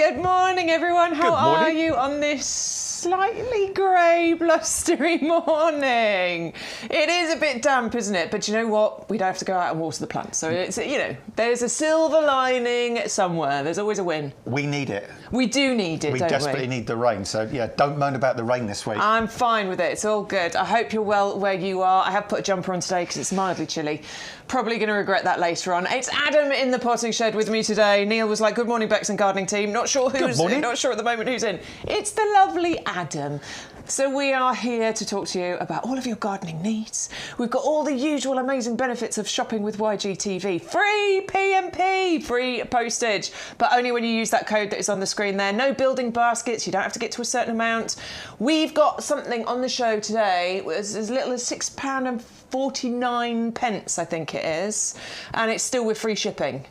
Good morning, everyone. How are you on this slightly grey, blustery morning? It is a bit damp, isn't it? But you know what? We don't have to go out and water the plants. So it's, you know, there's a silver lining somewhere. There's always a win. We need it. We do need it, don't we? We desperately need the rain. So yeah, don't moan about the rain this week. I'm fine with it. It's all good. I hope you're well where you are. I have put a jumper on today because it's mildly chilly. Probably going to regret that later on. It's Adam in the potting shed with me today. Neil was like, "Good morning, Bex and gardening team." Not sure who's, not sure at the moment who's in. It's the lovely Adam. So we are here to talk to you about all of your gardening needs. We've got all the usual amazing benefits of shopping with YGTV. Free P&P, free postage, but only when you use that code that is on the screen there. No building baskets, you don't have to get to a certain amount. We've got something on the show today, as little as £6.49, I think it is, and it's still with free shipping.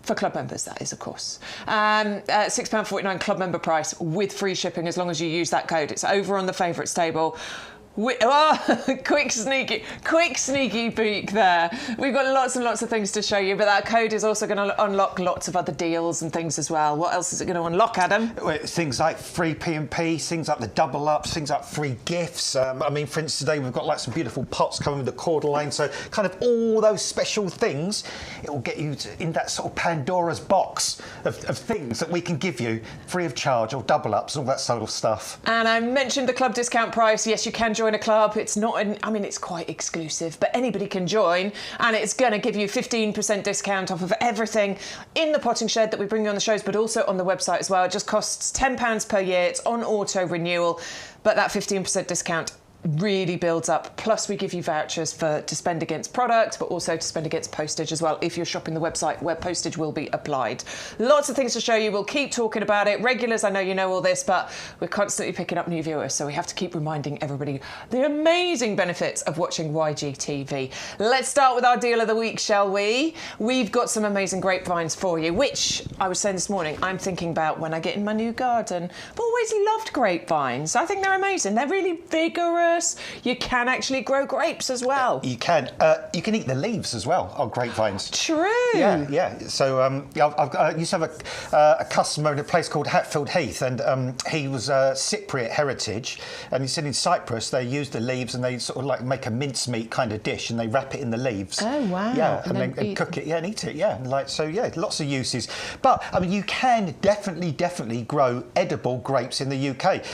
For club members, that is, of course. £6.49 club member price with free shipping as long as you use that code. It's over on the favourites table. Quick sneaky peek there. We've got lots and lots of things to show you, but that code is also going to unlock lots of other deals and things as well. What else is it going to unlock, Adam? Things like free P&P, things like the double ups, things like free gifts. I mean, for instance, today we've got like some beautiful pots coming with the Cordyline, so kind of all those special things. It will get you in that sort of Pandora's box of things that we can give you free of charge, or double ups, all that sort of stuff. And I mentioned the club discount price. Yes, you can join a club. It's not I mean, it's quite exclusive, but anybody can join, and it's going to give you 15% discount off of everything in the potting shed that we bring you on the shows, but also on the website as well. It just costs £10 per year. It's on auto renewal, but that 15% discount really builds up. Plus we give you vouchers to spend against product, but also to spend against postage as well if you're shopping the website where postage will be applied. Lots of things to show you. We'll keep talking about it. Regulars, I know you know all this, but we're constantly picking up new viewers, so we have to keep reminding everybody the amazing benefits of watching YGTV. Let's start with our deal of the week, shall we? We've got some amazing grapevines for you, which I was saying this morning, I'm thinking about when I get in my new garden. I've always loved grapevines. I think they're amazing. They're really vigorous. You can actually grow grapes as well. You can. You can eat the leaves as well on grapevines. True. Yeah. So I used to have a customer in a place called Hatfield Heath, and he was Cypriot heritage, and he said in Cyprus they use the leaves and they sort of like make a mincemeat kind of dish, and they wrap it in the leaves. Oh wow. Yeah, and then cook it. Yeah, and eat it. Yeah, lots of uses. But I mean, you can definitely grow edible grapes in the UK.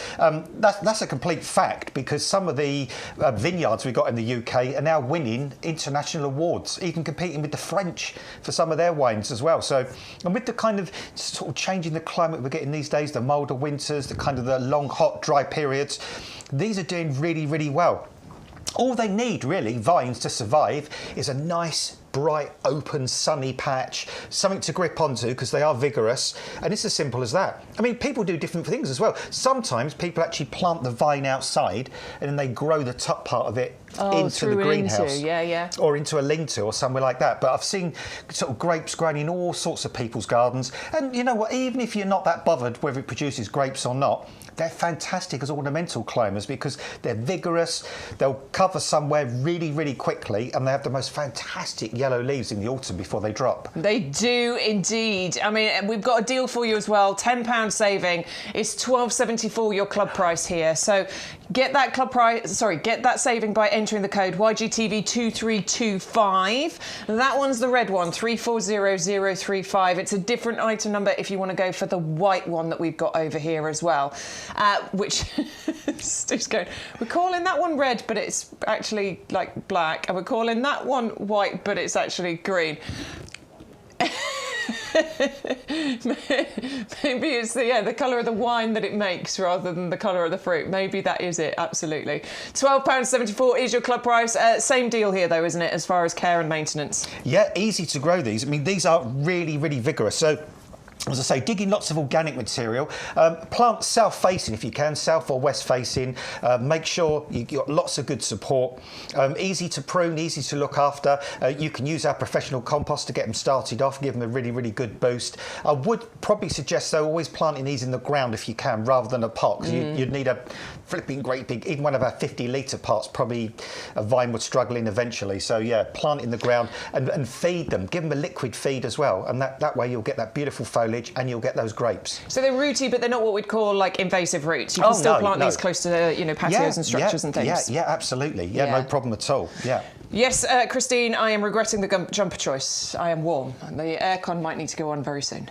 That's a complete fact, because some of the vineyards we've got in the UK are now winning international awards, even competing with the French for some of their wines as well. So, and with the kind of sort of changing the climate we're getting these days, the milder winters, the long, hot, dry periods, these are doing really well. All they need, really, vines to survive, is a nice, bright, open, sunny patch, something to grip onto because they are vigorous, and it's as simple as that. I mean, people do different things as well. Sometimes people actually plant the vine outside and then they grow the top part of it into the greenhouse. Or into a lean-to or somewhere like that. But I've seen sort of grapes growing in all sorts of people's gardens, and you know what, even if you're not that bothered whether it produces grapes or not, they're fantastic as ornamental climbers because they're vigorous, they'll cover somewhere really quickly, and they have the most fantastic yellow leaves in the autumn before they drop. They do indeed. I mean, we've got a deal for you as well. £10 saving. It's £12.74 your club price here. So get that get that saving by entering the code YGTV2325. That one's the red one, 340035. It's a different item number if you want to go for the white one that we've got over here as well. Which Stu's going, we're calling that one red, but it's actually like black, and we're calling that one white, but it's actually green. Maybe it's the colour of the wine that it makes rather than the colour of the fruit. Maybe that is it, absolutely. £12.74 is your club price. Same deal here though, isn't it, as far as care and maintenance? Yeah, easy to grow these. I mean, these are really vigorous. So, as I say, dig in lots of organic material. Plant south-facing if you can, south or west-facing. Make sure you've got lots of good support. Easy to prune, easy to look after. You can use our professional compost to get them started off, give them a really good boost. I would probably suggest, though, always planting these in the ground if you can, rather than a pot, because you'd need a flipping great big, even one of our 50-litre pots, probably a vine would struggle in eventually. So, yeah, plant in the ground and feed them. Give them a liquid feed as well, and that way you'll get that beautiful foliage foliage, and you'll get those grapes. So they're rooty, but they're not what we'd call like invasive roots. You can still plant these close to, you know, patios and structures and things. Yeah, absolutely. Yeah, no problem at all. Yeah. Yes, Christine, I am regretting the jumper choice. I am warm. The aircon might need to go on very soon.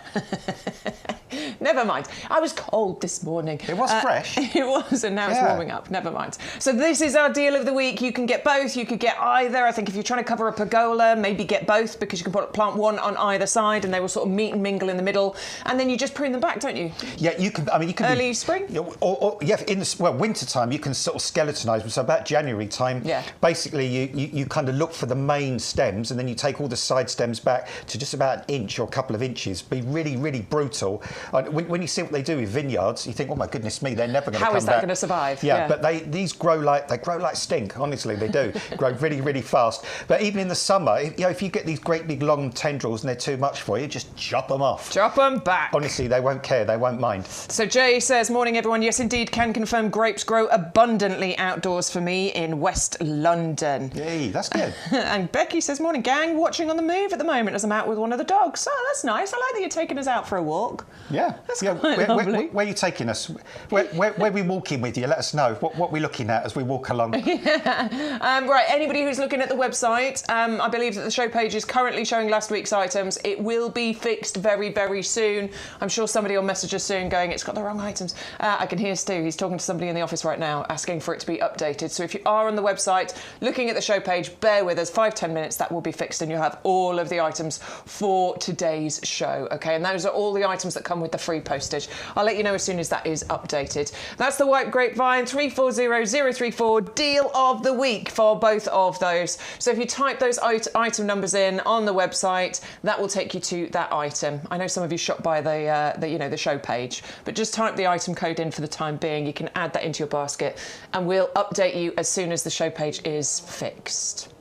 Never mind. I was cold this morning. It was fresh. It was, and now it's warming up. Never mind. So this is our deal of the week. You can get both. You could get either. I think if you're trying to cover a pergola, maybe get both, because you can plant one on either side and they will sort of meet and mingle in the middle. And then you just prune them back, don't you? Yeah, you can. I mean, you can early spring. Or in the winter time, you can sort of skeletonise them. So about January time, basically you kind of look for the main stems, and then you take all the side stems back to just about an inch or a couple of inches. Be really, really brutal. When you see what they do with vineyards, you think, oh my goodness me, they're never going to come back. How is that going to survive? Yeah, but these grow like stink. Honestly, they do grow really, really fast. But even in the summer, if you get these great big long tendrils and they're too much for you, just chop them off. Chop them back. Honestly, they won't care. They won't mind. So Jay says, morning everyone. Yes, indeed, can confirm grapes grow abundantly outdoors for me in West London. Yay, that's good. And Becky says, morning gang, watching on the move at the moment as I'm out with one of the dogs. Oh, that's nice. I like that you're taking us out for a walk. Yeah. That's quite lovely. Where are you taking us? Where are we walking with you? Let us know what we're looking at as we walk along. Right, anybody who's looking at the website, I believe that the show page is currently showing last week's items. It will be fixed very, very soon. I'm sure somebody will message us soon going, it's got the wrong items. I can hear Stu. He's talking to somebody in the office right now asking for it to be updated. So if you are on the website looking at the show page, bear with us 5-10 minutes, that will be fixed and you'll have all of the items for today's show. Okay, and those are all the items that come with the free postage. I'll let you know as soon as that is updated. That's the white grapevine 340034 deal of the week for both of those. So if you type those item numbers in on the website, that will take you to that item. I know some of you shop by the show page, but just type the item code in for the time being. You can add that into your basket and we'll update you as soon as the show page is fixed.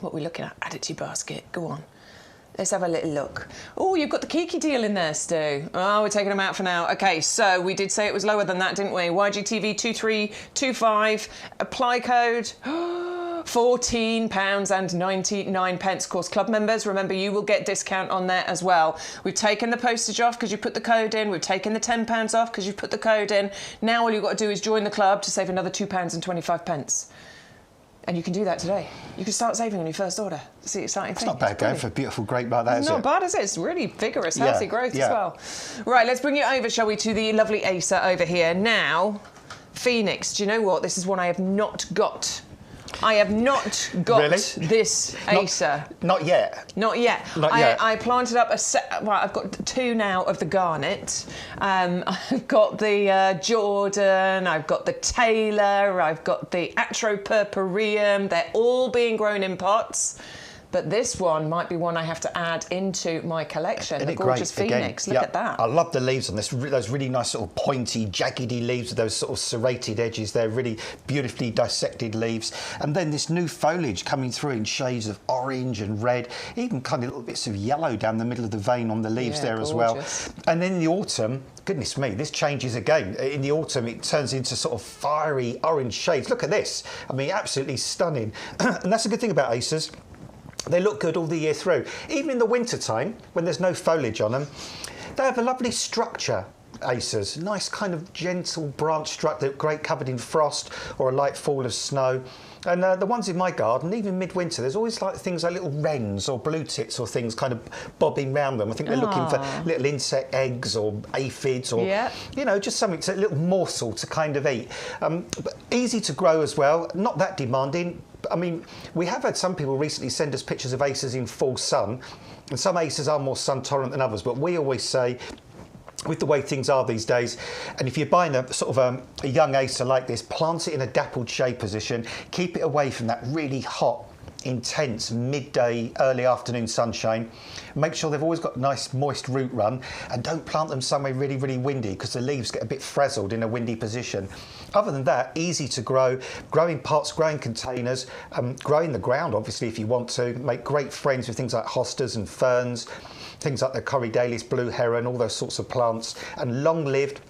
What are we looking at? Add it to your basket. Go on. Let's have a little look. Oh, you've got the Kiki deal in there, Stu. Oh, we're taking them out for now. OK, so we did say it was lower than that, didn't we? YGTV 2325, apply code £14.99. Of course, club members, remember, you will get discount on there as well. We've taken the postage off because you put the code in. We've taken the £10 off because you've put the code in. Now all you've got to do is join the club to save another £2.25. And you can do that today. You can start saving on your first order. It's the exciting thing. It's not bad going for a beautiful grape like that, is it? Not bad, is it? It's really vigorous, healthy growth as well. Right, let's bring you over, shall we, to the lovely Acer over here. Now, Phoenix, do you know what? This is one I have not got. I have not got this Acer. Not yet. Not yet. Not yet. I planted up a set. Well, I've got 2 now of the garnet. I've got the Jordan. I've got the Taylor. I've got the Atropurpureum. They're all being grown in pots. But this one might be one I have to add into my collection. The gorgeous Phoenix. Look at that. I love the leaves on this. Those really nice sort of pointy, jaggedy leaves with those sort of serrated edges. They're really beautifully dissected leaves. And then this new foliage coming through in shades of orange and red, even kind of little bits of yellow down the middle of the vein on the leaves there as well. And then in the autumn, goodness me, this changes again. In the autumn, it turns into sort of fiery orange shades. Look at this. I mean, absolutely stunning. And that's a good thing about Acers. They look good all the year through. Even in the winter time, when there's no foliage on them, they have a lovely structure, Acers. Nice kind of gentle branch structure, great covered in frost or a light fall of snow. And the ones in my garden, even midwinter, there's always like things like little wrens or blue tits or things kind of bobbing round them. I think they're looking for little insect eggs or aphids or, you know, just something, a little morsel to kind of eat. But easy to grow as well, not that demanding. I mean, we have had some people recently send us pictures of Acers in full sun, and some Acers are more sun tolerant than others, but we always say, with the way things are these days, and if you're buying a sort of a young Acer like this, plant it in a dappled shade position, keep it away from that really hot, intense midday, early afternoon sunshine. Make sure they've always got nice moist root run, and don't plant them somewhere really, really windy because the leaves get a bit frazzled in a windy position. Other than that, easy to grow, growing pots, growing containers, growing the ground obviously if you want to, make great friends with things like hostas and ferns, things like the Cordyline, blue heron, all those sorts of plants, and long-lived,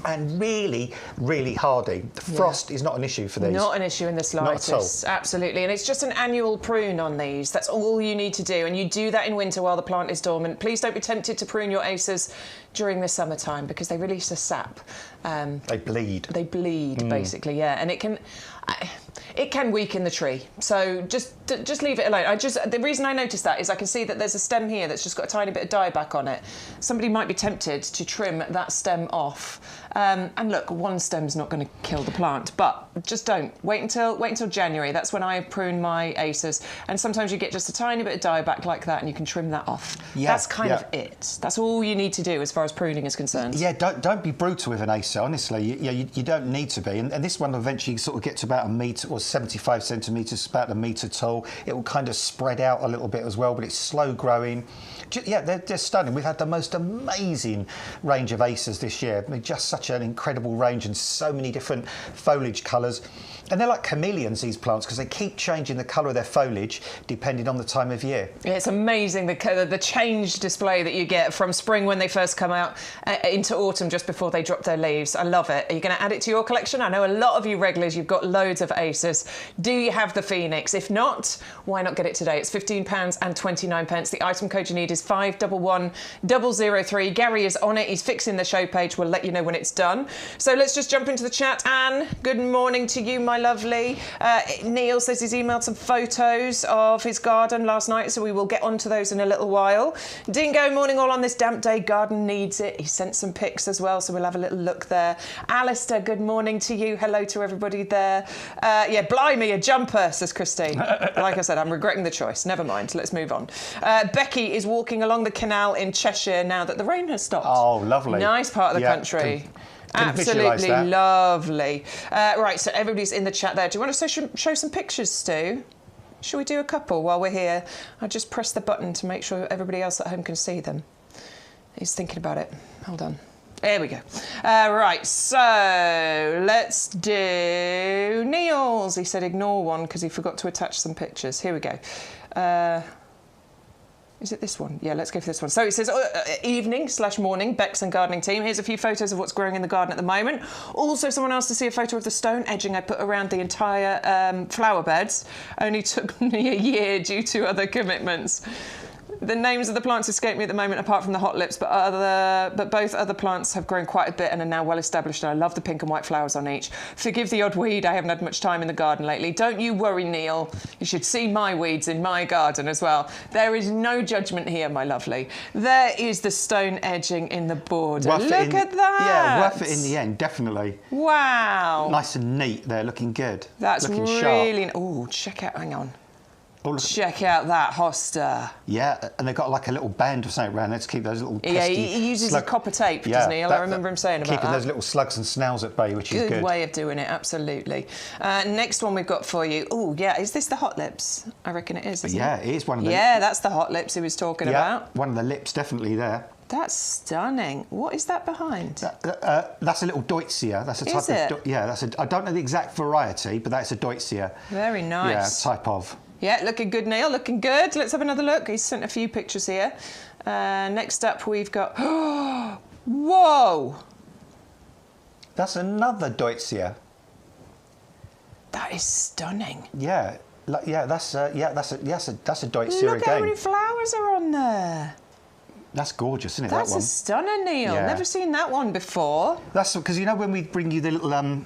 and really, really hardy. The frost is not an issue for these. Not an issue in the slightest. Not at all. Absolutely. And it's just an annual prune on these. That's all you need to do. And you do that in winter while the plant is dormant. Please don't be tempted to prune your acers during the summertime because they release a sap. They bleed. They bleed, basically, yeah. And it can weaken the tree. So just leave it alone. The reason I noticed that is I can see that there's a stem here that's just got a tiny bit of dieback on it. Somebody might be tempted to trim that stem off. And look, one stem's not going to kill the plant, but just don't. Wait until January. That's when I prune my acers. And sometimes you get just a tiny bit of dieback like that and you can trim that off. Yeah, that's kind of it. That's all you need to do as far as pruning is concerned. Yeah, don't be brutal with an Acer, honestly. You don't need to be. And this one will eventually sort of get to about a metre or 75 centimetres, about a metre tall. It will kind of spread out a little bit as well, but it's slow growing. Yeah, they're stunning. We've had the most amazing range of Acers this year. I mean, just such an incredible range and so many different foliage colours. And they're like chameleons, these plants, because they keep changing the colour of their foliage depending on the time of year. Yeah, it's amazing the change display that you get from spring when they first come out into autumn just before they drop their leaves. I love it. Are you going to add it to your collection? I know a lot of you regulars, you've got loads of Acers. Do you have the Phoenix? If not, why not get it today? It's £15.29. The item code you need is 511003. Gary is on it. He's fixing the show page. We'll let you know when it's done. So let's just jump into the chat. Anne, good morning to you, my lovely. Neil says he's emailed some photos of his garden last night, so we will get onto those in a little while. Dingo, morning all on this damp day. Garden needs it. He sent some pics as well, so we'll have a little look there. Alistair, good morning to you. Hello to everybody there. Yeah, blimey, a jumper, says Christine. Like I said, I'm regretting the choice. Never mind. Let's move on. Becky is walking along the canal in Cheshire now that the rain has stopped. Oh, lovely. Nice part of the country. Absolutely lovely. Right, so everybody's in the chat there. Do you want to show some pictures, Stu? Should we do a couple while we're here? I just press the button to make sure everybody else at home can see them. He's thinking about it. Hold on. There we go. Right, so let's do Neil's. He said ignore one because he forgot to attach some pictures. Here we go. Is it this one? Yeah, let's go for this one. So it says evening/morning, Bex and gardening team. Here's a few photos of what's growing in the garden at the moment. Also, someone asked to see a photo of the stone edging I put around the entire flower beds. Only took me a year due to other commitments. The names of the plants escape me at the moment, apart from the hot lips, but both other plants have grown quite a bit and are now well established, and I love the pink and white flowers on each. Forgive the odd weed, I haven't had much time in the garden lately. Don't you worry, Neil. You should see my weeds in my garden as well. There is no judgment here, my lovely. There is the stone edging in the border. Look at that. Yeah, worth it in the end, definitely. Wow. Nice and neat there, looking good. That's looking really... sharp. Oh, check out... Hang on. Oh, check out that hosta. Yeah, and they've got like a little band or something around there to keep those little pesky... Yeah, he uses a copper tape, doesn't he? I remember him saying about that. Keeping those little slugs and snails at bay, which is good. Good way of doing it, absolutely. Next one we've got for you. Oh, yeah, is this the hot lips? I reckon it is, isn't it? Yeah, it is one of them. Yeah, that's the hot lips he was talking about. One of the lips definitely there. That's stunning. What is that behind? That's a little Deutzia. That's a type of... Yeah, I don't know the exact variety, but that's a Deutzia. Very nice. Yeah, type of... Yeah, looking good, Neil, looking good. Let's have another look. He's sent a few pictures here. Next up, we've got... Whoa! That's another Deutzia. That is stunning. Yeah, that's a Deutzia again. Look how many flowers are on there. That's gorgeous, isn't it, That's that one? a stunner, Neil. Yeah. Never seen that one before. That's because, you know, when we bring you the little...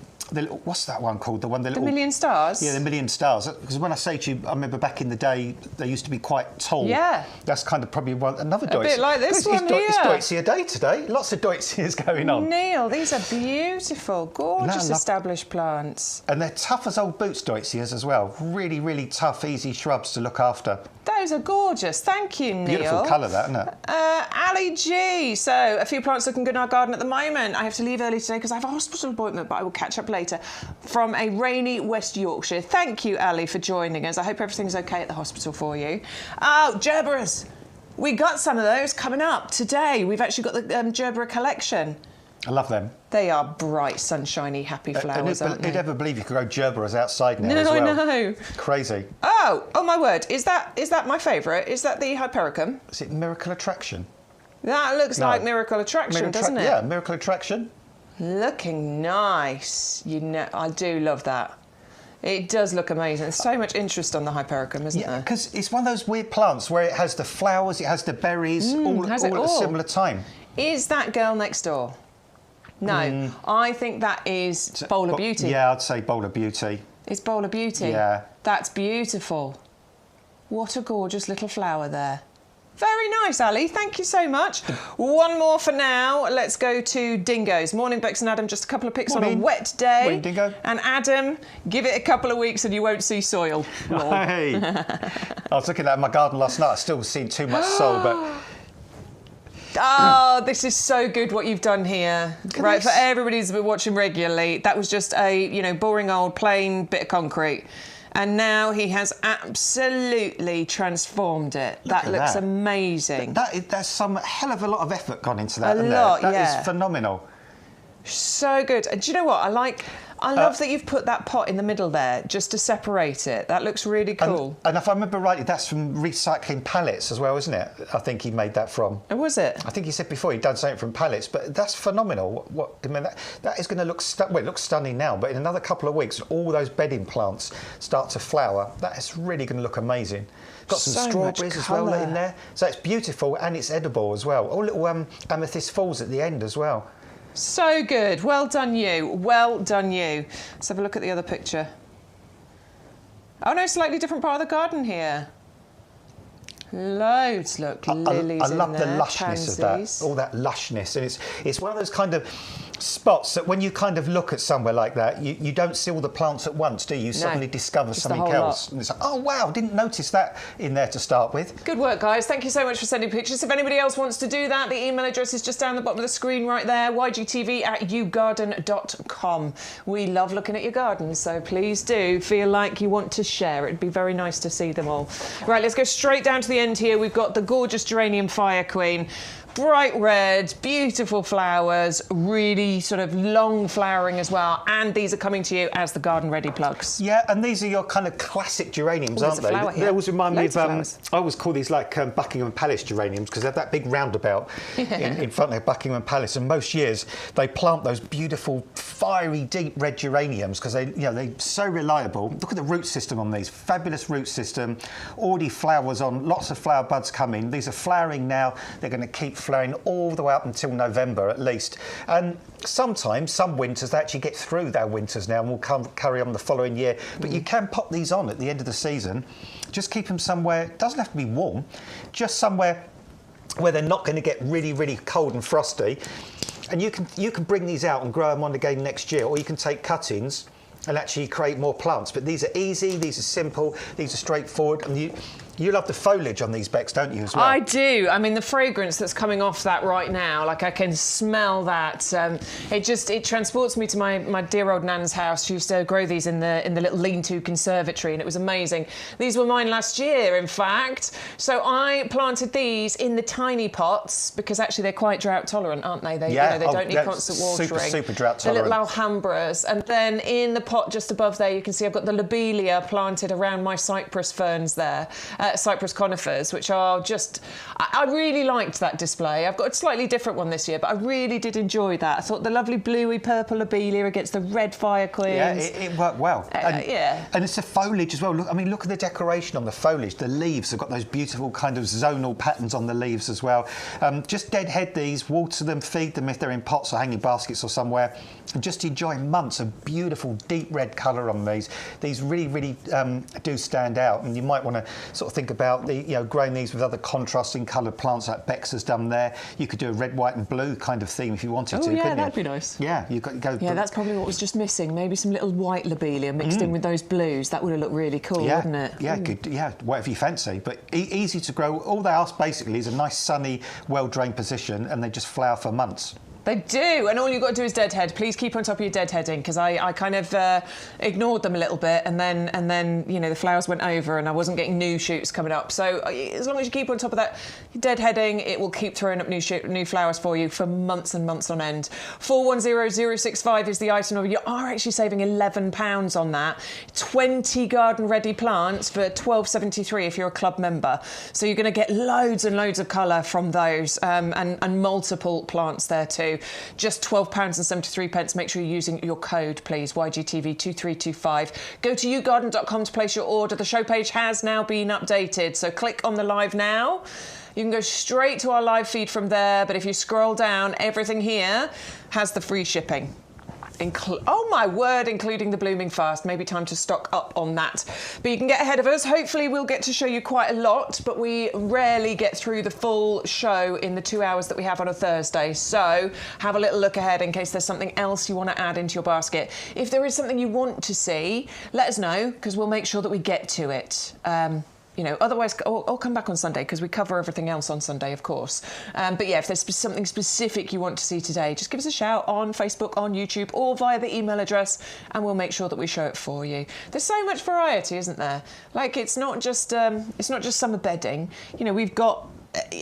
what's that one called? The Million Stars? Yeah, the Million Stars. Because when I say to you, I remember back in the day, they used to be quite tall. Yeah. That's kind of probably another Deutzia. A bit like this one here. It's Deutzia Day today. Lots of Deutzias going on. Neil, these are beautiful, gorgeous established plants. And they're tough as old boots, Deutzias, as well. Really, really tough, easy shrubs to look after. Those are gorgeous. Thank you, Neil. Beautiful colour, that, isn't it? Ali G. So, a few plants looking good in our garden at the moment. I have to leave early today because I have a hospital appointment, but I will catch up later. From a rainy West Yorkshire. Thank you, Ali, for joining us. I hope everything's OK at the hospital for you. Oh, gerberas. We got some of those coming up today. We've actually got the gerbera collection. I love them. They are bright, sunshiny, happy flowers, aren't they? You'd never believe you could grow gerberas outside now as well. No. Crazy. Oh my word. Is that my favourite? Is that the Hypericum? Is it Miracle Attraction? That looks like Miracle Attraction, doesn't it? Yeah, Miracle Attraction. Looking nice. You know, I do love that. It does look amazing. There's so much interest on the Hypericum, isn't there? Because it's one of those weird plants where it has the flowers, it has the berries, all at a similar time. Is that girl next door? No, I think that is Bowler Beauty. Yeah, I'd say Bowler Beauty. It's Bowler Beauty? Yeah. That's beautiful. What a gorgeous little flower there. Very nice, Ali. Thank you so much. One more for now. Let's go to dingoes. Morning, Bex and Adam. Just a couple of pics on a wet day. Morning, dingo. And Adam, give it a couple of weeks and you won't see soil. Hey. I was looking at my garden last night. I still seen too much soil, but... Oh, this is so good what you've done here. Right, for everybody who's been watching regularly, that was just a, you know, boring old plain bit of concrete. And now he has absolutely transformed it. That looks amazing. There's some hell of a lot of effort gone into that. A lot, yeah. That is phenomenal. So good. And do you know what? I love that you've put that pot in the middle there just to separate it. That looks really cool. And if I remember rightly, that's from recycling pallets as well, isn't it? I think he made that from. Oh, was it? I think he said before he'd done something from pallets, but that's phenomenal. I mean, that is going to look well, it looks stunning now, but in another couple of weeks, all those bedding plants start to flower. That is really going to look amazing. Got some strawberries as well in there, so it's beautiful and it's edible as well. All little amethyst falls at the end as well. So good. Well done, you. Well done, you. Let's have a look at the other picture. Oh, no, slightly different part of the garden here. Loads, look, lilies I love in the there, lushness pansies. of that, all that lushness. And it's one of those kind of spots that when you kind of look at somewhere like that, you don't see all the plants at once, do you? You suddenly discover something else. And it's like, oh, wow, didn't notice that in there to start with. Good work, guys. Thank you so much for sending pictures. If anybody else wants to do that, the email address is just down the bottom of the screen right there, YGTV@yougarden.com. We love looking at your gardens, so please do feel like you want to share. It'd be very nice to see them all. Right, let's go straight down to the end here. We've got the gorgeous Geranium Fire Queen. Bright red, beautiful flowers, really sort of long flowering as well. And these are coming to you as the garden ready plugs. Yeah, and these are your kind of classic geraniums, aren't they? They always remind me of, I always call these like Buckingham Palace geraniums because they have that big roundabout in front of Buckingham Palace. And most years they plant those beautiful, fiery, deep red geraniums because they're so reliable. Look at the root system on these, fabulous root system. Already flowers on, lots of flower buds coming. These are flowering now. They're going to keep flowering all the way up until November at least. And sometimes, some winters, they actually get through their winters now and will carry on the following year. But you can pop these on at the end of the season. Just keep them somewhere, it doesn't have to be warm, just somewhere where they're not going to get really, really cold and frosty. And you can bring these out and grow them on again next year, or you can take cuttings and actually create more plants. But these are easy, these are simple, these are straightforward, and you love the foliage on these, Bex, don't you, as well? I do. I mean, the fragrance that's coming off that right now, like I can smell that. It transports me to my dear old Nan's house. She used to grow these in the little lean-to conservatory, and it was amazing. These were mine last year, in fact. So I planted these in the tiny pots because actually they're quite drought tolerant, aren't they? They don't need constant watering. Super drought tolerant. The little Alhambras, and then in the pot just above there, you can see I've got the Lobelia planted around my cypress ferns there. Cypress conifers, which are just... I really liked that display. I've got a slightly different one this year, but I really did enjoy that. I thought the lovely bluey purple Lobelia against the red fire queens. Yeah, it worked well. And it's the foliage as well. Look at the decoration on the foliage. The leaves have got those beautiful kind of zonal patterns on the leaves as well. Just deadhead these, water them, feed them if they're in pots or hanging baskets or somewhere, and just enjoy months of beautiful deep red colour on these. These really, really do stand out, and you might want to sort of think about growing these with other contrasting coloured plants like Bex has done there. You could do a red, white and blue kind of theme if you wanted to, couldn't you? That'd be nice. Yeah, you go. Yeah, that's probably what was just missing. Maybe some little white Lobelia mixed in with those blues. That would have looked really cool, wouldn't it? Yeah, good. Yeah, whatever you fancy. But easy to grow. All they ask basically is a nice sunny, well-drained position, and they just flower for months. They do, and all you've got to do is deadhead. Please keep on top of your deadheading, because I kind of ignored them a little bit, and then the flowers went over, and I wasn't getting new shoots coming up. So as long as you keep on top of that deadheading, it will keep throwing up new flowers for you for months and months on end. 410065 is the item number. You are actually saving £11 on that. 20 garden-ready plants for £12.73 if you're a club member. So you're going to get loads and loads of colour from those, and multiple plants there too. you. Just £12.73. Make sure you're using your code, please, YGTV2325. Go to YouGarden.com to place your order. The show page has now been updated, so click on the live now. You can go straight to our live feed from there, but if you scroll down, everything here has the free shipping. Oh my word, including the blooming fast. Maybe time to stock up on that. But you can get ahead of us. Hopefully we'll get to show you quite a lot, but we rarely get through the full show in the 2 hours that we have on a Thursday. So have a little look ahead in case there's something else you want to add into your basket. If there is something you want to see, let us know, because we'll make sure that we get to it. You know, otherwise, I'll come back on Sunday because we cover everything else on Sunday, of course. But yeah, if there's something specific you want to see today, just give us a shout on Facebook, on YouTube, or via the email address, and we'll make sure that we show it for you. There's so much variety, isn't there? Like, it's not just summer bedding. You know, we've got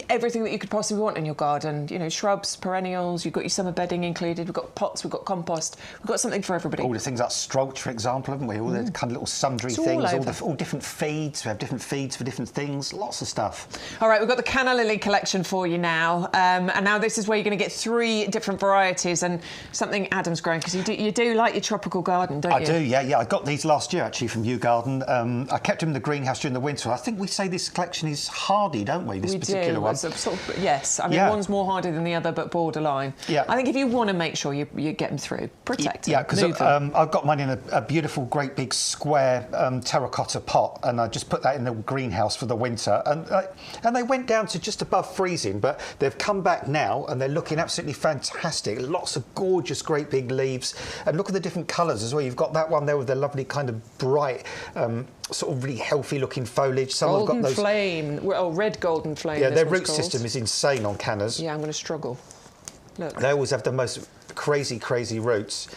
everything that you could possibly want in your garden. You know, shrubs, perennials, you've got your summer bedding included, we've got pots, we've got compost, we've got something for everybody. All the things like strokes, for example, haven't we? All the kind of little sundry things, all different feeds. We have different feeds for different things, lots of stuff. All right, we've got the Canna lily collection for you now. And now this is where you're going to get 3 different varieties and something Adam's growing, because you do like your tropical garden, don't you? I do, yeah. I got these last year, actually, from YouGarden. I kept them in the greenhouse during the winter. I think we say this collection is hardy, don't we, this particular one? Yes, I mean, one's more hardy than the other, but borderline. Yeah. I think if you want to make sure you get them through, protect them. Yeah, because I've got mine in a beautiful, great big square terracotta pot, and I just put that in the greenhouse for the winter. And they went down to just above freezing, but they've come back now, and they're looking absolutely fantastic. Lots of gorgeous, great big leaves. And look at the different colours as well. You've got that one there with the lovely kind of bright, sort of really healthy looking foliage. Some have got those flame, red golden flame. Yeah, their root system is insane on cannas. Yeah, I'm going to struggle. Look, they always have the most crazy roots.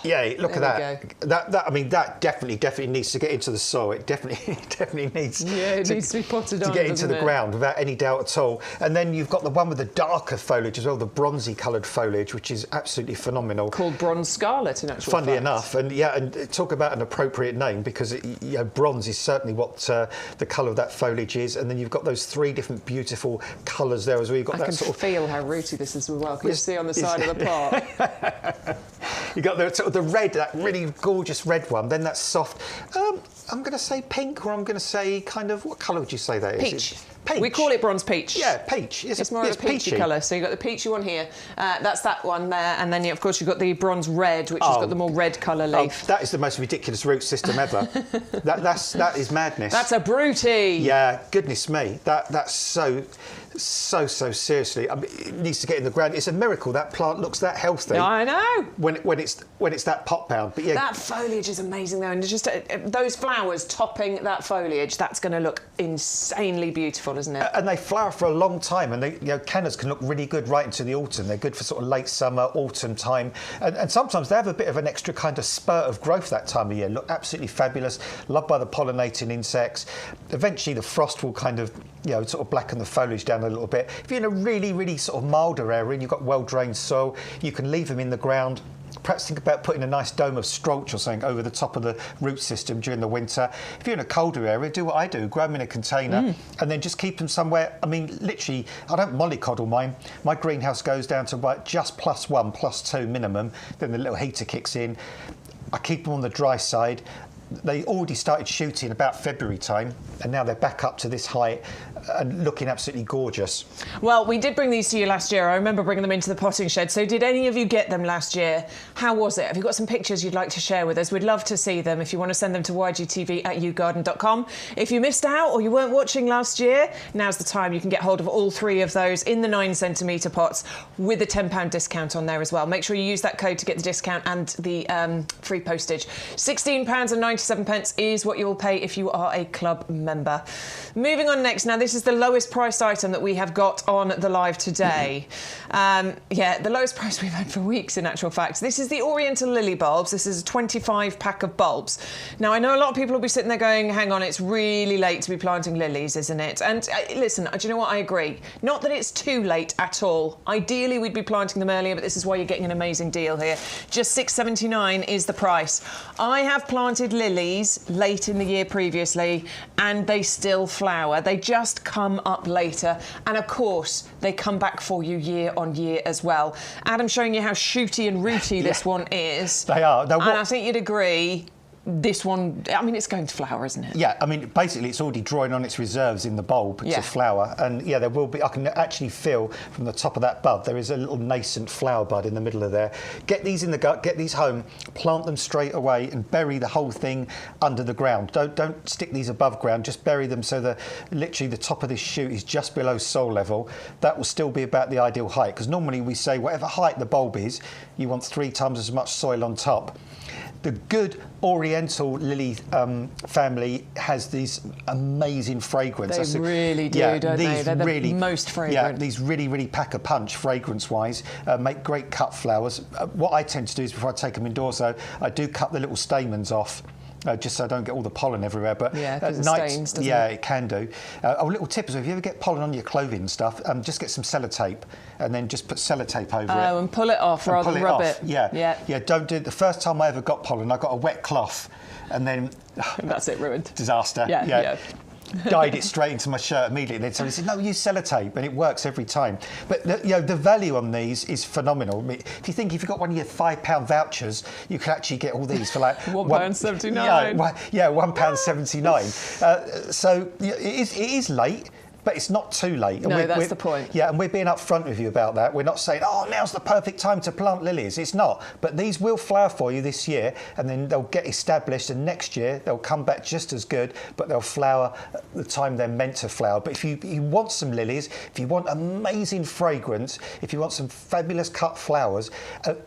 Yeah, look at that. That I mean, that definitely needs to get into the soil. It definitely needs. Yeah, it needs to be potted on to get into the ground without any doubt at all. And then you've got the one with the darker foliage as well, the bronzy coloured foliage, which is absolutely phenomenal. Called bronze scarlet, in actual fact. Funnily enough, and talk about an appropriate name, because bronze is certainly what the colour of that foliage is. And then you've got those 3 different beautiful colours there as well. You've got I can feel how rooty this is as well. Can you see on the side of the pot? You got the sort of the red, that really gorgeous red one. Then that soft. I'm going to say pink, or I'm going to say kind of, what colour would you say that is? Peach. Peach. We call it bronze peach. Yeah, peach. It's more of a peachy colour. So you've got the peachy one here. That's that one there. And then, of course, you've got the bronze red, which has got the more red colour leaf. That is the most ridiculous root system ever. that is madness. That's a brutie. Yeah, goodness me. That's so seriously. I mean, it needs to get in the ground. It's a miracle that plant looks that healthy. I know. When it's that pot bound. But yeah, that foliage is amazing though, and just those flowers topping that foliage, that's going to look insanely beautiful, isn't it? And they flower for a long time, and cannas can look really good right into the autumn. They're good for sort of late summer, autumn time, and sometimes they have a bit of an extra kind of spurt of growth that time of year. Look absolutely fabulous, loved by the pollinating insects. Eventually the frost will kind of sort of blacken the foliage down a little bit. If you're in a really sort of milder area and you've got well-drained soil, you can leave them in the ground. Perhaps think about putting a nice dome of strolch or something over the top of the root system during the winter. If you're in a colder area, do what I do, grow them in a container and then just keep them somewhere. I mean, literally, I don't mollycoddle mine. My greenhouse goes down to about just +1, +2 minimum. Then the little heater kicks in. I keep them on the dry side. They already started shooting about February time, and now they're back up to this height and looking absolutely gorgeous. Well, we did bring these to you last year. I remember bringing them into the potting shed. So did any of you get them last year? How was it? Have you got some pictures you'd like to share with us? We'd love to see them. If you want to send them to YGTV@yougarden.com. If you missed out or you weren't watching last year, now's the time. You can get hold of all 3 of those in the 9cm pots with a £10 discount on there as well. Make sure you use that code to get the discount and the free postage. £16.97 is what you'll pay if you are a club member. Moving on next. Now, this is the lowest priced item that we have got on the live today. The lowest price we've had for weeks, in actual fact. This is the Oriental lily bulbs. This is a 25 pack of bulbs. Now, I know a lot of people will be sitting there going, hang on, it's really late to be planting lilies, isn't it? And listen, do you know what? I agree. Not that it's too late at all. Ideally, we'd be planting them earlier, but this is why you're getting an amazing deal here. Just £6.79 is the price. I have planted lilies lilies late in the year previously, and they still flower. They just come up later, and of course they come back for you year on year as well. Adam's showing you how shooty and rooty this one is. They are. And I think you'd agree, this one, I mean, it's going to flower, isn't it? Yeah, I mean, basically it's already drawing on its reserves in the bulb to flower. And yeah, there will be, I can actually feel from the top of that bud, there is a little nascent flower bud in the middle of there. Get these in the gut, get these home, plant them straight away and bury the whole thing under the ground. Don't stick these above ground, just bury them so that literally the top of this shoot is just below soil level. That will still be about the ideal height, because normally we say whatever height the bulb is, you want 3 times as much soil on top. The good Oriental lily family has these amazing fragrance. They really do, don't they? They're the most fragrant. Yeah, these really pack a punch fragrance-wise, make great cut flowers. What I tend to do is before I take them indoors, though, I do cut the little stamens off. Just so I don't get all the pollen everywhere. But at night, stains, doesn't it? It can do. A little tip is if you ever get pollen on your clothing and stuff, just get some sellotape and then just put sellotape over it. Oh, and pull it off rather than rub it. Yeah, don't do it. The first time I ever got pollen, I got a wet cloth and then... That's it, ruined. Disaster. Yeah. Dyed it straight into my shirt immediately. Then somebody said, no, use sellotape, and it works every time. But the value on these is phenomenal. I mean, if you think if you've got one of your £5 vouchers, you could actually get all these for like £1.79. £1.79. So it is late. But it's not too late. No, that's the point. Yeah, and we're being upfront with you about that. We're not saying, oh, now's the perfect time to plant lilies. It's not. But these will flower for you this year, and then they'll get established, and next year they'll come back just as good, but they'll flower at the time they're meant to flower. But if you want some lilies, if you want amazing fragrance, if you want some fabulous cut flowers,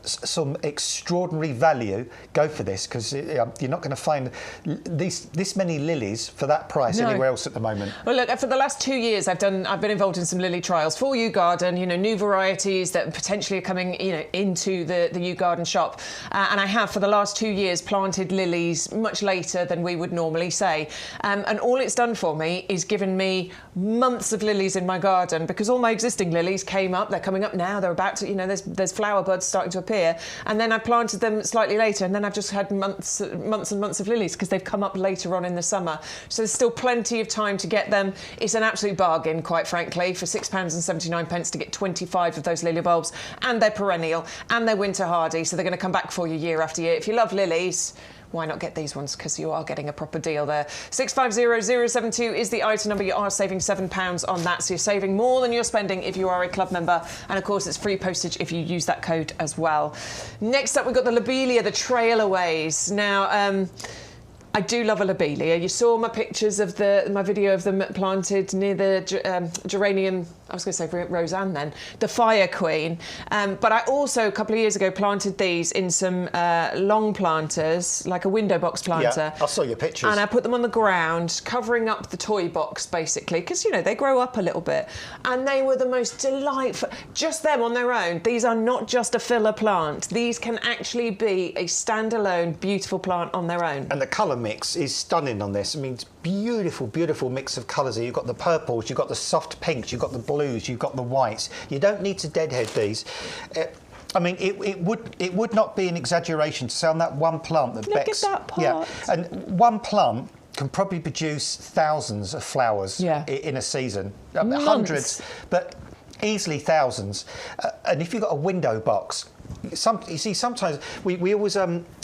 some extraordinary value, go for this, because you're not going to find this many lilies for that price anywhere else at the moment. Well, look, for the last 2 years, I've been involved in some lily trials for YouGarden, new varieties that potentially are coming, into the YouGarden shop. And I have, for the last 2 years, planted lilies much later than we would normally say. And all it's done for me is given me months of lilies in my garden, because all my existing lilies came up. They're coming up now. They're about to, there's flower buds starting to appear. And then I planted them slightly later, and then I've just had months and months of lilies because they've come up later on in the summer. So there's still plenty of time to get them. It's an absolute bargain, quite frankly, for £6.79 to get 25 of those lily bulbs, and they're perennial and they're winter hardy, so they're going to come back for you year after year. If you love lilies, why not get these ones, because you are getting a proper deal there. 650072 is the item number. You are saving £7 on that, so you're saving more than you're spending if you are a club member, and of course it's free postage if you use that code as well. Next up, we've got the Lobelia, the trailaways. Now, I do love a lobelia. You saw my pictures of my video of them planted near the geranium. I was going to say Roseanne then, the Fire Queen. But I also, a couple of years ago, planted these in some long planters, like a window box planter. Yeah, I saw your pictures. And I put them on the ground, covering up the toy box, basically, because, they grow up a little bit. And they were the most delightful, just them on their own. These are not just a filler plant. These can actually be a standalone, beautiful plant on their own. And the colour mix is stunning on this. I mean, it's beautiful mix of colours here. You've got the purples, you've got the soft pinks, you've got the blues, you've got the whites. You don't need to deadhead these. I mean, it would not be an exaggeration to say on that one plant that Bex... Look at that pot. Yeah, and one plant can probably produce thousands of flowers in a season. Hundreds, but easily thousands. And if you've got a window box... you see, sometimes we always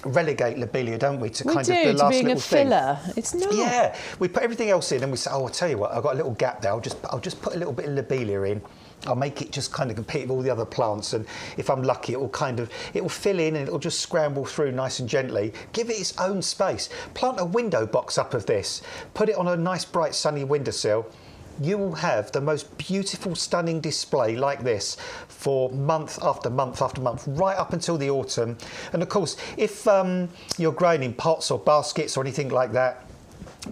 relegate lobelia, don't we, to kind of the last being little a filler. It's not. Yeah, we put everything else in, and we say, "Oh, I'll tell you what, I've got a little gap there. I'll just put a little bit of lobelia in. I'll make it just kind of compete with all the other plants, and if I'm lucky, it will fill in and it'll just scramble through nice and gently. Give it its own space. Plant a window box up of this. Put it on a nice, bright, sunny windowsill." You will have the most beautiful, stunning display like this for month after month after month, right up until the autumn. And of course, if you're growing in pots or baskets or anything like that,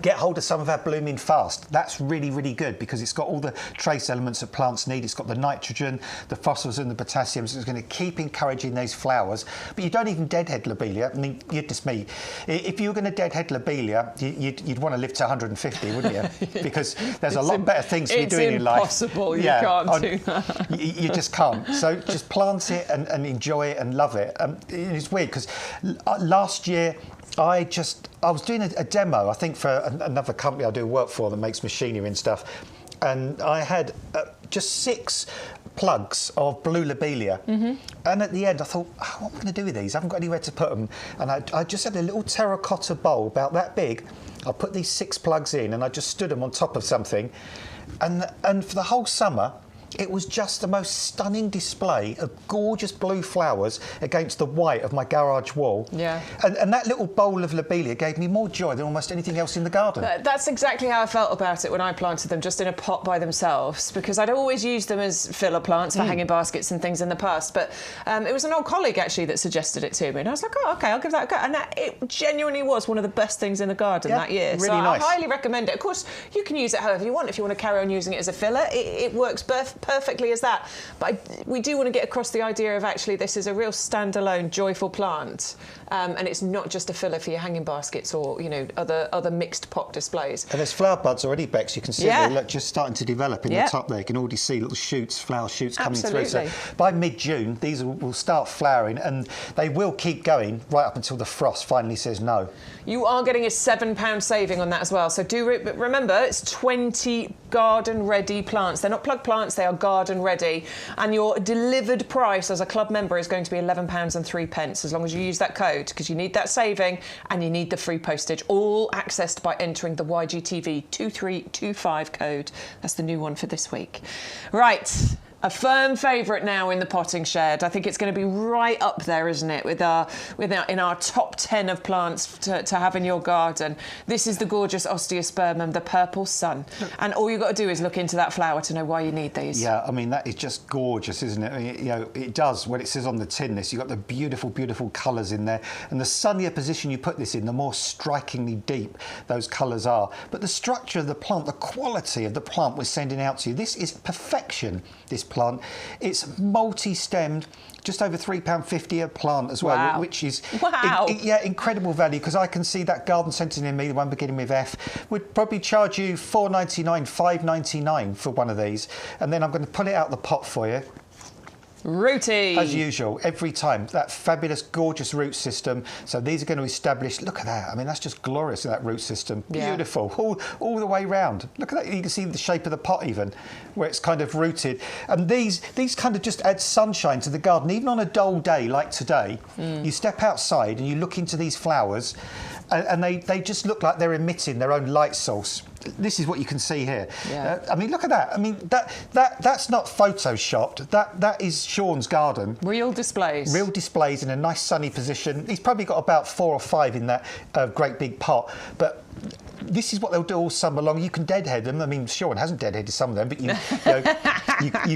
get hold of some of our Blooming Fast. That's really good, because it's got all the trace elements that plants need. It's got the nitrogen, the phosphorus and the potassium, so it's going to keep encouraging these flowers. But you don't even deadhead lobelia. I mean, you're just me. If you were going to deadhead lobelia, you'd want to live to 150, wouldn't you? Because there's a lot better things to be doing in life. It's impossible. You can't do that. You just can't. So just plant it and enjoy it and love it. It's weird, because last year I was doing a demo, I think, for another company I do work for that makes machinery and stuff, and I had just 6 plugs of blue lobelia, and at the end I thought, oh, what am I going to do with these? I haven't got anywhere to put them, and I just had a little terracotta bowl about that big. I put these 6 plugs in, and I just stood them on top of something, and for the whole summer, it was just the most stunning display of gorgeous blue flowers against the white of my garage wall. Yeah. And that little bowl of lobelia gave me more joy than almost anything else in the garden. That's exactly how I felt about it when I planted them, just in a pot by themselves, because I'd always used them as filler plants for hanging baskets and things in the past. But it was an old colleague, actually, that suggested it to me. And I was like, oh, OK, I'll give that a go. And it genuinely was one of the best things in the garden that year. Really so nice. I highly recommend it. Of course, you can use it however you want. If you want to carry on using it as a filler, it works perfectly as that. But we do want to get across the idea of actually this is a real standalone, joyful plant, and it's not just a filler for your hanging baskets or, you know, other mixed pot displays. And there's flower buds already, Bex. You can see they look just starting to develop in the top there. You can already see little shoots, flower shoots coming through. So by mid-June, these will start flowering, and they will keep going right up until the frost finally says no. You are getting a £7 saving on that as well. So do remember, it's 20 garden-ready plants. They're not plug plants, they are garden-ready. And your delivered price as a club member is going to be £11.03, as long as you use that code, because you need that saving and you need the free postage, all accessed by entering the YGTV 2325 code. That's the new one for this week. Right. A firm favourite now in the potting shed. I think it's going to be right up there, isn't it, in our top 10 of plants to have in your garden. This is the gorgeous Osteospermum, the purple sun. And all you've got to do is look into that flower to know why you need these. Yeah, I mean, that is just gorgeous, isn't it? I mean, you know, it does, when it says on the tin this, you've got the beautiful, beautiful colours in there. And the sunnier position you put this in, the more strikingly deep those colours are. But the structure of the plant, the quality of the plant we're sending out to you, this is perfection, this plant. It's multi-stemmed, just over £3.50 a plant as well, which is incredible value, because I can see that garden centre near me, the one beginning with F, would probably charge you £4.99, £5.99 for one of these, and then I'm going to pull it out the pot for you. Rooty. As usual, every time, that fabulous, gorgeous root system. So these are going to establish, look at that. I mean, that's just glorious, that root system. Beautiful, all the way round. Look at that, you can see the shape of the pot even, where it's kind of rooted. And these kind of just add sunshine to the garden. Even on a dull day like today, you step outside and you look into these flowers, and they just look like they're emitting their own light source. This is what you can see here. I mean, look at that. I mean, that's not photoshopped. That is Sean's garden. Real displays. Real displays in a nice sunny position. He's probably got about 4 or 5 in that great big pot. But this is what they'll do all summer long. You can deadhead them. I mean, Sean hasn't deadheaded some of them, but you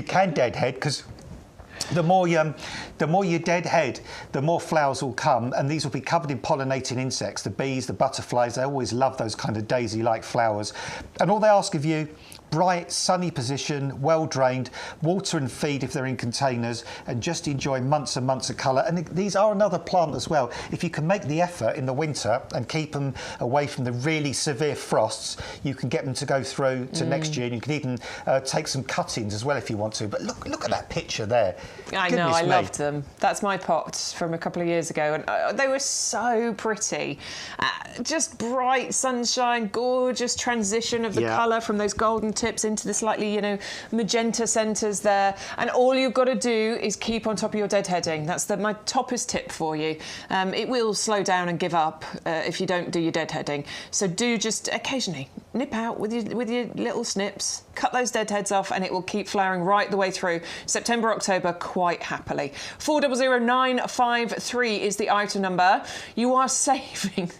can deadhead, because the more you deadhead, the more flowers will come, and these will be covered in pollinating insects. The bees, the butterflies, they always love those kind of daisy-like flowers. And all they ask of you, bright, sunny position, well drained, water and feed if they're in containers, and just enjoy months and months of colour. And these are another plant as well. If you can make the effort in the winter and keep them away from the really severe frosts, you can get them to go through to next year. And you can even take some cuttings as well if you want to. But look at that picture there. I know, I loved them. That's my pot from a couple of years ago, and they were so pretty. Just bright sunshine, gorgeous transition of the colour from those golden tips into the slightly, you know, magenta centres there. And all you've got to do is keep on top of your deadheading. That's my toppest tip for you. It will slow down and give up if you don't do your deadheading. So do just occasionally nip out with your little snips, cut those deadheads off, and it will keep flowering right the way through September, October, quite happily. 400953 is the item number. You are saving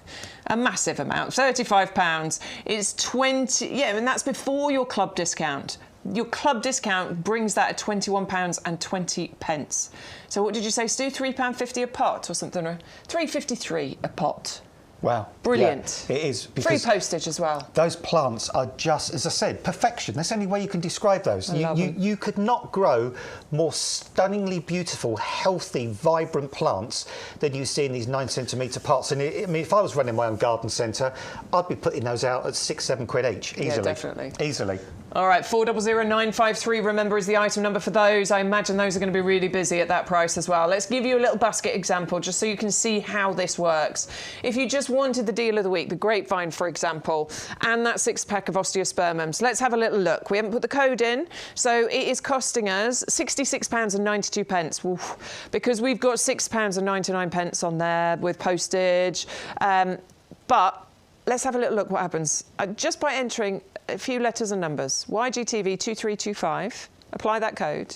a massive amount, £35. It's 20, and that's before your club discount. Your club discount brings that at £21.20. So what did you say, Stu? £3.50 a pot or something? Or £3.53 a pot. Wow. Brilliant. Yeah, it is. Free postage as well. Those plants are just, as I said, perfection. That's the only way you can describe those. You could not grow more stunningly beautiful, healthy, vibrant plants than you see in these 9-centimetre pots. And I mean, if I was running my own garden centre, I'd be putting those out at £6-7 each, easily. Yeah, definitely. Easily. All right, 400953, remember, is the item number for those. I imagine those are going to be really busy at that price as well. Let's give you a little basket example just so you can see how this works. If you just just wanted the deal of the week, the grapevine, for example, and that 6-pack of Osteospermums. Let's have a little look. We haven't put the code in, so it is costing us £66.92. Oof, because we've got £6.99 on there with postage. But let's have a little look what happens. Just by entering a few letters and numbers, YGTV 2325, apply that code.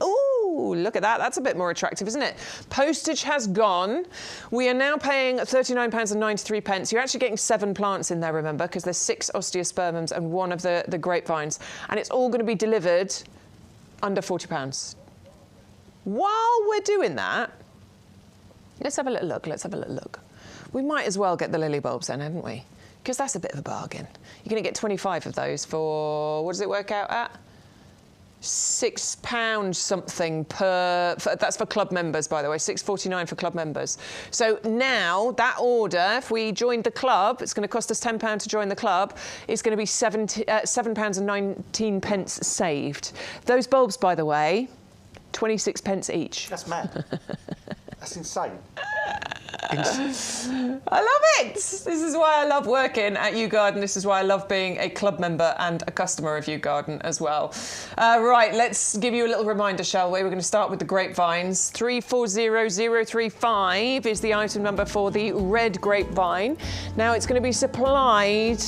Ooh, look at that. That's a bit more attractive, isn't it? Postage has gone. We are now paying £39.93. You're actually getting 7 plants in there, remember, because there's 6 Osteospermums and 1 of the grapevines. And it's all going to be delivered under £40. While we're doing that, let's have a little look. Let's have a little look. We might as well get the lily bulbs then, haven't we? Because that's a bit of a bargain. You're going to get 25 of those for, what does it work out at? £6 something per, that's for club members, by the way, £6.49 for club members. So now that order, if we joined the club, it's going to cost us £10 to join the club. It's going to be £7.19 saved. Those bulbs, by the way, 26p each. That's mad. That's insane. I love it. This is why I love working at YouGarden. This is why I love being a club member and a customer of YouGarden as well. Right, let's give you a little reminder, shall we? We're going to start with the grapevines. 340035 is the item number for the red grapevine. Now it's going to be supplied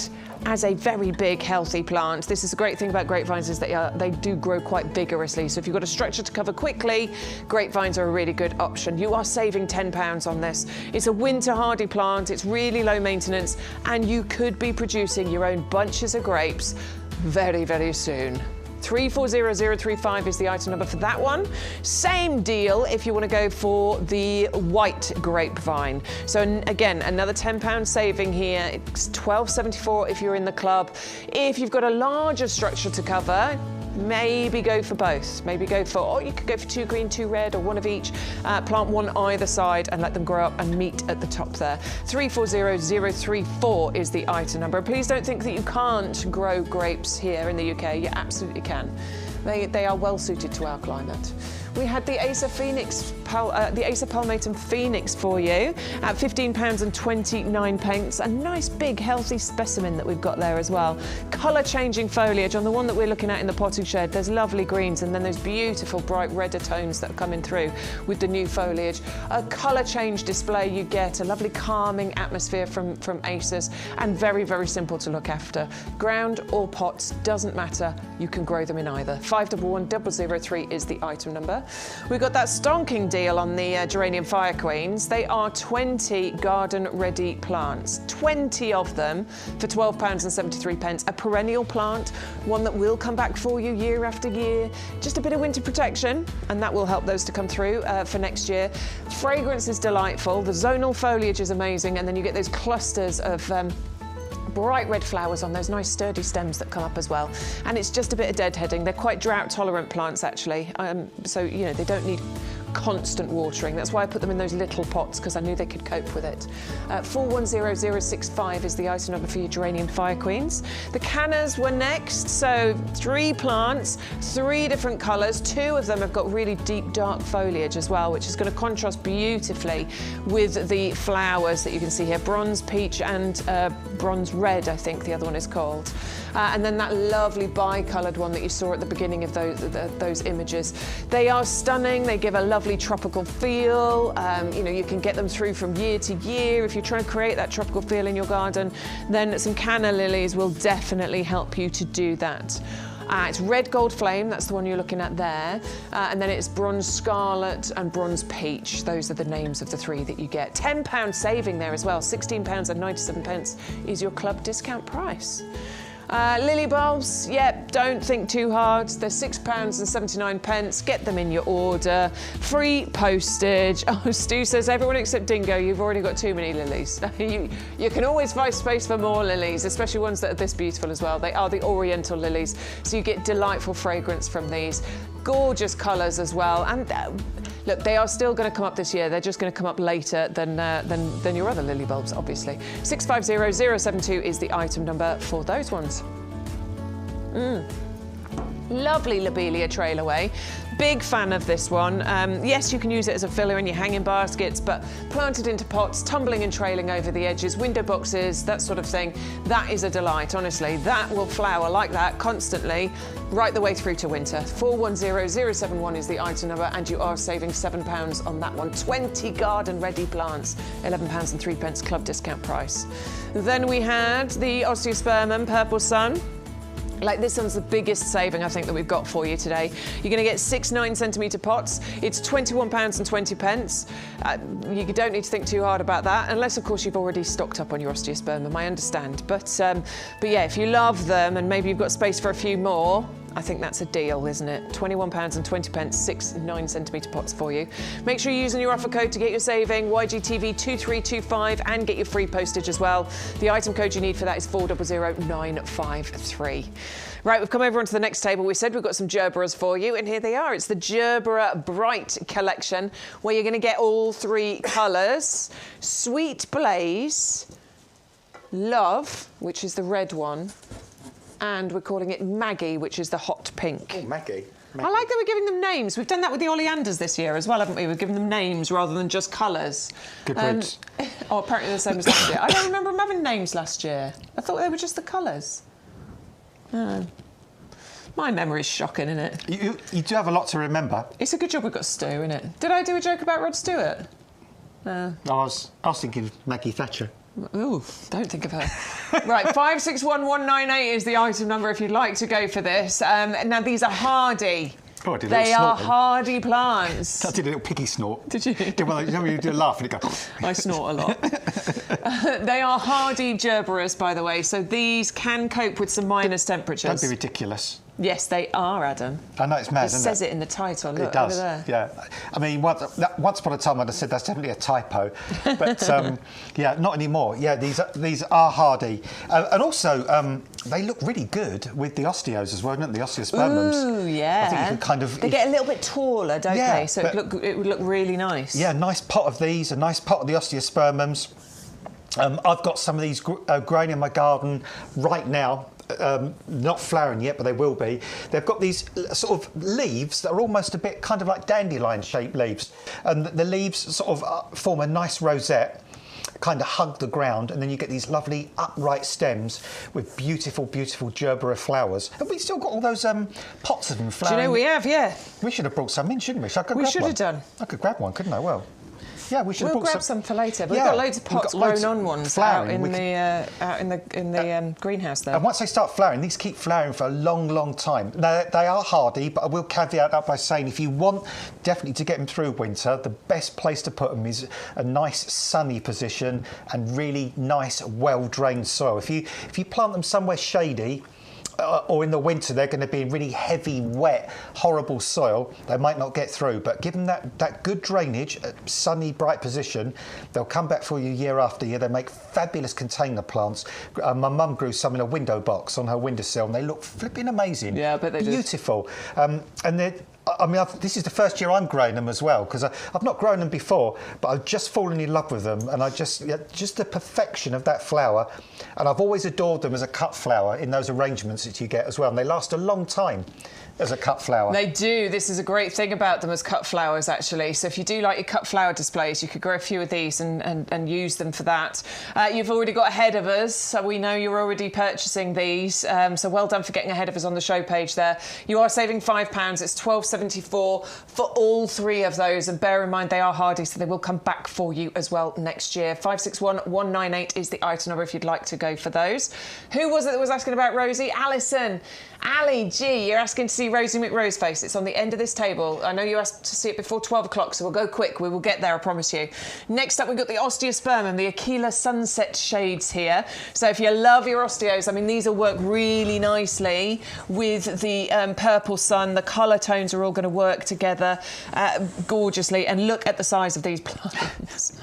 as a very big, healthy plant. This is the great thing about grapevines is that they do grow quite vigorously. So if you've got a structure to cover quickly, grapevines are a really good option. You are saving £10 on this. It's a winter hardy plant. It's really low maintenance, and you could be producing your own bunches of grapes very, very soon. 340035 is the item number for that one. Same deal if you want to go for the white grapevine. So again, another £10 saving here. It's £12.74 if you're in the club. If you've got a larger structure to cover, maybe go for both. Maybe go for, or you could go for 2 green, 2 red, or 1 of each. Plant 1 either side and let them grow up and meet at the top there. 340034 is the item number. Please don't think that you can't grow grapes here in the UK. You absolutely can. They are well suited to our climate. We had the Acer palmatum Phoenix for you at £15.29. A nice big healthy specimen that we've got there as well. Colour changing foliage. On the one that we're looking at in the potting shed, there's lovely greens and then those beautiful bright redder tones that are coming through with the new foliage. A colour change display you get, a lovely calming atmosphere from Acers, and very, very simple to look after. Ground or pots, doesn't matter, you can grow them in either. 511003 is the item number. We've got that stonking deal on the Geranium Fire Queens. They are 20 garden-ready plants, 20 of them for £12.73. A perennial plant, one that will come back for you year after year. Just a bit of winter protection, and that will help those to come through for next year. Fragrance is delightful. The zonal foliage is amazing, and then you get those clusters of bright red flowers on those nice sturdy stems that come up as well. And it's just a bit of deadheading. They're quite drought tolerant plants actually. So, you know, they don't need constant watering. That's why I put them in those little pots, because I knew they could cope with it. 410065 is the item number for your Geranium Fire Queens. The Cannas were next. So 3 plants, 3 different colours. 2 of them have got really deep dark foliage as well, which is going to contrast beautifully with the flowers that you can see here. Bronze peach and bronze red, I think the other one is called. And then that lovely bi-coloured one that you saw at the beginning of those images. They are stunning. They give a lovely tropical feel. You know, you can get them through from year to year. If you're trying to create that tropical feel in your garden, then some Canna lilies will definitely help you to do that. It's red gold flame, that's the one you're looking at there. And then it's bronze scarlet and bronze peach. Those are the names of the 3 that you get. £10 saving there as well. £16.97 is your club discount price. Lily bulbs, yep, don't think too hard. They're £6.79. Get them in your order. Free postage. Oh, Stu says, everyone except Dingo, you've already got too many lilies. you can always find space for more lilies, especially ones that are this beautiful as well. They are the Oriental lilies, so you get delightful fragrance from these. Gorgeous colours as well. And look, they are still going to come up this year. They're just going to come up later than your other lily bulbs, obviously. 650072 is the item number for those ones. Lovely Lobelia trail away. Big fan of this one. Yes, you can use it as a filler in your hanging baskets, but planted into pots, tumbling and trailing over the edges, window boxes, that sort of thing, that is a delight, honestly. That will flower like that constantly, right the way through to winter. 410071 is the item number, and you are saving £7 on that one. 20 garden-ready plants, £11.03 club discount price. Then we had the Osteospermum Purple Sun. Like, this one's the biggest saving I think that we've got for you today. You're going to get 6 9cm pots. It's £21.20. You don't need to think too hard about that, unless of course you've already stocked up on your Osteospermum, I understand. But yeah, if you love them and maybe you've got space for a few more, I think that's a deal, isn't it? £21.20, 6 9cm pots for you. Make sure you're using your offer code to get your saving, YGTV 2325, and get your free postage as well. The item code you need for that is 400953. Right, we've come over onto the next table. We said we've got some gerberas for you, and here they are. It's the Gerbera Bright collection, where you're going to get all 3 colours. Sweet Blaze, Love, which is the red one, and we're calling it Maggie, which is the hot pink. Oh, Maggie. I like that we're giving them names. We've done that with the Oleanders this year as well, haven't we? We've given them names rather than just colours. Good prints. Oh, apparently the same as last year. I don't remember them having names last year. I thought they were just the colours. Oh. My memory's shocking, isn't it? You do have a lot to remember. It's a good job we've got Stu, isn't it? Did I do a joke about Rod Stewart? No. I was thinking of Maggie Thatcher. Ooh, don't think of her. Right, 561198 is the item number if you'd like to go for this. Now, these are hardy. Oh, I did a they little are snorting. hardy plants. I did a little piggy snort. Did you? You know when you do a laugh and it goes... I snort a lot. They are hardy gerberas, by the way, so these can cope with some minus temperatures. Don't be ridiculous. Yes, they are, Adam. I know, it's mad, isn't it? It says it in the title, look, it does, over there. yeah. I mean, once upon a time I'd have said that's definitely a typo, but yeah, not anymore. Yeah, these are hardy. And also, they look really good with the osteos as well, don't they? The Osteospermums. Ooh, yeah. I think you can kind of... They get a little bit taller, don't they? So it would look really nice. Yeah, nice pot of these, a nice pot of the Osteospermums. I've got some of these growing in my garden right now. Not flowering yet, but they will be. They've got these sort of leaves that are almost a bit kind of like dandelion-shaped leaves, and the leaves sort of form a nice rosette, kind of hug the ground, and then you get these lovely upright stems with beautiful, beautiful gerbera flowers. Have we still got all those pots of them flowering? Do you know we have? Yeah. We should have brought some in, shouldn't we? We should have done. I could grab one, couldn't I? Well. Yeah, we should. We'll grab some for later. But we've got loads of pots grown on ones out in the greenhouse there. And once they start flowering, these keep flowering for a long, long time. Now, they are hardy, but I will caveat that by saying if you want definitely to get them through winter, the best place to put them is a nice sunny position and really nice, well-drained soil. If you plant them somewhere shady, or in the winter they're going to be in really heavy, wet, horrible soil, they might not get through. But give them that good drainage, sunny, bright position, they'll come back for you year after year. They make fabulous container plants. My mum grew some in a window box on her windowsill, and they look flipping amazing. Yeah, I bet they do. Beautiful. And they're... I mean, this is the first year I'm growing them as well, because I've not grown them before, but I've just fallen in love with them, and just the perfection of that flower. And I've always adored them as a cut flower in those arrangements that you get as well, and they last a long time as a cut flower. They do. This is a great thing about them as cut flowers, actually. So if you do like your cut flower displays, you could grow a few of these and use them for that. You've already got ahead of us, so we know you're already purchasing these. So well done for getting ahead of us on the show page there. You are saving £5. It's £12.74 for all 3 of those. And bear in mind, they are hardy, so they will come back for you as well next year. 561198 is the item number if you'd like to go for those. Who was it that was asking about Rosie? Alison. Ali G, you're asking to see Rosie McRoseface. It's on the end of this table. I know you asked to see it before 12 o'clock, so we'll go quick. We will get there, I promise you. Next up, we've got the Osteospermum, the Aquila Sunset shades here. So if you love your osteos, I mean, these will work really nicely with the purple sun. The colour tones are all going to work together gorgeously. And look at the size of these plants.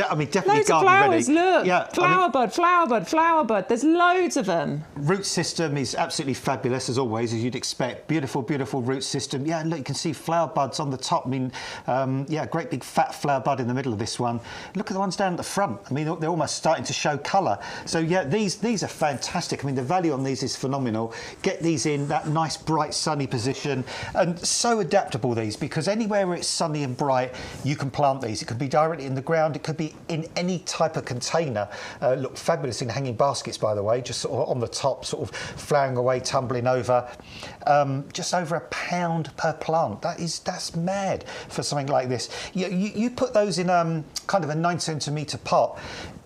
I mean, definitely loads of garden flowers, ready. look. Yeah, flower bud, flower bud, flower bud. There's loads of them. Root system is absolutely fabulous, as always, as you'd expect. Beautiful, beautiful root system. Yeah, look, you can see flower buds on the top. I mean, yeah, great big fat flower bud in the middle of this one. Look at the ones down at the front. I mean, they're almost starting to show colour. So, yeah, these are fantastic. I mean, the value on these is phenomenal. Get these in that nice, bright, sunny position. And so so adaptable, these, because anywhere where it's sunny and bright, you can plant these. It could be directly in the ground. It could be in any type of container. Look fabulous in hanging baskets, by the way, just sort of on the top, sort of flowering away, tumbling over. Just over £1 per plant. That's mad for something like this. You put those in kind of a 9-centimetre pot,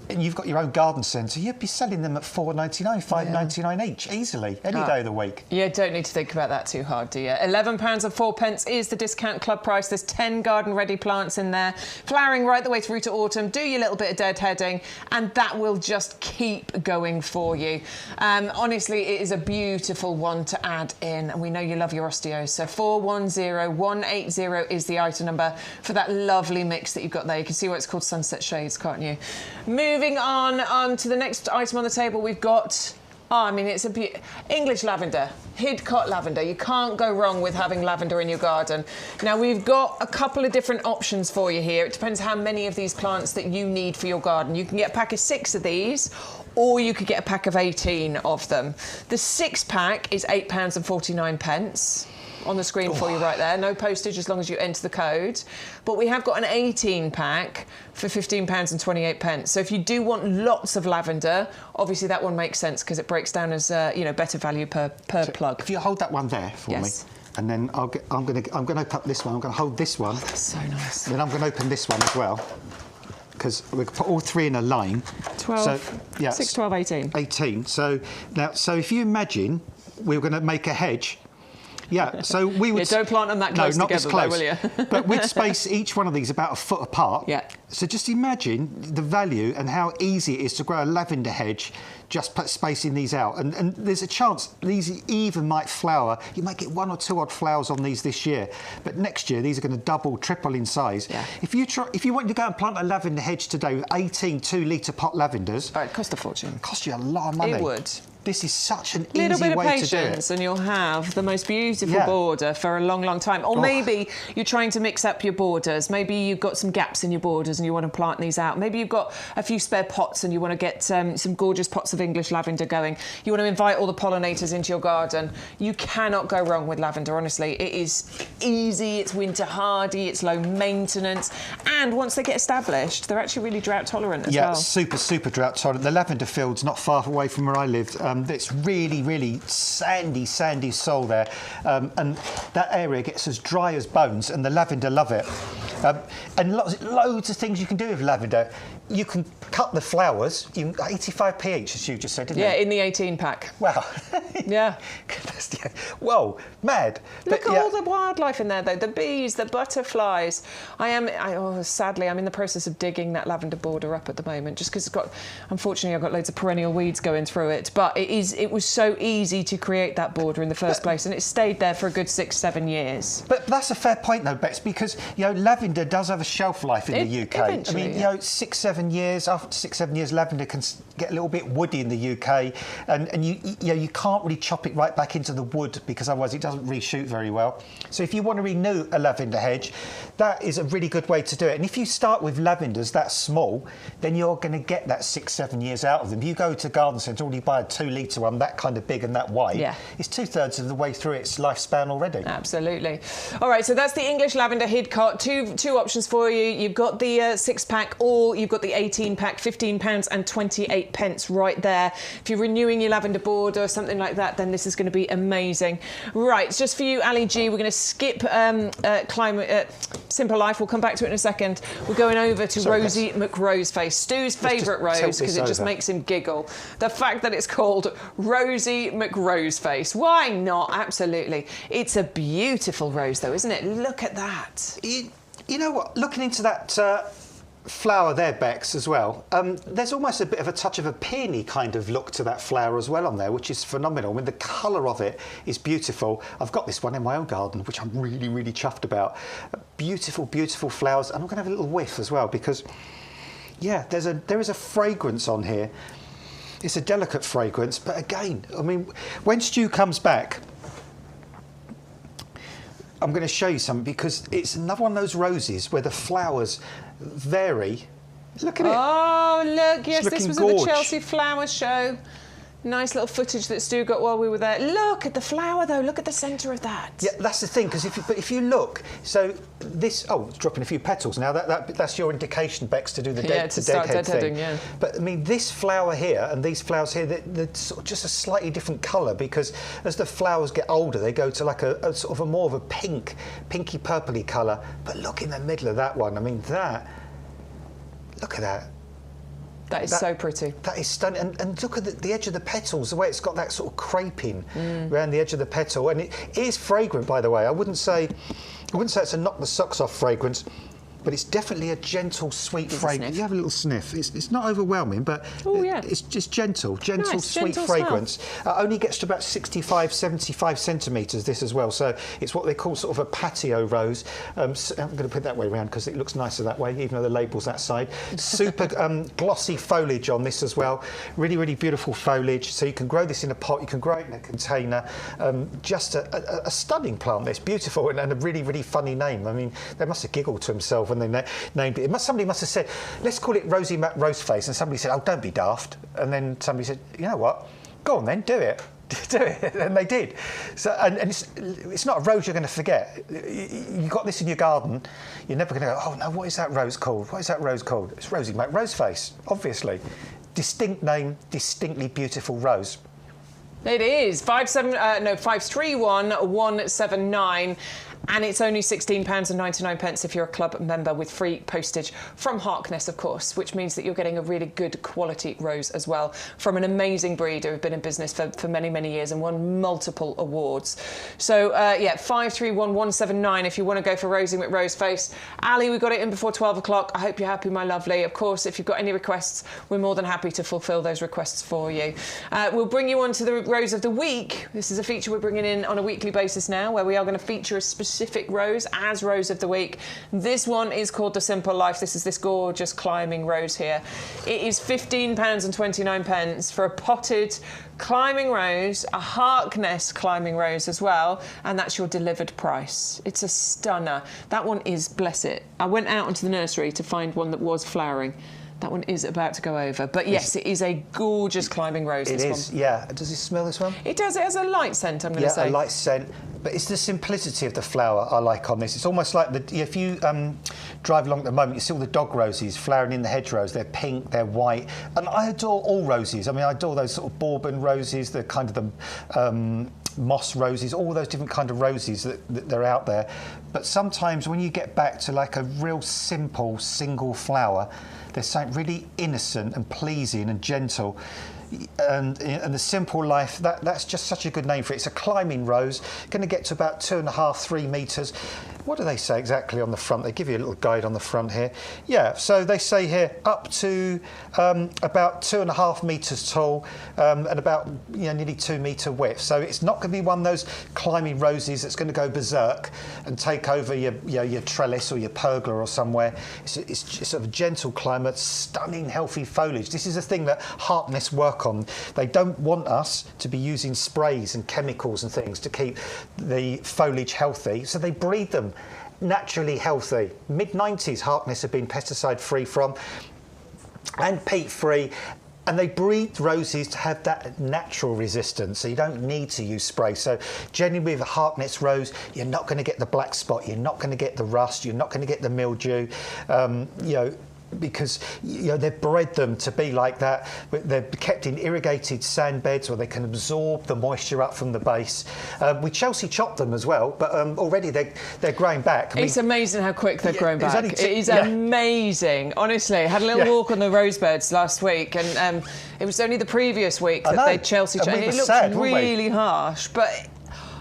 and you've got your own garden centre, you'd be selling them at £4.99, £5.99 each, easily, any day of the week. Yeah, don't need to think about that too hard, do you? £11.04 is the discount club price. There's 10 garden-ready plants in there, flowering right the way through to autumn. Do your little bit of deadheading, and that will just keep going for you. Honestly, it is a beautiful one to add in, and we know you love your osteos. So 410180 is the item number for that lovely mix that you've got there. You can see why it's called Sunset Shades, can't you? Moving on to the next item on the table, we've got, it's English lavender, Hidcote lavender. You can't go wrong with having lavender in your garden. Now, we've got a couple of different options for you here. It depends how many of these plants that you need for your garden. You can get a pack of 6 of these, or you could get a pack of 18 of them. The 6-pack is £8.49. On the screen for you right there. No postage as long as you enter the code. But we have got an 18-pack for £15.28. So if you do want lots of lavender, obviously that one makes sense because it breaks down as better value per plug. If you hold that one there for me, and then I'm going to open up this one. I'm going to hold this one. Oh, that's so nice. Then I'm going to open this one as well, because we can put all 3 in a line. 12, 6, 12, 18. 18. So if you imagine we were going to make a hedge. Yeah, so we would... don't plant them that close together, though, will you? But we'd space each one of these about a foot apart. Yeah. So just imagine the value and how easy it is to grow a lavender hedge, just spacing these out. And there's a chance these even might flower. You might get 1 or 2 odd flowers on these this year. But next year, these are going to double, triple in size. Yeah. If you wanted to go and plant a lavender hedge today with 18 2-litre pot lavenders... Oh, it cost a fortune. It cost you a lot of money. It would. This is such an little easy bit of way patience to do it. and you'll have the most beautiful border for a long, long time. Or maybe you're trying to mix up your borders. Maybe you've got some gaps in your borders and you want to plant these out. Maybe you've got a few spare pots and you want to get some gorgeous pots of English lavender going. You want to invite all the pollinators into your garden. You cannot go wrong with lavender, honestly. It is easy, it's winter hardy, it's low maintenance. And once they get established, they're actually really drought tolerant as well. Yeah, super, super drought tolerant. The lavender field's not far away from where I lived. It's really, really sandy soil there, and that area gets as dry as bones, and the lavender love it. And loads of things you can do with lavender. You can cut the flowers. 85 each, as you just said, didn't you? Yeah, in the 18-pack. Wow. Yeah. Whoa, mad. Look at all the wildlife in there, though. The bees, the butterflies. Sadly, I'm in the process of digging that lavender border up at the moment, just because unfortunately, I've got loads of perennial weeds going through it. But it was so easy to create that border in the first place, and it stayed there for a good 6-7 years. But that's a fair point, though, Bex, because lavender does have a shelf life in the UK. Eventually, 6-7 years. After 6-7 years, lavender can get a little bit woody in the UK, and you can't really chop it right back into the wood because otherwise it doesn't reshoot very well. So if you want to renew a lavender hedge, that is a really good way to do it. And if you start with lavenders that small, then you're going to get that 6-7 years out of them. You go to garden centre and you buy a 2-litre one that kind of big and that wide. Yeah. It's 2/3 of the way through its lifespan already. Absolutely. All right, so that's the English lavender Hidcote. Two options for you. You've got the 6-pack, or you've got the 18-pack, £15.28 right there. If you're renewing your lavender border or something like that, then this is going to be amazing. Right, just for you, Ali G, we're going to skip Simple Life. We'll come back to it in a second. We're going over to Rosie McRoseface, Stu's favourite rose, because it just makes him giggle. The fact that it's called Rosie McRoseface. Why not? Absolutely. It's a beautiful rose, though, isn't it? Look at that. You know what? Looking into that flower there, Bex, as well, there's almost a bit of a touch of a peony kind of look to that flower as well on there, which is phenomenal. I mean, the colour of it is beautiful. I've got this one in my own garden, which I'm really, really chuffed about. Beautiful, beautiful flowers. And I'm going to have a little whiff as well because, yeah, there is a fragrance on here. It's a delicate fragrance, but again, I mean, when Stu comes back, I'm going to show you something because it's another one of those roses where the flowers vary. Look at it. Oh, look, yes, this was at the Chelsea Flower Show. Nice little footage that Stu got while we were there. Look at the flower, though. Look at the centre of that. Yeah, that's the thing, because if you look, so this, it's dropping a few petals now. That's your indication, Bex, to do the deadhead thing. Yeah. But I mean, this flower here and these flowers here, they're sort of just a slightly different colour, because as the flowers get older, they go to like a sort of a more of a pinky purpley colour. But look in the middle of that one. I mean, look at that. That is so pretty. That is stunning. And look at the edge of the petals, the way it's got that sort of craping around the edge of the petal. And it is fragrant, by the way. I wouldn't say it's a knock the socks off fragrance, but it's definitely a gentle, sweet fragrance. You have a little sniff. It's not overwhelming, but it's just gentle, sweet fragrance. Only gets to about 65, 75 centimetres, this as well. So it's what they call sort of a patio rose. So I'm going to put it that way around because it looks nicer that way, even though the label's that side. Super glossy foliage on this as well. Really, really beautiful foliage. So you can grow this in a pot, you can grow it in a container. Just a stunning plant. It's beautiful and a really, really funny name. I mean, they must have giggled to themselves when they named it. Somebody must have said, let's call it Rosie Mac Roseface, and somebody said, oh, don't be daft. And then somebody said, you know what, go on then, do it. Do it, and they did. So, and it's not a rose you're going to forget. You got this in your garden, you're never going to go, oh no, what is that rose called? What is that rose called? It's Rosie Mac Roseface, obviously. Distinct name, distinctly beautiful rose. It is 531179, and it's only £16.99 if you're a club member, with free postage from Harkness, of course, which means that you're getting a really good quality rose as well from an amazing breeder who've been in business for many, many years and won multiple awards. So, 531179 if you want to go for Rosie McRoseface. Ali, we got it in before 12 o'clock. I hope you're happy, my lovely. Of course, if you've got any requests, we're more than happy to fulfil those requests for you. We'll bring you on to the Rose of the Week. This is a feature we're bringing in on a weekly basis now, where we are going to feature a specific rose as Rose of the Week. This one is called The Simple Life. This is this gorgeous climbing rose here. It is £15.29 for a potted climbing rose, a Harkness climbing rose as well, and that's your delivered price. It's a stunner. That one is, bless it. I went out into the nursery to find one that was flowering. That one is about to go over. But yes, it is a gorgeous climbing rose, this one. It is, yeah. Does it smell, this one? It does. It has a light scent, I'm going to say. Yeah, a light scent. But it's the simplicity of the flower I like on this. It's almost like if you drive along at the moment, you see all the dog roses flowering in the hedgerows. They're pink, they're white. And I adore all roses. I mean, I adore those sort of Bourbon roses, the kind of the moss roses, all those different kind of roses that they're out there. But sometimes when you get back to like a real simple single flower, there's something really innocent and pleasing and gentle. And the Simple Life, that's just such a good name for it. It's a climbing rose, going to get to about 2.5, 3 metres. What do they say exactly on the front? They give you a little guide on the front here. Yeah, so they say here up to about 2.5 metres tall and about nearly 2 metre width. So it's not going to be one of those climbing roses that's going to go berserk and take over your trellis or your pergola or somewhere. It's just sort of a gentle climate, stunning, healthy foliage. This is a thing that Harkness work on. They don't want us to be using sprays and chemicals and things to keep the foliage healthy, so they breed them naturally healthy. Mid-90s, Harkness have been pesticide-free and peat-free, and they breed roses to have that natural resistance, so you don't need to use spray. So generally with a Harkness rose, you're not going to get the black spot, you're not going to get the rust, you're not going to get the mildew, because they've bred them to be like that. They're kept in irrigated sand beds where they can absorb the moisture up from the base. We Chelsea chopped them as well, but already they're growing back. It's amazing how quick they've grown back. It is amazing. Honestly, I had a little walk on the rosebeds last week, and it was only the previous week that they Chelsea chopped. It looked really harsh, but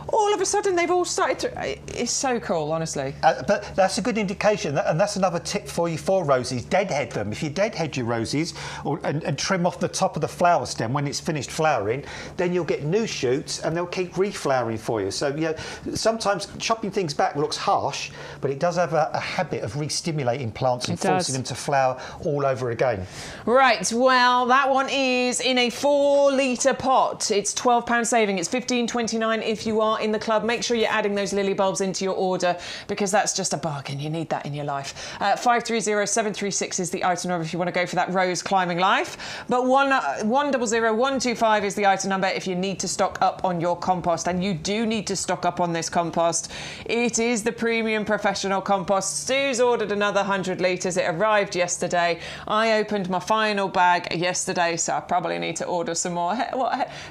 all of a sudden they've all started to... It's so cool, honestly. But that's a good indication, and that's another tip for you for roses. Deadhead them. If you deadhead your roses and trim off the top of the flower stem when it's finished flowering, then you'll get new shoots and they'll keep reflowering for you. So, sometimes chopping things back looks harsh, but it does have a habit of re-stimulating plants and forcing them to flower all over again. Right, well, that one is in a 4-litre pot. It's £12 saving. It's £15.29 if you are not in the club, make sure you're adding those lily bulbs into your order, because that's just a bargain. You need that in your life. 530736 is the item number if you want to go for that rose climbing life. But 100125 is the item number if you need to stock up on your compost. And you do need to stock up on this compost. It is the premium professional compost. Stu's ordered another 100 litres. It arrived yesterday. I opened my final bag yesterday, so I probably need to order some more.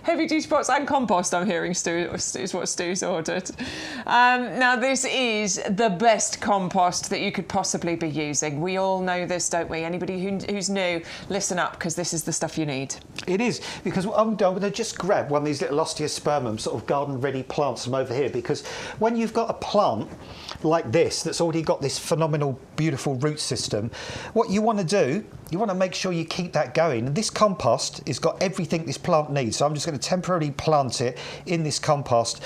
Heavy duty pots and compost, I'm hearing, Stu, is what Stu's ordered. Now, this is the best compost that you could possibly be using. We all know this, don't we? Anybody who's new, listen up, because this is the stuff you need. It is, because I'm going to just grab one of these little Osteospermum sort of garden-ready plants from over here, because when you've got a plant like this that's already got this phenomenal, beautiful root system, what you want to do, you want to make sure you keep that going. And this compost has got everything this plant needs. So I'm just going to temporarily plant it in this compost.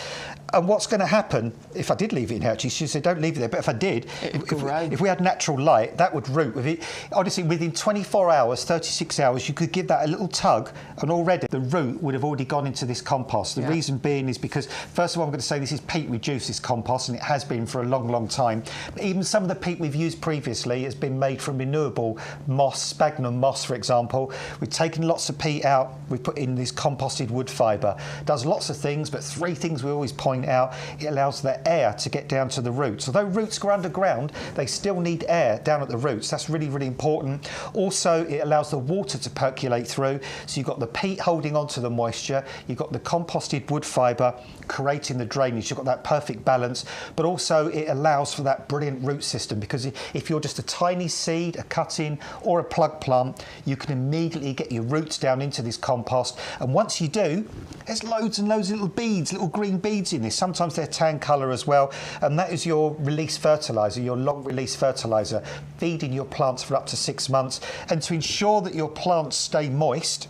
And what's going to happen, if I did leave it in here, actually, she said don't leave it there, but if I did, if we had natural light, that would root with it. Honestly, within 24 hours, 36 hours, you could give that a little tug, and already the root would have already gone into this compost. The reason being is because, first of all, I'm going to say this is peat reduced, this compost, and it has been for a long, long time. But even some of the peat we've used previously has been made from renewable moss, sphagnum moss, for example. We've taken lots of peat out, we've put in this composted wood fibre. Does lots of things, but three things we always point out: it allows the air to get down to the roots. Although roots go underground, they still need air down at the roots. That's really, really important. Also, it allows the water to percolate through. So you've got the peat holding onto the moisture, you've got the composted wood fibre creating the drainage, you've got that perfect balance, but also it allows for that brilliant root system, because if you're just a tiny seed, a cutting or a plug plant, you can immediately get your roots down into this compost. And once you do, there's loads and loads of little beads, little green beads in this. Sometimes they're tan colour as well, and that is your release fertiliser, your long release fertiliser, feeding your plants for up to 6 months. And to ensure that your plants stay moist,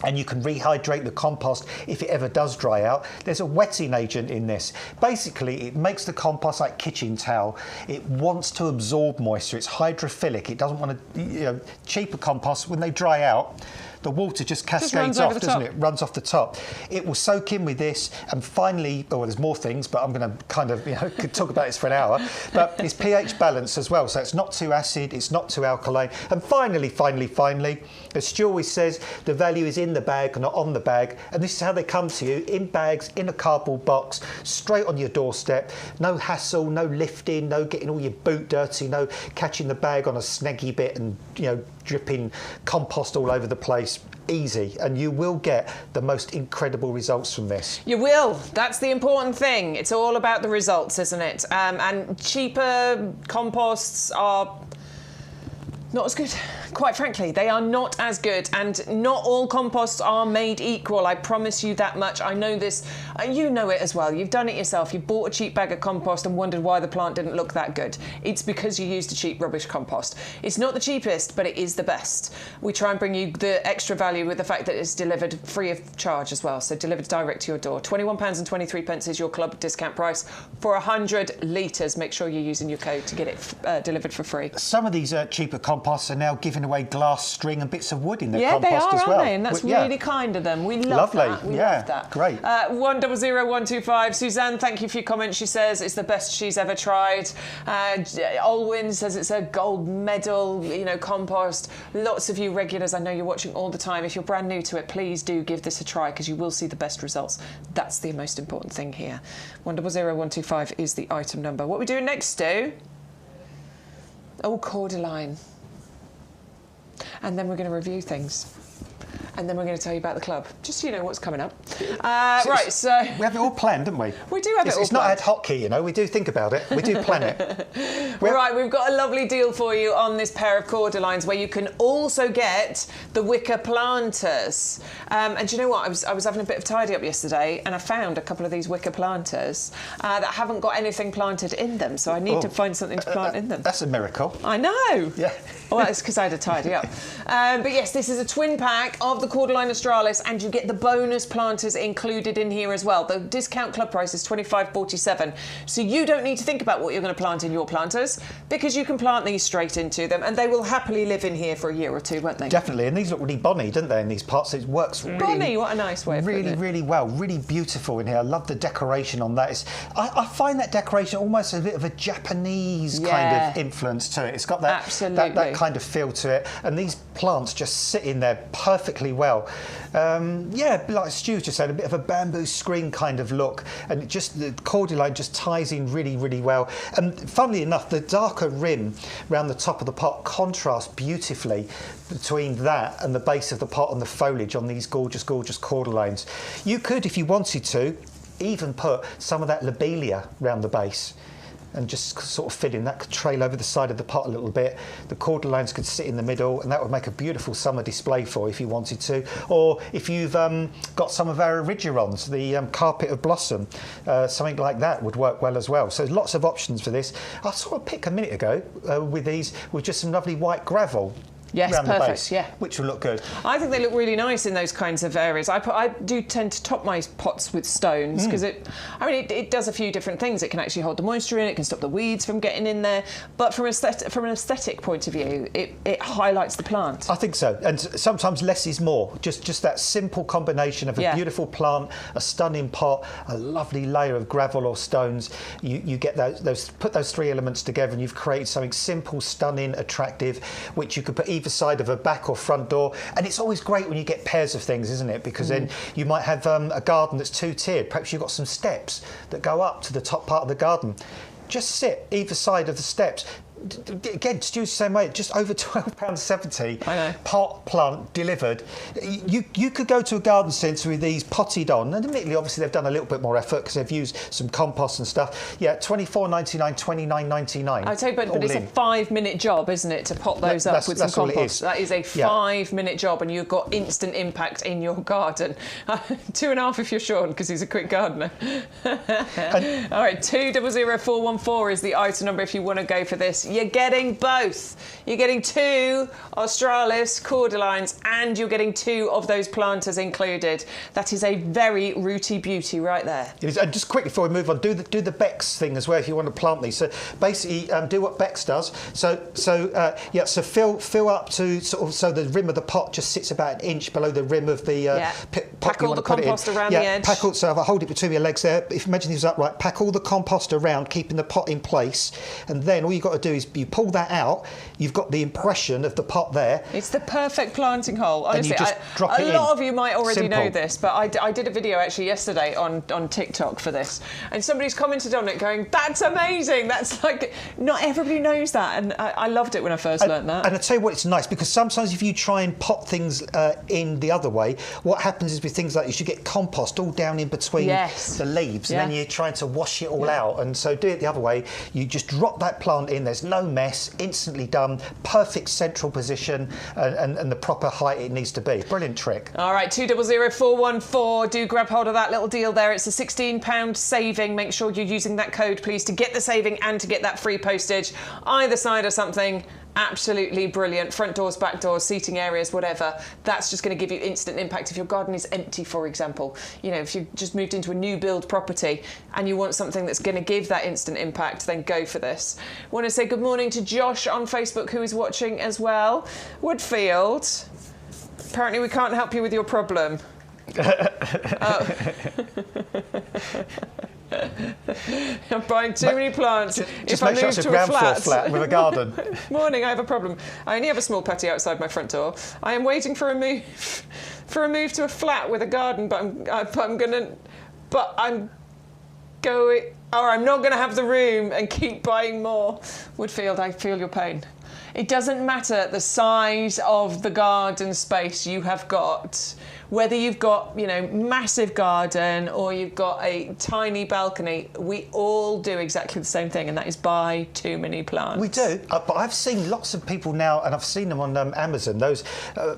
and you can rehydrate the compost if it ever does dry out, there's a wetting agent in this. Basically, it makes the compost like kitchen towel. It wants to absorb moisture. It's hydrophilic. It doesn't want to, cheaper compost, when they dry out, the water just cascades off, doesn't it? Runs off the top. It will soak in with this, and finally, there's more things, but I'm going to kind of, could talk about this for an hour, but it's pH balance as well, so it's not too acid, it's not too alkaline. And finally, as Stu always says, the value is in the bag, not on the bag, and this is how they come to you, in bags, in a cardboard box, straight on your doorstep. No hassle, no lifting, no getting all your boot dirty, no catching the bag on a snaggy bit and, dripping compost all over the place. Easy, and you will get the most incredible results from this. You will. That's the important thing. It's all about the results, isn't it? And cheaper composts are not as good. Quite frankly, they are not as good, and not all composts are made equal. I promise you that much. I know this. You know it as well. You've done it yourself. You bought a cheap bag of compost and wondered why the plant didn't look that good. It's because you used a cheap rubbish compost. It's not the cheapest, but it is the best. We try and bring you the extra value with the fact that it's delivered free of charge as well. So delivered direct to your door. £21.23 is your club discount price for 100 litres. Make sure you're using your code to get it delivered for free. Some of these cheaper composts are now giving away glass string and bits of wood in their compost as well. Yeah, they are, aren't they? And that's really kind of them. We love that. We love that. Great. 100125. Suzanne, thank you for your comment. She says it's the best she's ever tried. Olwyn says it's a gold medal, compost. Lots of you regulars, I know you're watching all the time. If you're brand new to it, please do give this a try, because you will see the best results. That's the most important thing here. 100125 is the item number. What are we doing next, Stu? Oh, Cordyline. And then we're going to review things. And then we're going to tell you about the club, just so you know what's coming up. Right, so... We have it all planned, don't we? We do have it all planned. It's not ad hoc here, we do think about it. We do plan it. Right, we've got a lovely deal for you on this pair of Cordylines, where you can also get the wicker planters. And do you know what? I was having a bit of tidy up yesterday, and I found a couple of these wicker planters that haven't got anything planted in them, so I need to find something to plant in them. That's a miracle. I know. Yeah. Well, that's because I had to tidy up. But yes, this is a twin pack of the Cordyline australis, and you get the bonus planters included in here as well. The discount club price is $25.47, so you don't need to think about what you're going to plant in your planters, because you can plant these straight into them, and they will happily live in here for a year or two, won't they? Definitely, and these look really bonny, don't they, in these pots? It works really... Bonny, what a nice way of putting it. Really well, really beautiful in here. I love the decoration on that. I find that decoration almost a bit of a Japanese kind of influence to it. It's got that, that kind of feel to it, and these plants just sit in there perfectly well. Yeah, like Stu just said, a bit of a bamboo screen kind of look, and it just, the cordyline just ties in really well. And funnily enough, the darker rim around the top of the pot contrasts beautifully between that and the base of the pot and the foliage on these gorgeous cordylines. You could, if you wanted to, even put some of that lobelia around the base and just sort of fit in. That could trail over the side of the pot a little bit. The cordylines could sit in the middle, and that would make a beautiful summer display for you if you wanted to. Or if you've got some of our erigerons, the carpet of blossom, something like that would work well as well. So there's lots of options for this. I saw a pic a minute ago with these, with just some lovely white gravel. Yes, around perfect, the base, yeah. Which will look good. I think they look really nice in those kinds of areas. I do tend to top my pots with stones because it does a few different things. It can actually hold the moisture in, it can stop the weeds from getting in there. But from an aesthetic point of view, it highlights the plant. I think so. And sometimes less is more. Just that simple combination of a beautiful plant, a stunning pot, a lovely layer of gravel or stones. You get put those three elements together, and you've created something simple, stunning, attractive, which you could put either side of a back or front door. And it's always great when you get pairs of things, isn't it? Because then you might have a garden that's two-tiered. Perhaps you've got some steps that go up to the top part of the garden. Just sit either side of the steps. Again, Stu's the same way, just over £12.70. I know. Pot plant delivered. You could go to a garden centre with these potted on, and admittedly, obviously, they've done a little bit more effort because they've used some compost and stuff. Yeah, £24.99, £29.99. I tell you, but it's a 5-minute job, isn't it, to pot those up with some compost? That is a 5-minute job, and you've got instant impact in your garden. 2.5 if you're Sean, because he's a quick gardener. All right, 200414 is the item number if you want to go for this. You're getting both. You're getting 2 australis cordylines, and you're getting 2 of those planters included. That is a very rooty beauty right there. It is. And just quickly before we move on, do the Bex thing as well if you want to plant these. So basically, do what Bex does. So fill up to sort of so the rim of the pot just sits about 1 inch below the rim of the pot. Pack all the compost around the edge. Pack all. So if I hold it between your legs there, if you imagine these upright, pack all the compost around, keeping the pot in place, and then all you've got to do is you pull that out. You've got the impression of the pot there. It's the perfect planting hole. Honestly, and you just drop it in. A lot of you might already know this, but I did a video actually yesterday on TikTok for this, and somebody's commented on it going, "That's amazing! That's like not everybody knows that," and I loved it when I first learnt that. And I tell you what, it's nice because sometimes if you try and pot things in the other way, what happens is with things like this, you get compost all down in between the leaves, and then you're trying to wash it all out. And so do it the other way. You just drop that plant in. There's no mess, instantly done, perfect central position, and the proper height it needs to be. Brilliant trick. All right, 200414. Do grab hold of that little deal there. It's a £16 saving. Make sure you're using that code, please, to get the saving and to get that free postage. Either side of something. Absolutely brilliant. Front doors, back doors, seating areas, whatever. That's just going to give you instant impact. If your garden is empty, for example, you know, if you've just moved into a new build property and you want something that's going to give that instant impact, then go for this. I want to say good morning to Josh on Facebook, who is watching as well. Woodfield, apparently we can't help you with your problem. I'm buying too many plants. Just make sure it's a ground floor flat with a garden. Morning, I have a problem. I only have a small patio outside my front door. I am waiting for a move to a flat with a garden, but I'm not going to have the room and keep buying more. Woodfield, I feel your pain. It doesn't matter the size of the garden space you have got, whether you've got, you know, massive garden or you've got a tiny balcony, we all do exactly the same thing, and that is buy too many plants. We do, but I've seen lots of people now, and I've seen them on Amazon, those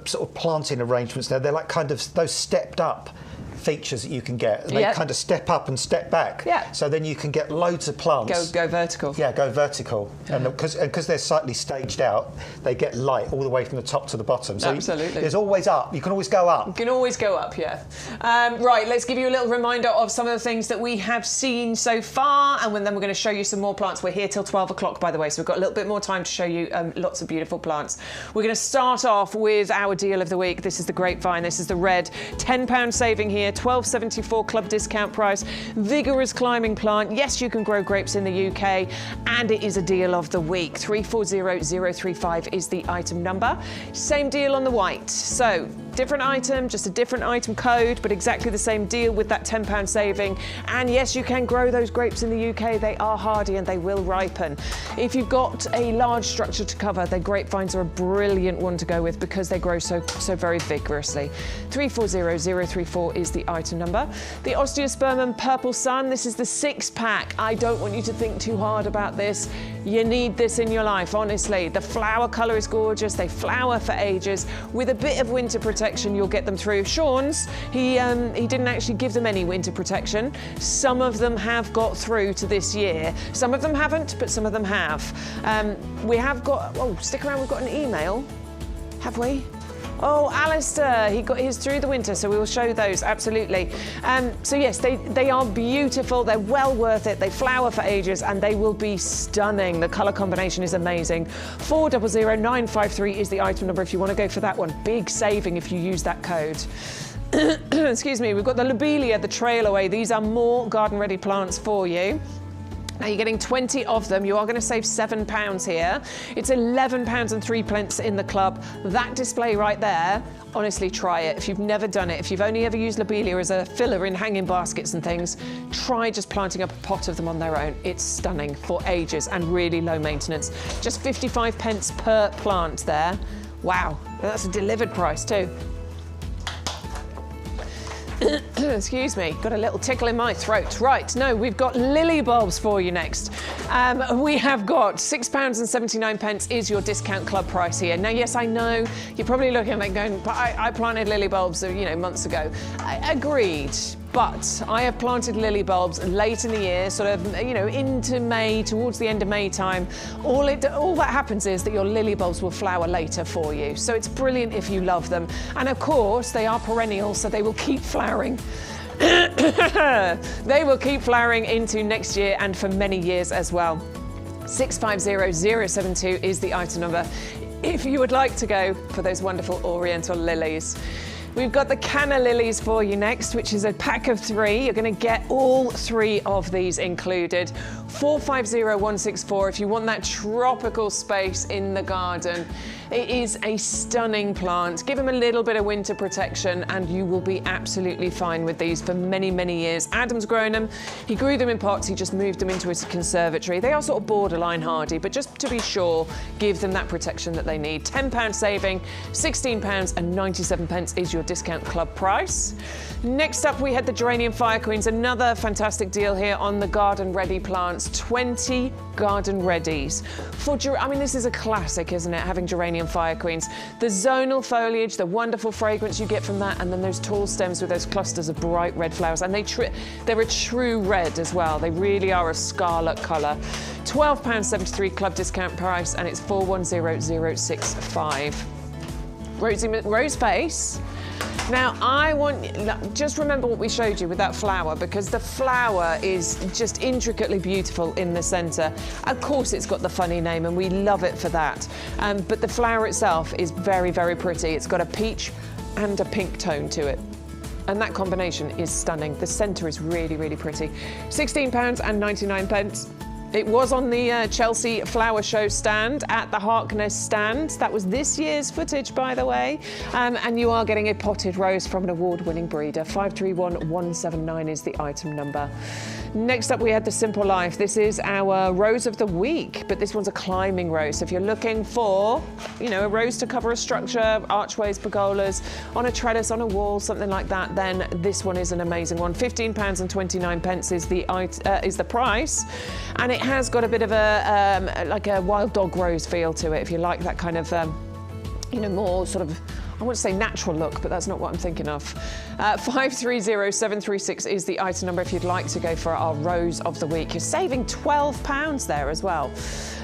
sort of planting arrangements there. They're like kind of those stepped up features that you can get. And they Yeah. kind of step up and step back. Yeah. So then you can get loads of plants. Go vertical. Yeah, go vertical. And because they're slightly staged out, they get light all the way from the top to the bottom. So Absolutely. there's always up. You can always go up. You can always go up, yeah. Right, let's give you a little reminder of some of the things that we have seen so far, and then we're going to show you some more plants. We're here till 12 o'clock, by the way, so we've got a little bit more time to show you lots of beautiful plants. We're going to start off with our deal of the week. This is the grapevine. This is the red. £10 saving here, £12.74 club discount price. Vigorous climbing plant. Yes, you can grow grapes in the UK, and it is a deal of the week. 340035 is the item number. Same deal on the white. So, different item, just a different item code, but exactly the same deal with that £10 saving. And yes, you can grow those grapes in the UK. They are hardy and they will ripen. If you've got a large structure to cover, the grapevines are a brilliant one to go with because they grow so very vigorously. 340034 is the item number. The Osteospermum Purple Sun, this is the 6-pack. I don't want you to think too hard about this. You need this in your life, honestly. The flower colour is gorgeous. They flower for ages. With a bit of winter protection, you'll get them through. Sean's, he didn't actually give them any winter protection. Some of them have got through to this year. Some of them haven't, but some of them have. We have got, stick around, we've got an email. Have we? Oh, Alistair, he got his through the winter, so we will show those, absolutely. So yes, they are beautiful, they're well worth it, they flower for ages, and they will be stunning. The colour combination is amazing. 400953 is the item number if you want to go for that one. Big saving if you use that code. Excuse me, we've got the Lobelia, the trail away. These are more garden-ready plants for you. Now you're getting 20 of them. You are going to save £7 here. It's £11 and 3 pence in the club. That display right there, honestly, try it. If you've never done it, if you've only ever used Lobelia as a filler in hanging baskets and things, try just planting up a pot of them on their own. It's stunning for ages and really low maintenance. Just 55 pence per plant there. Wow, that's a delivered price too. Excuse me, got a little tickle in my throat. Right, no, we've got lily bulbs for you next. We have got £6.79 is your discount club price here. Now, yes, I know you're probably looking at me going, but I planted lily bulbs, months ago. Agreed. But I have planted lily bulbs late in the year, sort of, into May, towards the end of May time. All that happens is that your lily bulbs will flower later for you. So it's brilliant if you love them. And of course, they are perennial, so they will keep flowering. They will keep flowering into next year and for many years as well. 650072 is the item number if you would like to go for those wonderful Oriental lilies. We've got the Canna lilies for you next, which is a pack of 3. You're going to get all 3 of these included. 450164 if you want that tropical space in the garden. It is a stunning plant. Give them a little bit of winter protection and you will be absolutely fine with these for many, many years. Adam's grown them. He grew them in pots. He just moved them into his conservatory. They are sort of borderline hardy, but just to be sure, give them that protection that they need. £10 saving, £16.97 is your discount club price. Next up, we had the Geranium Fire Queens, another fantastic deal here on the garden ready plants. 20 garden readies. This is a classic, isn't it? Having Geranium Fire Queens. The zonal foliage, the wonderful fragrance you get from that, and then those tall stems with those clusters of bright red flowers. And they're a true red as well. They really are a scarlet colour. £12.73 club discount price, and it's 410065. Rose vase. Now, just remember what we showed you with that flower, because the flower is just intricately beautiful in the centre. Of course, it's got the funny name, and we love it for that. But the flower itself is very, very pretty. It's got a peach and a pink tone to it. And that combination is stunning. The centre is really, really pretty. £16.99. It was on the Chelsea Flower Show stand at the Harkness stand. That was this year's footage, by the way. And you are getting a potted rose from an award-winning breeder. 531179 is the item number. Next up, we had the Simple Life. This is our rose of the week, but this one's a climbing rose. So if you're looking for, a rose to cover a structure, archways, pergolas, on a trellis, on a wall, something like that, then this one is an amazing one. £15.29 is the price, and it has got a bit of a like a wild dog rose feel to it. If you like that kind of, more sort of I want to say natural look, but that's not what I'm thinking of. 530736 is the item number if you'd like to go for our Rose of the Week. You're saving £12 there as well.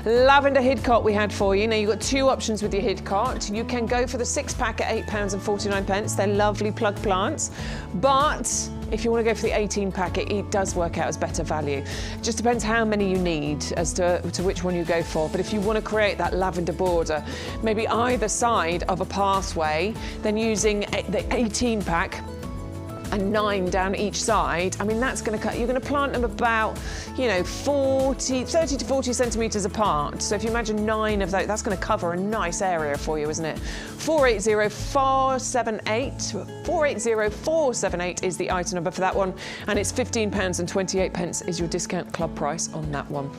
Lavender Hidcot we had for you. Now you've got two options with your Hidcot. You can go for the 6-pack at £8.49. They're lovely plug plants. But if you want to go for the 18-pack, it does work out as better value. It just depends how many you need as to which one you go for. But if you want to create that lavender border, maybe either side of a pathway, then using the 18-pack and 9 down each side, I mean, that's going to cut, you're going to plant them about, you know, 30 to 40 centimetres apart. So if you imagine 9 of those, that's going to cover a nice area for you, isn't it? 480478 is the item number for that one, and it's £15.28 is your discount club price on that one.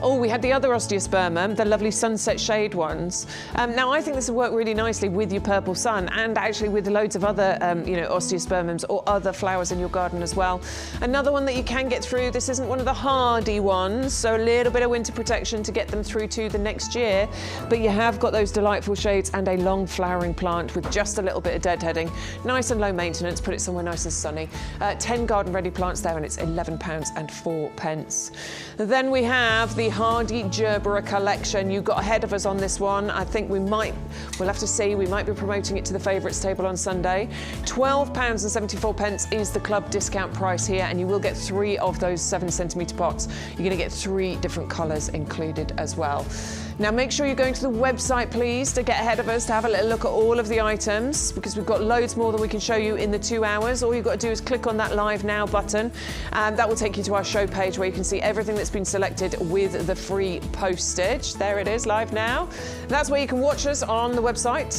Oh, we had the other Osteospermum, the lovely sunset shade ones. Now, I think this will work really nicely with your purple sun and actually with loads of other, you know, Osteospermums or other flowers in your garden as well. Another one that you can get through, this isn't one of the hardy ones, so a little bit of winter protection to get them through to the next year, but you have got those delightful shades and a long flowering plant with just a little bit of deadheading. Nice and low maintenance, put it somewhere nice and sunny. 10 garden ready plants there, and it's £11.04. Then we have the hardy gerbera collection. You got ahead of us on this one. I think we'll have to see, we might be promoting it to the favourites table on Sunday. £12.74 is the club discount price here, and you will get 3 of those 7cm pots. You're going to get 3 different colours included as well. Now make sure you're going to the website, please, to get ahead of us, to have a little look at all of the items, because we've got loads more than we can show you in the 2 hours. All you've got to do is click on that Live Now button, and that will take you to our show page where you can see everything that's been selected with the free postage. There it is, Live Now. That's where you can watch us on the website.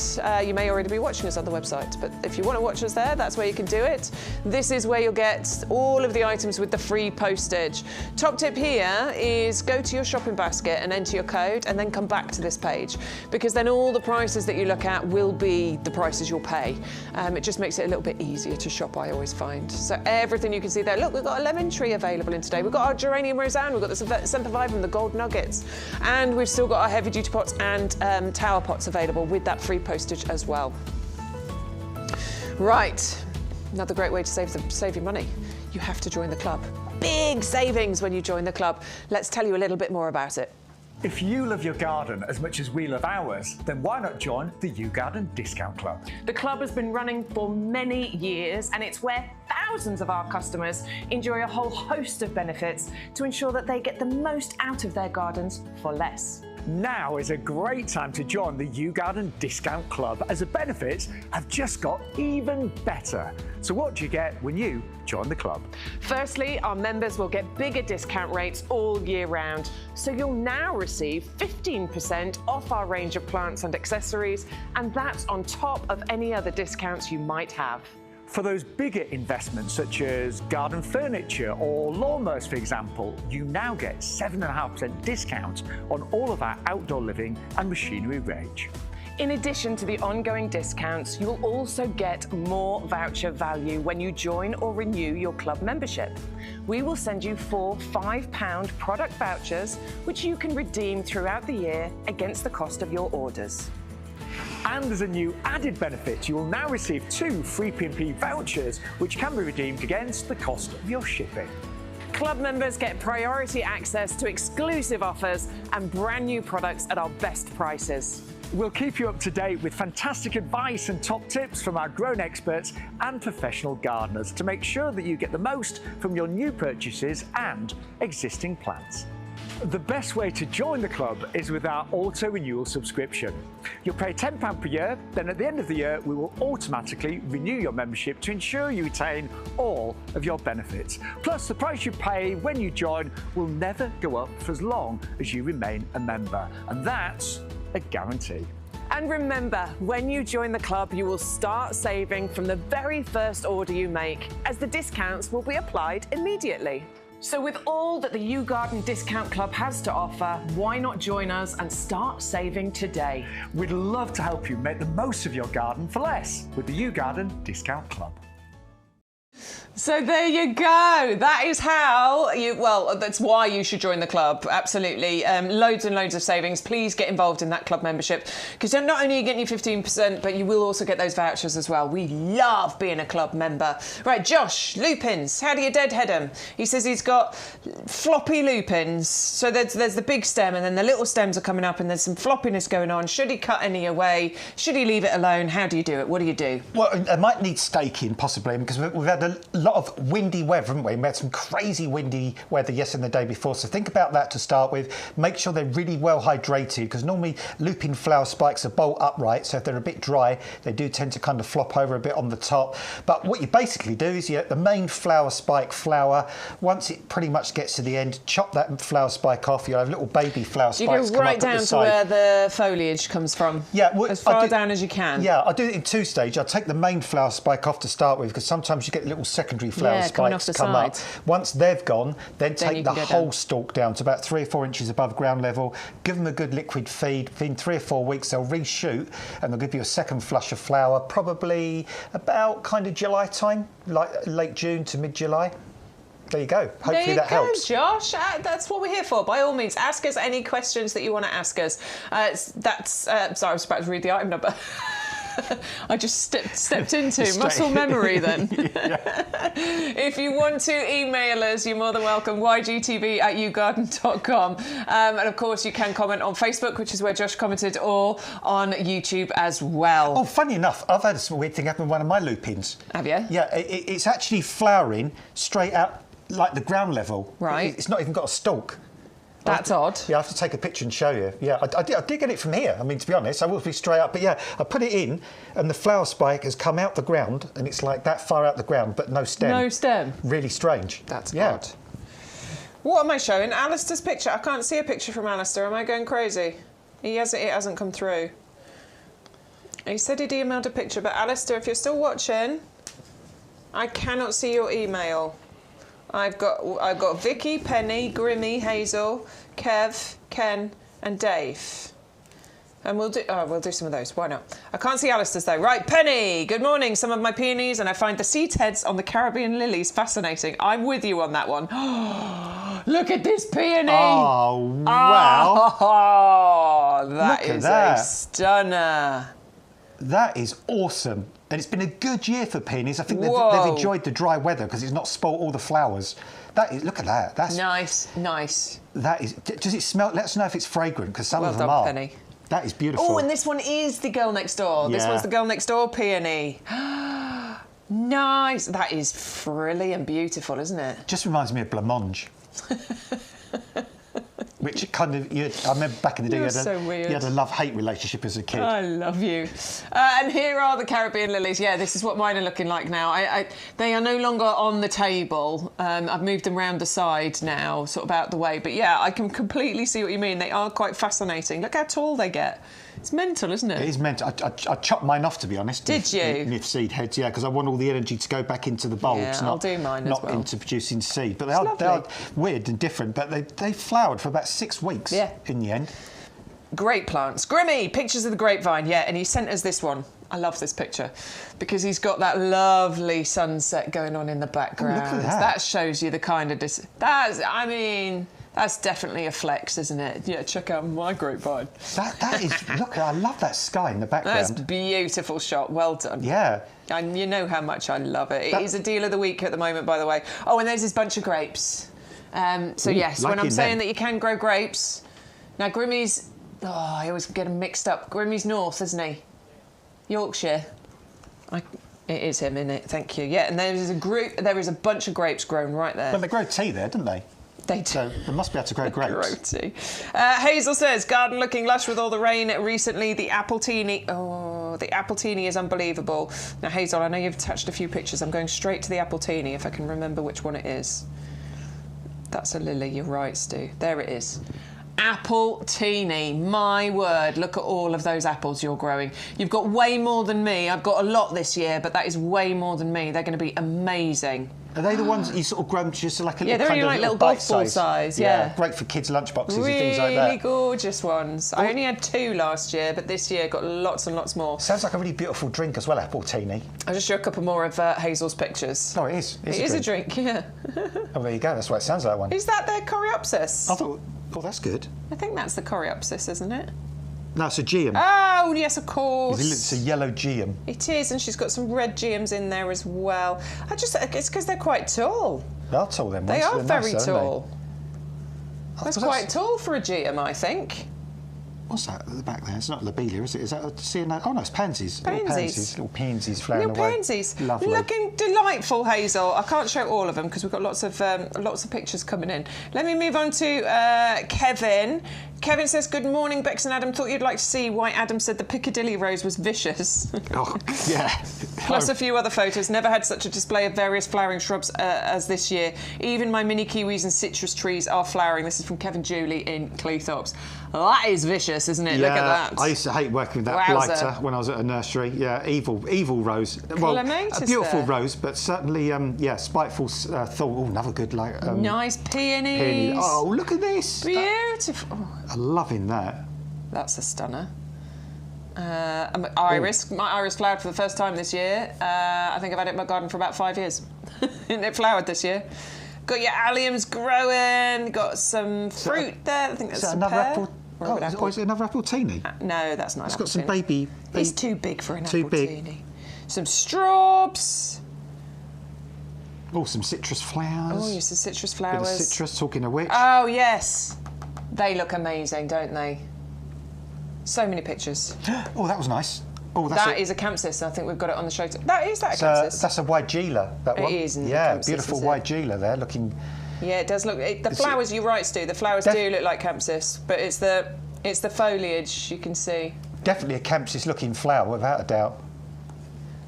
You may already be watching us on the website, but if you want to watch us there, that's where you can do it. This is where you'll get all of the items with the free postage. Top tip here is go to your shopping basket and enter your code, and then come back to this page, because then all the prices that you look at will be the prices you'll pay. It just makes it a little bit easier to shop, I always find. So everything you can see there. Look, we've got a lemon tree available in today. We've got our Geranium Roseanne, we've got the Sempervivum, the gold nuggets, and we've still got our heavy duty pots and tower pots available with that free postage as well. Right, another great way to save your money. You have to join the club. Big savings when you join the club. Let's tell you a little bit more about it. If you love your garden as much as we love ours, then why not join the YouGarden Discount Club? The club has been running for many years, and it's where thousands of our customers enjoy a whole host of benefits to ensure that they get the most out of their gardens for less. Now is a great time to join the YouGarden Discount Club, as the benefits have just got even better. So what do you get when you join the club? Firstly, our members will get bigger discount rates all year round. So you'll now receive 15% off our range of plants and accessories, and that's on top of any other discounts you might have. For those bigger investments, such as garden furniture or lawnmowers, for example, you now get 7.5% discount on all of our outdoor living and machinery range. In addition to the ongoing discounts, you'll also get more voucher value when you join or renew your club membership. We will send you 4 £5 product vouchers, which you can redeem throughout the year against the cost of your orders. And as a new added benefit, you will now receive 2 free P&P vouchers, which can be redeemed against the cost of your shipping. Club members get priority access to exclusive offers and brand new products at our best prices. We'll keep you up to date with fantastic advice and top tips from our grown experts and professional gardeners to make sure that you get the most from your new purchases and existing plants. The best way to join the club is with our auto-renewal subscription. You'll pay £10 per year, then at the end of the year we will automatically renew your membership to ensure you retain all of your benefits. Plus, the price you pay when you join will never go up for as long as you remain a member, and that's a guarantee. And remember, when you join the club, you will start saving from the very first order you make, as the discounts will be applied immediately. So with all that the YouGarden Discount Club has to offer, why not join us and start saving today? We'd love to help you make the most of your garden for less with the YouGarden Discount Club. So there you go. That is how that's why you should join the club. Absolutely. Loads and loads of savings. Please get involved in that club membership, because not only are you getting your 15%, but you will also get those vouchers as well. We love being a club member. Right, Josh, lupins. How do you deadhead them? He says he's got floppy lupins. So there's the big stem, and then the little stems are coming up, and there's some floppiness going on. Should he cut any away? Should he leave it alone? How do you do it? What do you do? Well, I might need staking, possibly, because we've had a lot of windy weather, haven't we? We had some crazy windy weather yesterday and the day before, so think about that to start with. Make sure they're really well hydrated, because normally lupin flower spikes are bolt upright, so if they're a bit dry, they do tend to kind of flop over a bit on the top. But what you basically do is the main flower spike flower, once it pretty much gets to the end, chop that flower spike off. You'll have little baby flower spikes you go right down to where the foliage comes from? Yeah. As far down as you can? Yeah, I do it in two stages. I take the main flower spike off to start with, because sometimes you get little secondary flower spikes come up. Once they've gone, then take the whole stalk down to about 3 or 4 inches above ground level. Give them a good liquid feed. Within 3 or 4 weeks, they'll reshoot, and they'll give you a second flush of flower, probably about kind of July time, like late June to mid-July. There you go. Hopefully that helps. There you go, Josh. That's what we're here for. By all means, ask us any questions that you want to ask us. Sorry, I was about to read the item number. I just stepped into muscle memory then. If you want to email us, you're more than welcome. YGTV@yougarden.com. And of course, you can comment on Facebook, which is where Josh commented, or on YouTube as well. Oh, funny enough, I've had a weird thing happen with one of my lupins. Have you? Yeah, it's actually flowering straight out like the ground level. Right. It's not even got a stalk. That's odd. Yeah, I have to take a picture and show you. Yeah, I did get it from here. I mean, to be honest, I will be straight up. But yeah, I put it in, and the flower spike has come out the ground, and it's like that far out the ground, but no stem. No stem. Really strange. That's odd. What am I showing? Alistair's picture. I can't see a picture from Alistair. Am I going crazy? It hasn't come through. He said he'd emailed a picture, but Alistair, if you're still watching, I cannot see your email. I've got Vicky, Penny, Grimmy, Hazel, Kev, Ken, and Dave. And we'll do some of those. Why not? I can't see Alistair's though. Right, Penny. Good morning. Some of my peonies, and I find the seed heads on the Caribbean lilies fascinating. I'm with you on that one. Look at this peony. Oh wow! Oh, that is a stunner. That is awesome. And it's been a good year for peonies. I think they've enjoyed the dry weather because it's not spoilt all the flowers. Look at that. That's nice. That is. Does it smell? Let us know if it's fragrant, because some of them are. Penny. That is beautiful. Oh, and this one is the girl next door. Yeah. This one's the girl next door peony. Nice. That is frilly and beautiful, isn't it? Just reminds me of blancmange. Which kind of, I remember back in the day, you had a love-hate relationship as a kid. I love you. And here are the Caribbean lilies. Yeah, this is what mine are looking like now. They are no longer on the table. I've moved them round the side now, sort of out the way. But yeah, I can completely see what you mean. They are quite fascinating. Look how tall they get. It's mental, isn't it? It is mental. I chopped mine off, to be honest. Did you? With seed heads, yeah, because I want all the energy to go back into the bulbs. Yeah, I'll do mine as well. Not into producing seed. But they are weird and different. But they flowered for about 6 weeks in the end. Grape plants. Grimmy, pictures of the grapevine. Yeah, and he sent us this one. I love this picture because he's got that lovely sunset going on in the background. Oh, look at that. That shows you the kind of... That's definitely a flex, isn't it? Yeah, check out my grapevine. That is... Look, I love that sky in the background. That's a beautiful shot. Well done. Yeah. And you know how much I love it. It is a deal of the week at the moment, by the way. Oh, and there's this bunch of grapes. So, yes, when I'm saying that you can grow grapes... Now, Grimmy's... Oh, I always get them mixed up. Grimmy's north, isn't he? Yorkshire. It is him, isn't it? Thank you. Yeah, and there is a bunch of grapes grown right there. Well, they grow tea there, don't they? They do. So they must be able to grow grapes. Grow tea. Hazel says, garden looking lush with all the rain recently. The appletini. Oh, the appletini is unbelievable. Now, Hazel, I know you've touched a few pictures. I'm going straight to the appletini if I can remember which one it is. That's a lily. You're right, Stu. There it is. Apple teeny, my word, look at all of those apples you're growing. You've got way more than me. I've got a lot this year, but that is way more than me. They're going to be amazing. Are they the ones that you sort of grow just like a yeah, little they're kind only of like little bite golf ball size, yeah. Great for kids' lunchboxes Really and things like that. Really gorgeous ones. I only had 2 last year, but this year got lots and lots more. Sounds like a really beautiful drink as well, apple teeny. I'll just show a couple more of Hazel's pictures. Oh, it is. It is a drink, yeah. Oh, there you go. That's what it sounds like one. Is that their Coreopsis? I thought, oh, that's good. I think that's the Coreopsis, isn't it? No, it's a geum. Oh, yes, of course. It's a yellow geum. It is, and she's got some red geums in there as well. It's because they're quite tall. They are tall, them ones. They are They're very nice, tall. That's quite tall for a geum, I think. What's that at the back there? It's not lobelia, is it? Is that oh no, it's pansies. Pansies. Little pansies flowering Little away. pansies. Lovely. Looking delightful, Hazel. I can't show all of them because we've got lots of pictures coming in. Let me move on to Kevin. Kevin says, good morning, Bex and Adam. Thought you'd like to see why Adam said the Piccadilly rose was vicious. Oh, yeah. Plus a few other photos. Never had such a display of various flowering shrubs as this year. Even my mini kiwis and citrus trees are flowering. This is from Kevin Julie in Cleethorpes. That is vicious, isn't it? Yeah, look at that. I used to hate working with that blighter when I was at a nursery. Yeah, evil rose. Well, a beautiful rose, but certainly, spiteful thought. Oh, another good, nice peonies. Oh, look at this. Beautiful. I'm loving that. That's a stunner. Iris. My iris flowered for the first time this year. I think I've had it in my garden for about 5 years. And it flowered this year. Got your alliums growing. Got some fruit there. I think that's another apple. Apple. Is it another apple teeny? No, that's not. It's got some baby. It's too big for an apple teeny. Some shrubs. Oh, some citrus flowers. Oh, yes, some citrus flowers. Bit of citrus, talking of which. Oh, yes. They look amazing, don't they? So many pictures. Oh, that was nice. Oh, that is a campsis. I think we've got it on the show. That is that a campsis? That's a white gila, that one. It is. Yeah, beautiful white gila there, looking. Yeah, it does look. The flowers, you're right, Stu. The flowers do look like campsis, but it's the foliage you can see. Definitely a campsis-looking flower, without a doubt.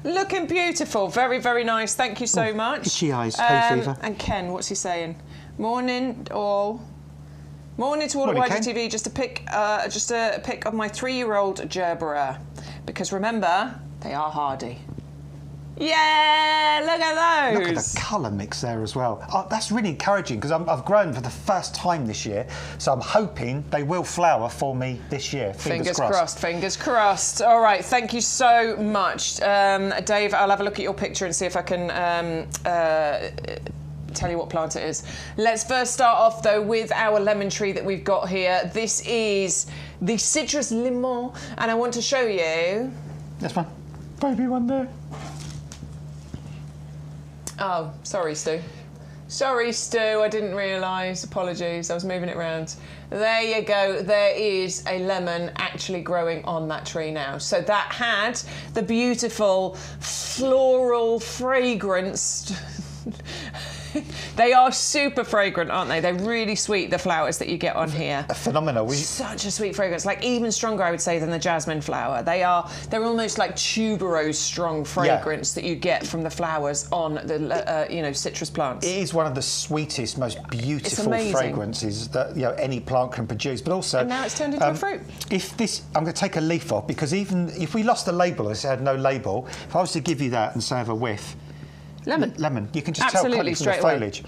Looking beautiful. Very, very nice. Thank you so much. Itchy eyes, hay fever. And Ken, what's he saying? Morning, all. Morning to all at YGTV. Just a pic of my 3-year-old gerbera, because remember, they are hardy. Yeah, look at those. Look at the colour mix there as well. Oh, that's really encouraging because I've grown for the first time this year, so I'm hoping they will flower for me this year. Fingers crossed. Fingers crossed. All right, thank you so much. Dave, I'll have a look at your picture and see if I can tell you what plant it is. Let's first start off though with our lemon tree that we've got here. This is the citrus limon, and I want to show you. That's one. Baby one there. Oh, sorry, Stu. Sorry, Stu, I didn't realise. Apologies, I was moving it around. There you go. There is a lemon actually growing on that tree now. So that had the beautiful floral fragrance. They are super fragrant, aren't they? They're really sweet, the flowers that you get on here. Phenomenal. Such a sweet fragrance, like even stronger, I would say, than the jasmine flower. They're almost like tuberose strong fragrance that you get from the flowers on the citrus plants. It is one of the sweetest, most beautiful fragrances that any plant can produce. But also, and now it's turned into a fruit. I'm going to take a leaf off, because even if we lost the label, it had no label. If I was to give you that and say have a whiff. Lemon. You can just tell from the foliage.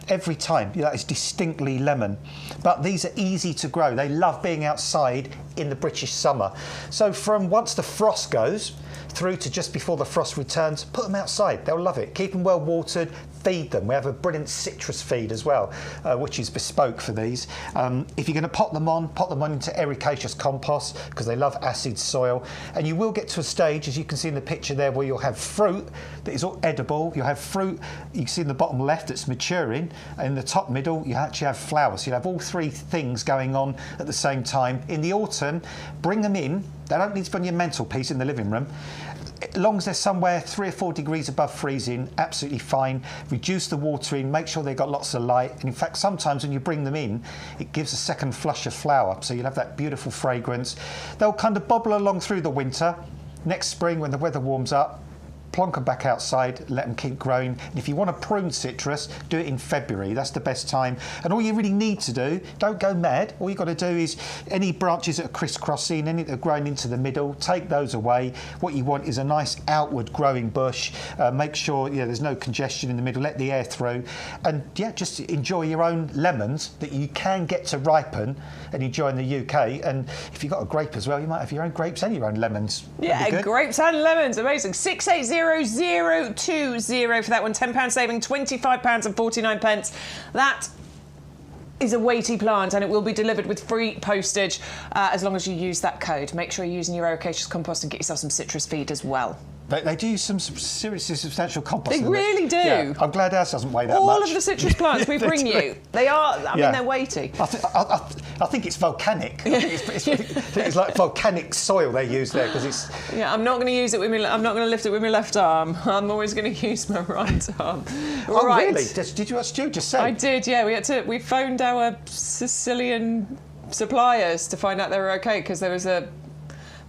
Every time, that is distinctly lemon. But these are easy to grow. They love being outside in the British summer. So from once the frost goes through to just before the frost returns, put them outside. They'll love it. Keep them well watered. Feed them. We have a brilliant citrus feed as well, which is bespoke for these. If you're going to pot them on into ericaceous compost, because they love acid soil. And you will get to a stage, as you can see in the picture there, where you'll have fruit that is all edible. You'll have fruit, you can see in the bottom left, that's maturing. And in the top middle, you actually have flowers. So you'll have all 3 things going on at the same time. In the autumn, bring them in. They don't need to be on your mantelpiece in the living room. As long as they're somewhere 3 or 4 degrees above freezing, absolutely fine. Reduce the watering, make sure they've got lots of light. And in fact, sometimes when you bring them in, it gives a second flush of flower. So you'll have that beautiful fragrance. They'll kind of bobble along through the winter. Next spring, when the weather warms up, plonk them back outside, let them keep growing. And if you want to prune citrus, do it in February. That's the best time. And all you really need to do, don't go mad. All you've got to do is any branches that are crisscrossing, any that are growing into the middle, take those away. What you want is a nice outward growing bush. Make sure there's no congestion in the middle, let the air through. And just enjoy your own lemons that you can get to ripen and enjoy in the UK. And if you've got a grape as well, you might have your own grapes and your own lemons. Yeah, grapes and lemons, amazing. 680020 for that one, £10 saving, £25.49. That is a weighty plant and it will be delivered with free postage as long as you use that code. Make sure you're using your Ericaceous compost and get yourself some citrus feed as well. They do use some seriously substantial compost. They really do. Yeah, I'm glad ours doesn't weigh that much. All of the citrus plants we bring you, they are, I mean, they're weighty. I think it's volcanic. It's like volcanic soil they use there because it's... Yeah, I'm not going to use it with me. I'm not going to lift it with my left arm. I'm always going to use my right arm. Oh, really? Did you what Stu just said? I did, yeah. We phoned our Sicilian suppliers to find out they were okay because there was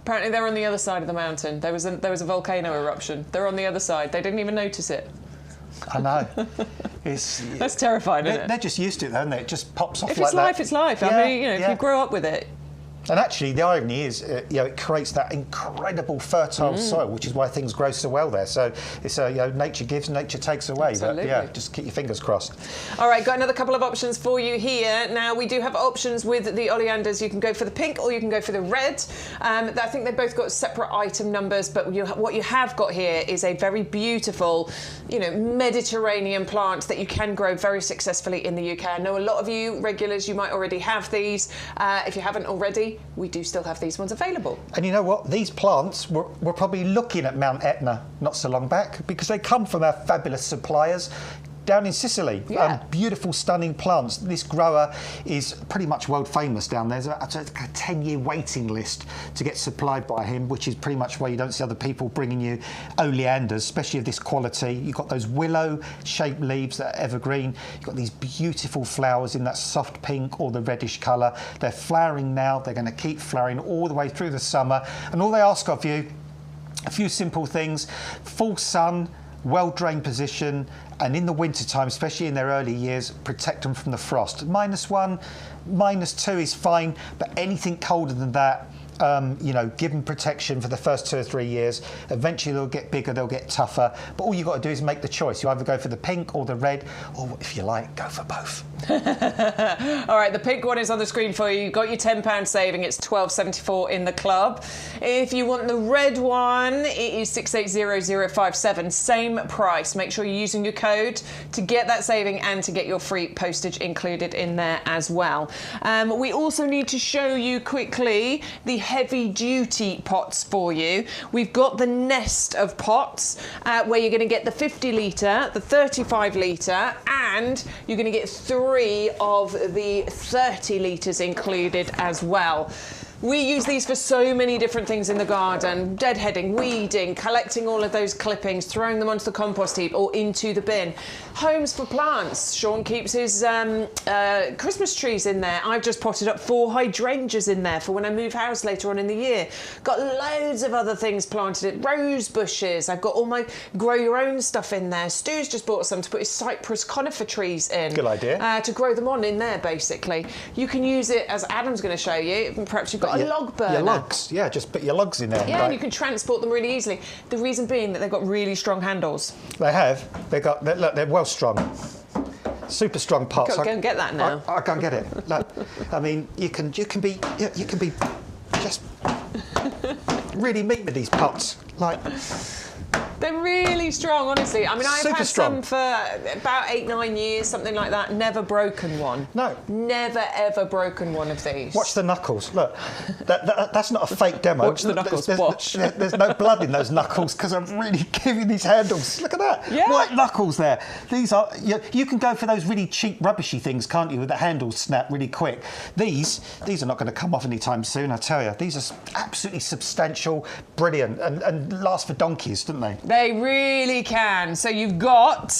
apparently they're on the other side of the mountain. There was a volcano eruption. They're on the other side. They didn't even notice it. I know. That's terrifying, isn't it? They're just used to it, though, aren't they? It just pops off like that. If it's life, it's life. Yeah, I mean, if you grow up with it. And actually, the irony is, it creates that incredible fertile soil, which is why things grow so well there. So it's nature gives, nature takes away. Absolutely. But just keep your fingers crossed. All right, got another couple of options for you here. Now we do have options with the oleanders. You can go for the pink or you can go for the red. I think they've both got separate item numbers, but what you have got here is a very beautiful, Mediterranean plant that you can grow very successfully in the UK. I know a lot of you regulars, you might already have these. If you haven't already, we do still have these ones available. And you know what? These plants were probably looking at Mount Etna not so long back because they come from our fabulous suppliers down in Sicily. Yeah. Beautiful, stunning plants. This grower is pretty much world famous down there. There's a 10-year waiting list to get supplied by him, which is pretty much why you don't see other people bringing you oleanders, especially of this quality. You've got those willow-shaped leaves that are evergreen. You've got these beautiful flowers in that soft pink or the reddish colour. They're flowering now. They're going to keep flowering all the way through the summer. And all they ask of you, a few simple things: full sun, well-drained position, and in the winter time, especially in their early years, protect them from the frost. -1, -2 is fine, but anything colder than that, give them protection for the first 2 or 3 years. Eventually they'll get bigger, they'll get tougher, but all you've got to do is make the choice. You either go for the pink or the red, or if you like, go for both. All right, the pink one is on the screen for you. You've got your £10 saving. It's £12.74 in the club. If you want the red one, it is 680057. Same price. Make sure you're using your code to get that saving and to get your free postage included in there as well. We also need to show you quickly the heavy-duty pots for you. We've got the nest of pots where you're going to get the 50 litre, the 35 litre, and you're going to get 3 of the 30 litres included as well. We use these for so many different things in the garden: deadheading, weeding, collecting all of those clippings, throwing them onto the compost heap or into the bin. Homes for plants. Sean keeps his Christmas trees in there. I've just potted up 4 hydrangeas in there for when I move house later on in the year. Got loads of other things planted. Rose bushes. I've got all my grow your own stuff in there. Stu's just bought some to put his cypress conifer trees in. Good idea. To grow them on in there, basically. You can use it, as Adam's going to show you. Perhaps you've got a log burner. Your logs, just put your logs in there. Yeah, and you can transport them really easily. The reason being that they've got really strong handles. They have. They're well strong. Super strong pots. Go and get that now. I go and get it. Look, I mean, you can be just really meat with these pots. They're really strong, honestly. I mean, I've Super had strong. some for about 8-9 years, something like that. Never broken one. No. Never, ever broken one of these. Watch the knuckles. Look, that's not a fake demo. Watch the knuckles. There's no blood in those knuckles because I'm really giving these handles. Look at that. Yeah. White knuckles there. These are... You can go for those really cheap, rubbishy things, can't you, with the handles snap really quick. These are not going to come off anytime soon, I tell you. These are absolutely substantial, brilliant, and last for donkeys, don't they? They really can. So you've got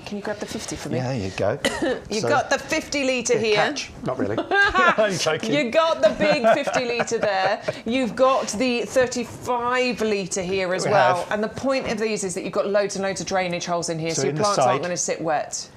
Can you grab the 50 for me? Yeah, there you go. You've got the 50 litre here. Catch. Not really. I'm joking. You got the big 50 litre there. You've got the 35 litre here as well. have. And the point of these is that you've got loads and loads of drainage holes in here, so your in the plants side. aren't going to sit wet.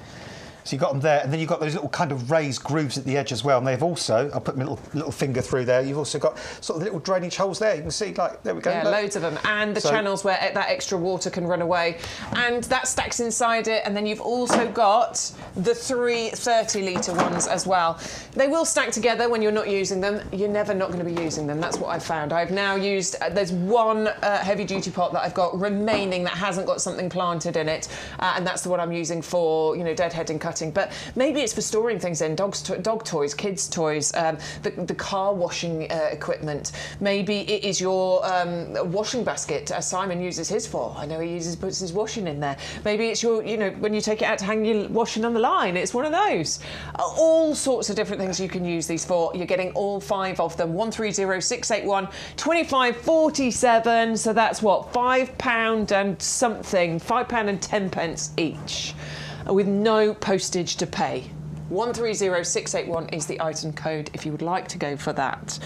So you've got them there, and then you've got those little kind of raised grooves at the edge as well. And they've also, I'll put my little finger through there, you've also got sort of little drainage holes there. You can see, like, there we go. Yeah, look. loads of them. And the channels where that extra water can run away. And that stacks inside it. And then you've also got the 3 30-litre ones as well. They will stack together when you're not using them. You're never not going to be using them. That's what I've found. I've now used, there's one heavy-duty pot that I've got remaining that hasn't got something planted in it. And that's the one I'm using for, you know, deadheading cutting. But maybe it's for storing things in, dog toys, kids' toys, the car washing equipment. Maybe it is your washing basket, as Simon uses his for. I know he puts his washing in there. Maybe it's your, you know, when you take it out to hang your washing on the line, it's one of those. All sorts of different things you can use these for. You're getting all 5 of them. 130681 2547. So that's what, £5 and something, £5 and 10 pence each, with no postage to pay. 130681 is the item code if you would like to go for that.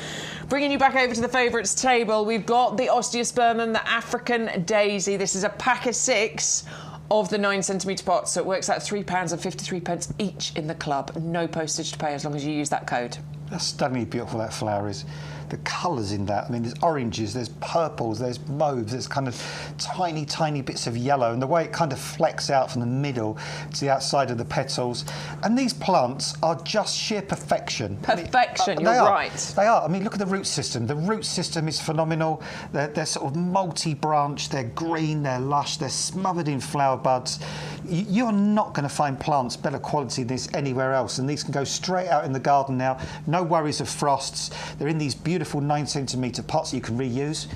Bringing you back over to the favourites table, we've got the Osteospermum, the African daisy. This is a pack of 6 of the 9cm pots, so it works out £3 and 53 pence each in the club. No postage to pay as long as you use that code. That's stunningly beautiful, that flower is. The colours in that, I mean, there's oranges, there's purples, there's mauves, there's kind of tiny, tiny bits of yellow, and the way it kind of flecks out from the middle to the outside of the petals. And these plants are just sheer perfection. Perfection, You're right. They are. I mean, look at the root system. The root system is phenomenal. They're sort of multi-branch, they're green, they're lush, they're smothered in flower buds. You're not going to find plants better quality than this anywhere else, and these can go straight out in the garden now. No worries of frosts. They're in these beautiful 9cm pots that you can reuse.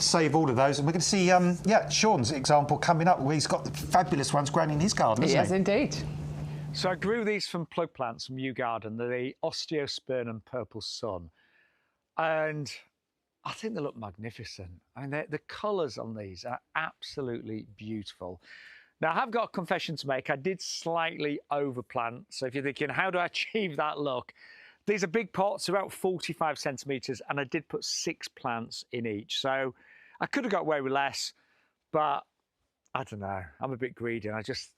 Save all of those, and we're going to see, Sean's example coming up, where he's got the fabulous ones growing in his garden, isn't he? Yes, indeed. So I grew these from plug plants from YouGarden, the Osteospermum Purple Sun, and I think they look magnificent. I mean, the colours on these are absolutely beautiful. Now, I have got a confession to make. I did slightly overplant. So if you're thinking, how do I achieve that look? These are big pots, about 45 centimetres, and I did put 6 plants in each. So I could have got away with less, but I don't know. I'm a bit greedy, and I just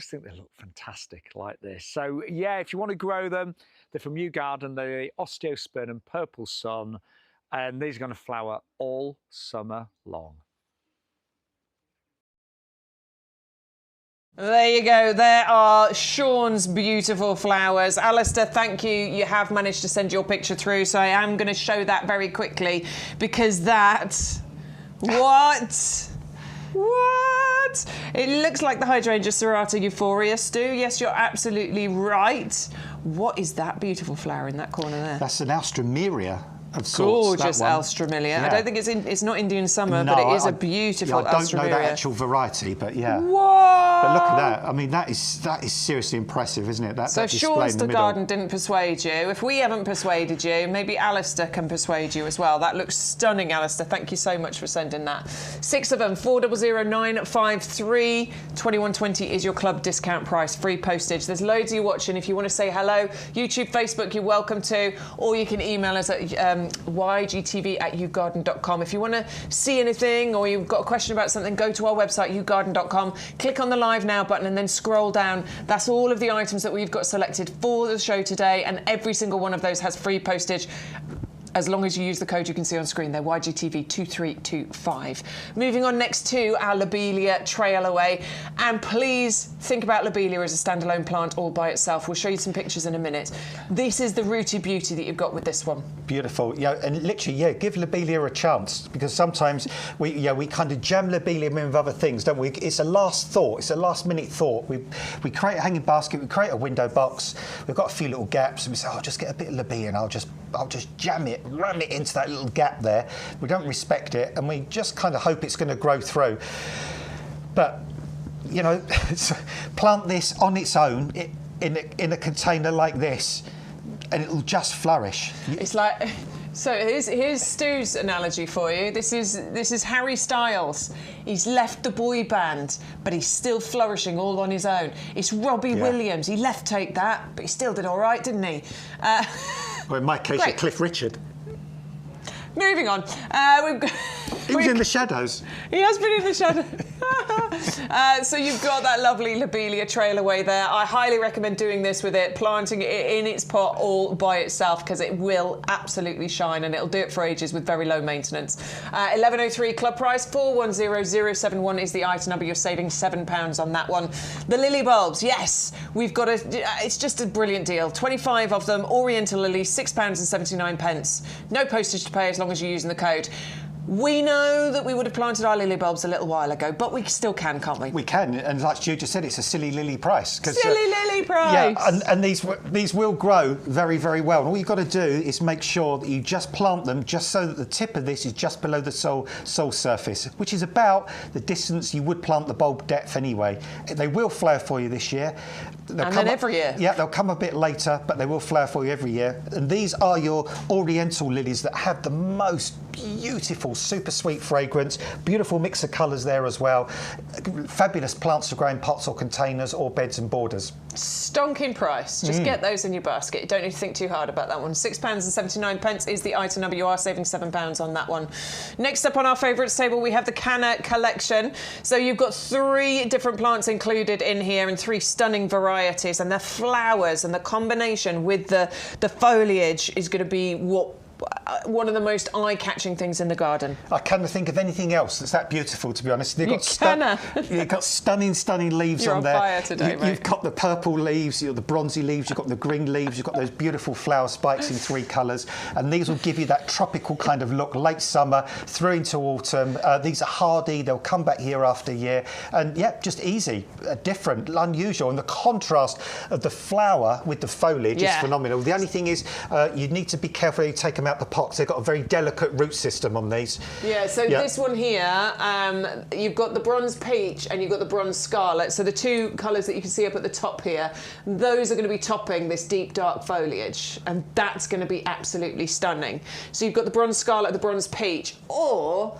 think they look fantastic like this. So yeah, if you want to grow them, they're from YouGarden, the Osteospermum Purple Sun, and these are going to flower all summer long. There you go. There are Sean's beautiful flowers. Alistair, thank you. You have managed to send your picture through, so I am going to show that very quickly, because that... What? It looks like the Hydrangea serrata euphorea, Stu. Yes, you're absolutely right. What is that beautiful flower in that corner there? That's an Alstroemeria. Of sorts, gorgeous Alstroemelia. Yeah. I don't think it's not Indian summer, but it is a beautiful Alstroemeria. I don't know that actual variety, but yeah. What? But look at that. I mean, that is seriously impressive, isn't it? So if Sean's garden didn't persuade you, if we haven't persuaded you, maybe Alistair can persuade you as well. That looks stunning, Alistair. Thank you so much for sending that. 6 of them, 400953. 21.20 is your club discount price, free postage. There's loads of you watching. If you want to say hello, YouTube, Facebook, you're welcome to, or you can email us at YGTV@yougarden.com. If you want to see anything or you've got a question about something, go to our website, yougarden.com, click on the Live Now button and then scroll down. That's all of the items that we've got selected for the show today, and every single one of those has free postage, as long as you use the code you can see on screen there, YGTV 2325. Moving on next to our Lobelia Trail Away, and please think about Lobelia as a standalone plant all by itself. We'll show you some pictures in a minute. This is the rooty beauty that you've got with this one. Beautiful, yeah, and literally, yeah, give Lobelia a chance, because sometimes we kind of jam Lobelia in with other things, don't we? It's a last thought, it's a last minute thought. We create a hanging basket, we create a window box, we've got a few little gaps, and we say, oh, just get a bit of Lobelia and I'll just jam it, ram it into that little gap there. We don't respect it, and we just kind of hope it's going to grow through. But, you know, plant this on its own in a container like this, and it'll just flourish. It's like So here's Stu's analogy for you. This is Harry Styles. He's left the boy band, but he's still flourishing all on his own. It's Robbie Williams. He left Take That, but he still did all right, didn't he? Well, in my case, Great. Cliff Richard. Moving on. He was in the shadows. He has been in the shadow. So you've got that lovely Lobelia trail away there. I highly recommend doing this with it, planting it in its pot all by itself, because it will absolutely shine, and it'll do it for ages with very low maintenance. 1103 club price, 410071 is the item number. You're saving £7 on that one. The lily bulbs, yes, we've got it's just a brilliant deal. 25 of them, Oriental lilies, £6.79. No postage to pay as long as you're using the code. We know that we would have planted our lily bulbs a little while ago, but we still can, can't we? We can, and like Stu just said, it's a silly lily price. Silly lily price! Yeah, and these will grow very, very well. And all you've got to do is make sure that you just plant them just so that the tip of this is just below the soil surface, which is about the distance you would plant the bulb depth anyway. They will flower for you this year. And then every year. Yeah, they'll come a bit later, but they will flower for you every year. And these are your Oriental lilies that have the most beautiful, super sweet fragrance, beautiful mix of colours there as well. Fabulous plants to grow in pots or containers or beds and borders. Stonking price. Just get those in your basket. You don't need to think too hard about that one. £6.79 is the item number. You are saving £7 on that one. Next up on our favourites table, we have the Canna collection. So you've got 3 different plants included in here and 3 stunning varieties, and the flowers and the combination with the foliage is going to be one of the most eye-catching things in the garden. I can't think of anything else that's that beautiful, to be honest. You've got stunning leaves You're on there. fire today, mate. You've got the purple leaves, the bronzy leaves, you've got the green leaves, you've got those beautiful flower spikes in 3 colours, and these will give you that tropical kind of look, late summer through into autumn. These are hardy, they'll come back year after year, and yeah, just easy, different, unusual, and the contrast of the flower with the foliage is phenomenal. The only thing is you need to be careful you take them out the pots. They've got a very delicate root system on these. Yeah, so this one here, you've got the bronze peach and you've got the bronze scarlet. So the 2 colours that you can see up at the top here, those are going to be topping this deep dark foliage, and that's going to be absolutely stunning. So you've got the bronze scarlet, the bronze peach, or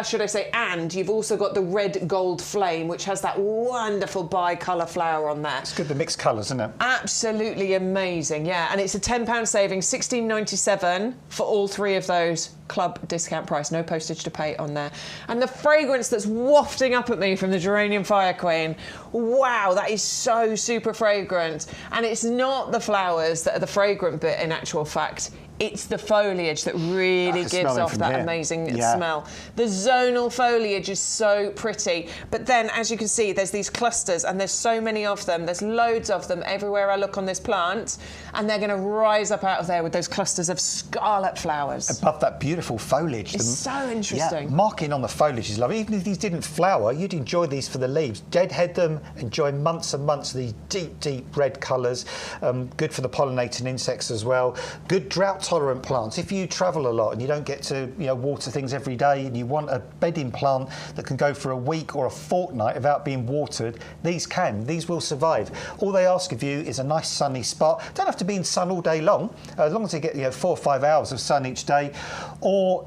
should I say, and you've also got the red gold flame, which has that wonderful bi-colour flower on there. It's good, the mixed colours, isn't it? Absolutely amazing, yeah. And it's a £10 saving, £16.97 for all 3 of those. Club discount price, no postage to pay on there. And the fragrance that's wafting up at me from the Geranium Fire Queen, wow, that is so super fragrant. And it's not the flowers that are the fragrant bit, in actual fact. It's the foliage that really gives off that amazing smell. The zonal foliage is so pretty. But then, as you can see, there's these clusters, and there's so many of them. There's loads of them everywhere I look on this plant, and they're going to rise up out of there with those clusters of scarlet flowers. Above that beautiful foliage. It's so interesting. Yeah, marking on the foliage is lovely. Even if these didn't flower, you'd enjoy these for the leaves. Deadhead them, enjoy months and months of these deep, deep red colours. Good for the pollinating insects as well. Good drought-tolerant plants. If you travel a lot and you don't get to water things every day, and you want a bedding plant that can go for a week or a fortnight without being watered, these will survive. All they ask of you is a nice sunny spot. Don't have to be in sun all day long, as long as they get 4 or 5 hours of sun each day. Or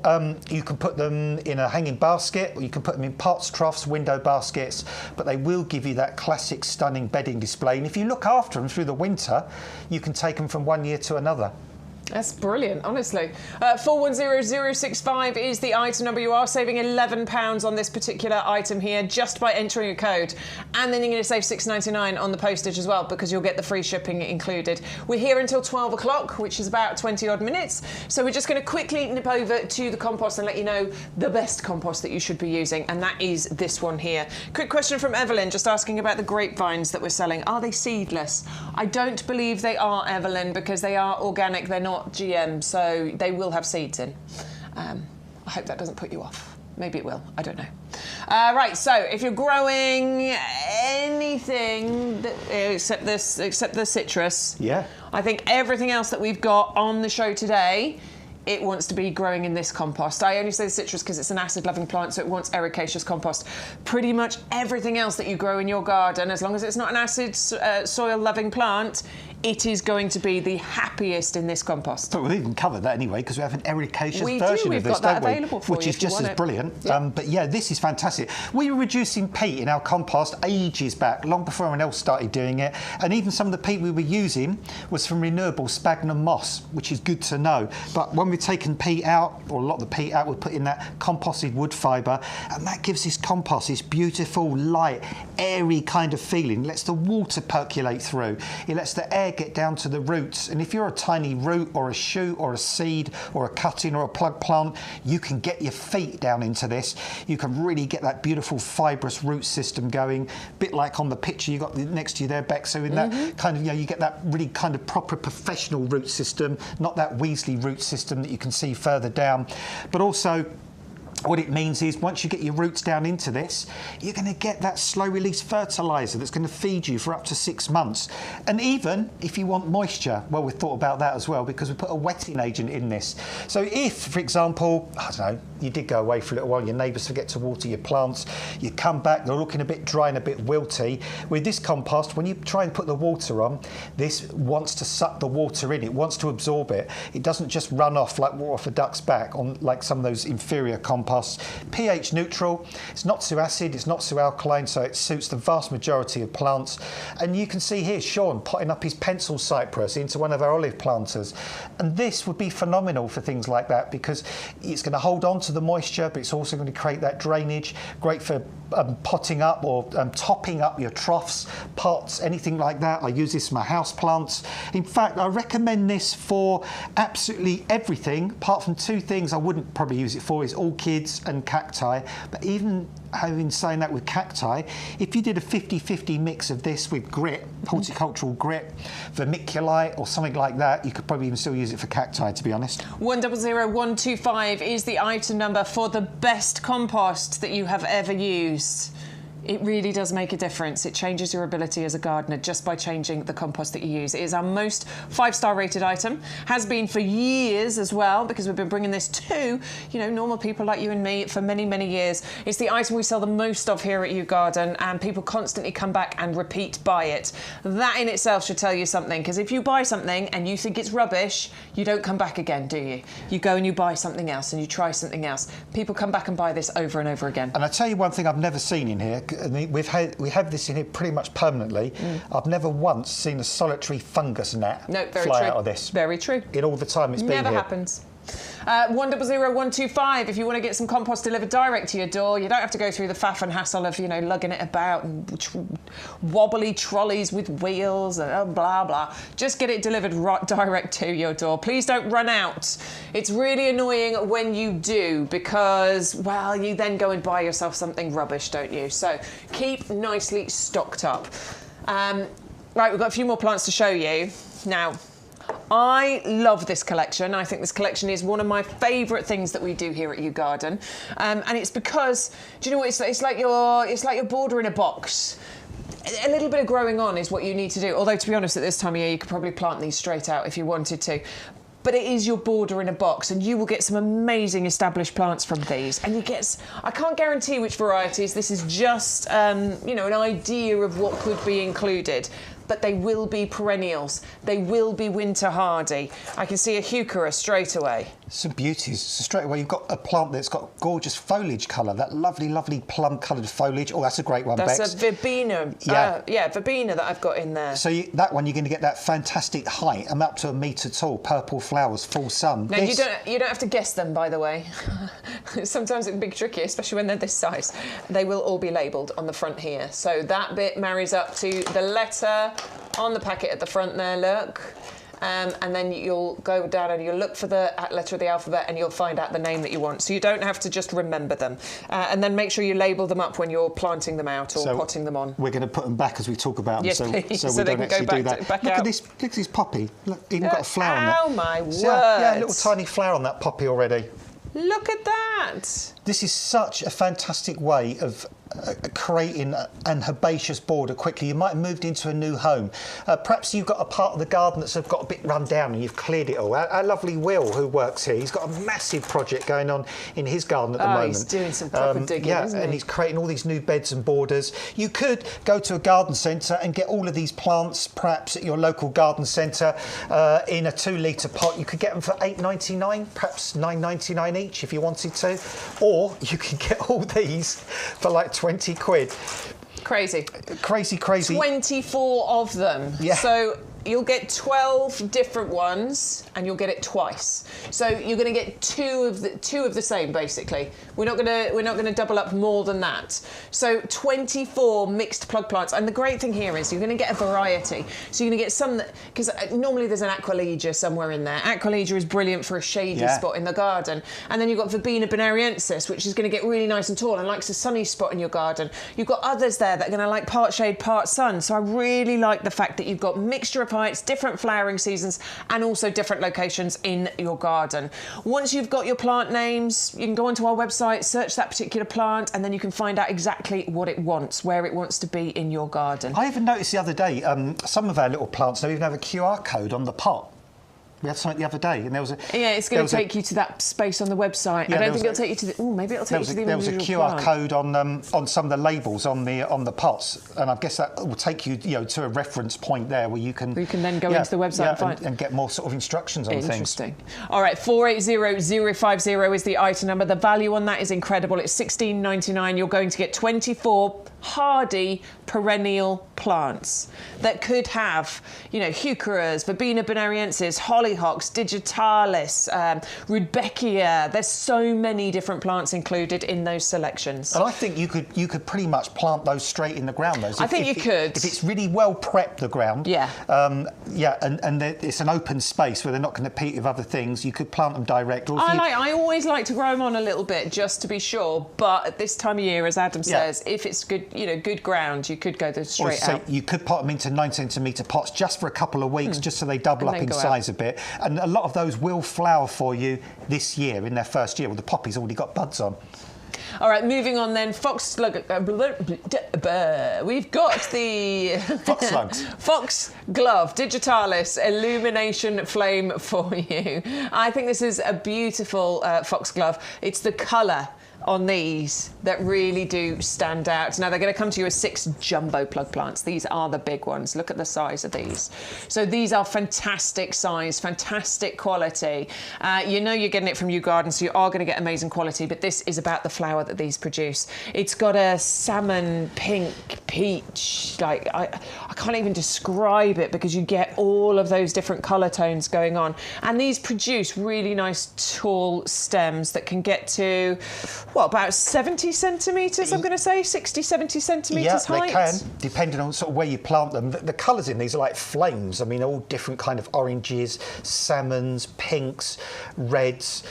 you can put them in a hanging basket, or you can put them in pots, troughs, window baskets, but they will give you that classic stunning bedding display. And if you look after them through the winter, you can take them from one year to another. That's brilliant, honestly. 410065 is the item number. You are saving £11 on this particular item here just by entering a code. And then you're going to save £6.99 on the postage as well, because you'll get the free shipping included. We're here until 12 o'clock, which is about 20 odd minutes. So we're just going to quickly nip over to the compost and let you know the best compost that you should be using, and that is this one here. Quick question from Evelyn, just asking about the grapevines that we're selling. Are they seedless? I don't believe they are, Evelyn, because they are organic. They're not GM, so they will have seeds in. I hope that doesn't put you off. Maybe it will. I don't know. Right, so if you're growing anything except the citrus, I think everything else that we've got on the show today it wants to be growing in this compost. I only say citrus because it's an acid-loving plant, so it wants ericaceous compost. Pretty much everything else that you grow in your garden, as long as it's not an acid soil-loving plant, it is going to be the happiest in this compost. But we've even covered that anyway, because we have an ericaceous version of this, we've got that available for which you is just as brilliant. Yeah. But yeah, this is fantastic. We were reducing peat in our compost ages back, long before anyone else started doing it. And even some of the peat we were using was from renewable sphagnum moss, which is good to know. But when we've taken peat out, or a lot of the peat out, we put in that composted wood fibre, and that gives this compost this beautiful, light, airy kind of feeling. It lets the water percolate through. It lets the air get down to the roots. And if you're a tiny root or a shoot or a seed or a cutting or a plug plant, you can get your feet down into this. You can really get that beautiful fibrous root system going, a bit like on the picture you got next to you there, Bex. So in that kind of, you know, you get that really kind of proper professional root system, not that Weasley root system that you can see further down. But also, what it means is once you get your roots down into this, you're going to get that slow release fertiliser that's going to feed you for up to 6 months. And even if you want moisture, well, we've thought about that as well, because we put a wetting agent in this. So if, for example, I don't know, you did go away for a little while, your neighbours forget to water your plants, you come back, they're looking a bit dry and a bit wilty. With this compost, when you try and put the water on, this wants to suck the water in, it wants to absorb it. It doesn't just run off like water off a duck's back on like some of those inferior composts. pH neutral, it's not too acid, it's not too alkaline, so it suits the vast majority of plants. And you can see here Sean potting up his pencil cypress into one of our olive planters. And this would be phenomenal for things like that, because it's going to hold on to the moisture, but it's also going to create that drainage. Great for potting up or topping up your troughs, pots, anything like that. I use this for my house plants. In fact, I recommend this for absolutely everything, apart from two things I wouldn't probably use it for, is orchids and cacti. But even having saying that with cacti, if you did a 50-50 mix of this with grit, horticultural grit, vermiculite or something like that, you could probably even still use it for cacti, to be honest. 100125 is the item number for the best compost that you have ever used. It really does make a difference. It changes your ability as a gardener just by changing the compost that you use. It is our most 5-star rated item, has been for years as well, because we've been bringing this to, you know, normal people like you and me for many, many years. It's the item we sell the most of here at YouGarden, and people constantly come back and repeat buy it. That in itself should tell you something, because if you buy something and you think it's rubbish, you don't come back again, do you? You go and you buy something else and you try something else. People come back and buy this over and over again. And I tell you one thing I've never seen in here. We have this in here pretty much permanently. I've never once seen a solitary fungus gnat fly out of this. Very true. In all the time it's been here. Never happens. 100125, if you want to get some compost delivered direct to your door, you don't have to go through the faff and hassle of, you know, lugging it about and wobbly trolleys with wheels and blah blah. Just get it delivered direct to your door. Please don't run out. It's really annoying when you do, because, well, you then go and buy yourself something rubbish, don't you? So keep nicely stocked up. Right, we've got a few more plants to show you now. I love this collection. I think this collection is one of my favourite things that we do here at YouGarden, and it's because, do you know what, it's like you're bordering a box. A little bit of growing on is what you need to do. Although, to be honest, at this time of year, you could probably plant these straight out if you wanted to. But it is your border in a box, and you will get some amazing established plants from these. And you get, I can't guarantee which varieties. This is just, you know, an idea of what could be included. But they will be perennials. They will be winter hardy. I can see a heuchera straight away. Some beauties. So straight away you've got a plant that's got gorgeous foliage colour, that lovely, lovely plum-coloured foliage. Oh, that's a great one, Bex. That's a verbena. Yeah, verbena that I've got in there. So that one, you're going to get that fantastic height. I'm up to 1 metre tall, purple flowers, full sun. Now, you don't have to guess them, by the way. Sometimes it can be tricky, especially when they're this size. They will all be labelled on the front here. So that bit marries up to the letter on the packet at the front there, look. And then you'll go down and you'll look for the letter of the alphabet and you'll find out the name that you want. So you don't have to just remember them. And then make sure you label them up when you're planting them out or potting them on. We're going to put them back as we talk about them. Yes, please. So we they don't can actually go do that. back Look out. at this poppy. Look, even got a flower on it. Oh, my word. Yeah, a little tiny flower on that poppy already. Look at that. This is such a fantastic way of creating an herbaceous border quickly. You might have moved into a new home. Perhaps you've got a part of the garden that's got a bit run down and you've cleared it all. Our lovely Will, who works here, he's got a massive project going on in his garden at the moment. He's doing some proper digging, isn't he? And he's creating all these new beds and borders. You could go to a garden centre and get all of these plants, perhaps at your local garden centre, in a 2-litre pot. You could get them for $8.99, perhaps $9.99 each if you wanted to. Or you can get all these for like 20 quid. Crazy. Crazy. 24 of them. Yeah. So you'll get 12 different ones and you'll get it twice. So you're going to get two of the same basically. We're not going to double up more than that. So 24 mixed plug plants, and the great thing here is you're going to get a variety. So you're going to get some that, because normally there's an Aquilegia somewhere in there. Aquilegia is brilliant for a shady spot in the garden, and then you've got Verbena bonariensis, which is going to get really nice and tall and likes a sunny spot in your garden. You've got others there that are going to like part shade, part sun. So I really like the fact that you've got mixture of heights, different flowering seasons, and also different locations in your garden. Once you've got your plant names, you can go onto our website, search that particular plant, and then you can find out exactly what it wants, where it wants to be in your garden. I even noticed the other day, some of our little plants now even have a QR code on the pot. We had something the other day, and there was a... Yeah, it's going to take you to that space on the website. Yeah, I don't think it'll take you to the... Oh, maybe it'll take you to the There was a QR code on some of the labels on the pots, and I guess that will take you, to a reference point there where you can... You can then go into the website and find... And get more sort of instructions on things. Interesting. All right, 480050 is the item number. The value on that is incredible. It's $16.99. You're going to get 24 hardy perennial plants that could have, heucheras, Verbena bonariensis, hollyhocks, digitalis, rudbeckia. There's so many different plants included in those selections. And I think you could pretty much plant those straight in the ground. I think you could. If it's really well prepped, the ground. Yeah. And it's an open space where they're not going to compete with other things. You could plant them direct. Or I always like to grow them on a little bit just to be sure. But at this time of year, as Adam says, if it's good, good ground, you could go straight out. You could pot them into 9-centimetre pots just for a couple of weeks, just so they double up in size a bit. And a lot of those will flower for you this year, in their first year. Well, the poppy's already got buds on. All right, moving on then. Foxglove. We've got the Foxglove Digitalis Illumination Flame for you. I think this is a beautiful foxglove. It's the colour on these that really do stand out. Now, they're going to come to you as 6 jumbo plug plants. These are the big ones. Look at the size of these. So these are fantastic size, fantastic quality. You're getting it from YouGarden, so you are going to get amazing quality, but this is about the flower that these produce. It's got a salmon, pink, peach, I can't even describe it because you get all of those different colour tones going on. And these produce really nice tall stems that can get to, about 70 centimetres, I'm going to say, 60, 70 centimetres height? Yeah, they can, depending on sort of where you plant them. The colours in these are like flames. I mean, all different kind of oranges, salmons, pinks, reds,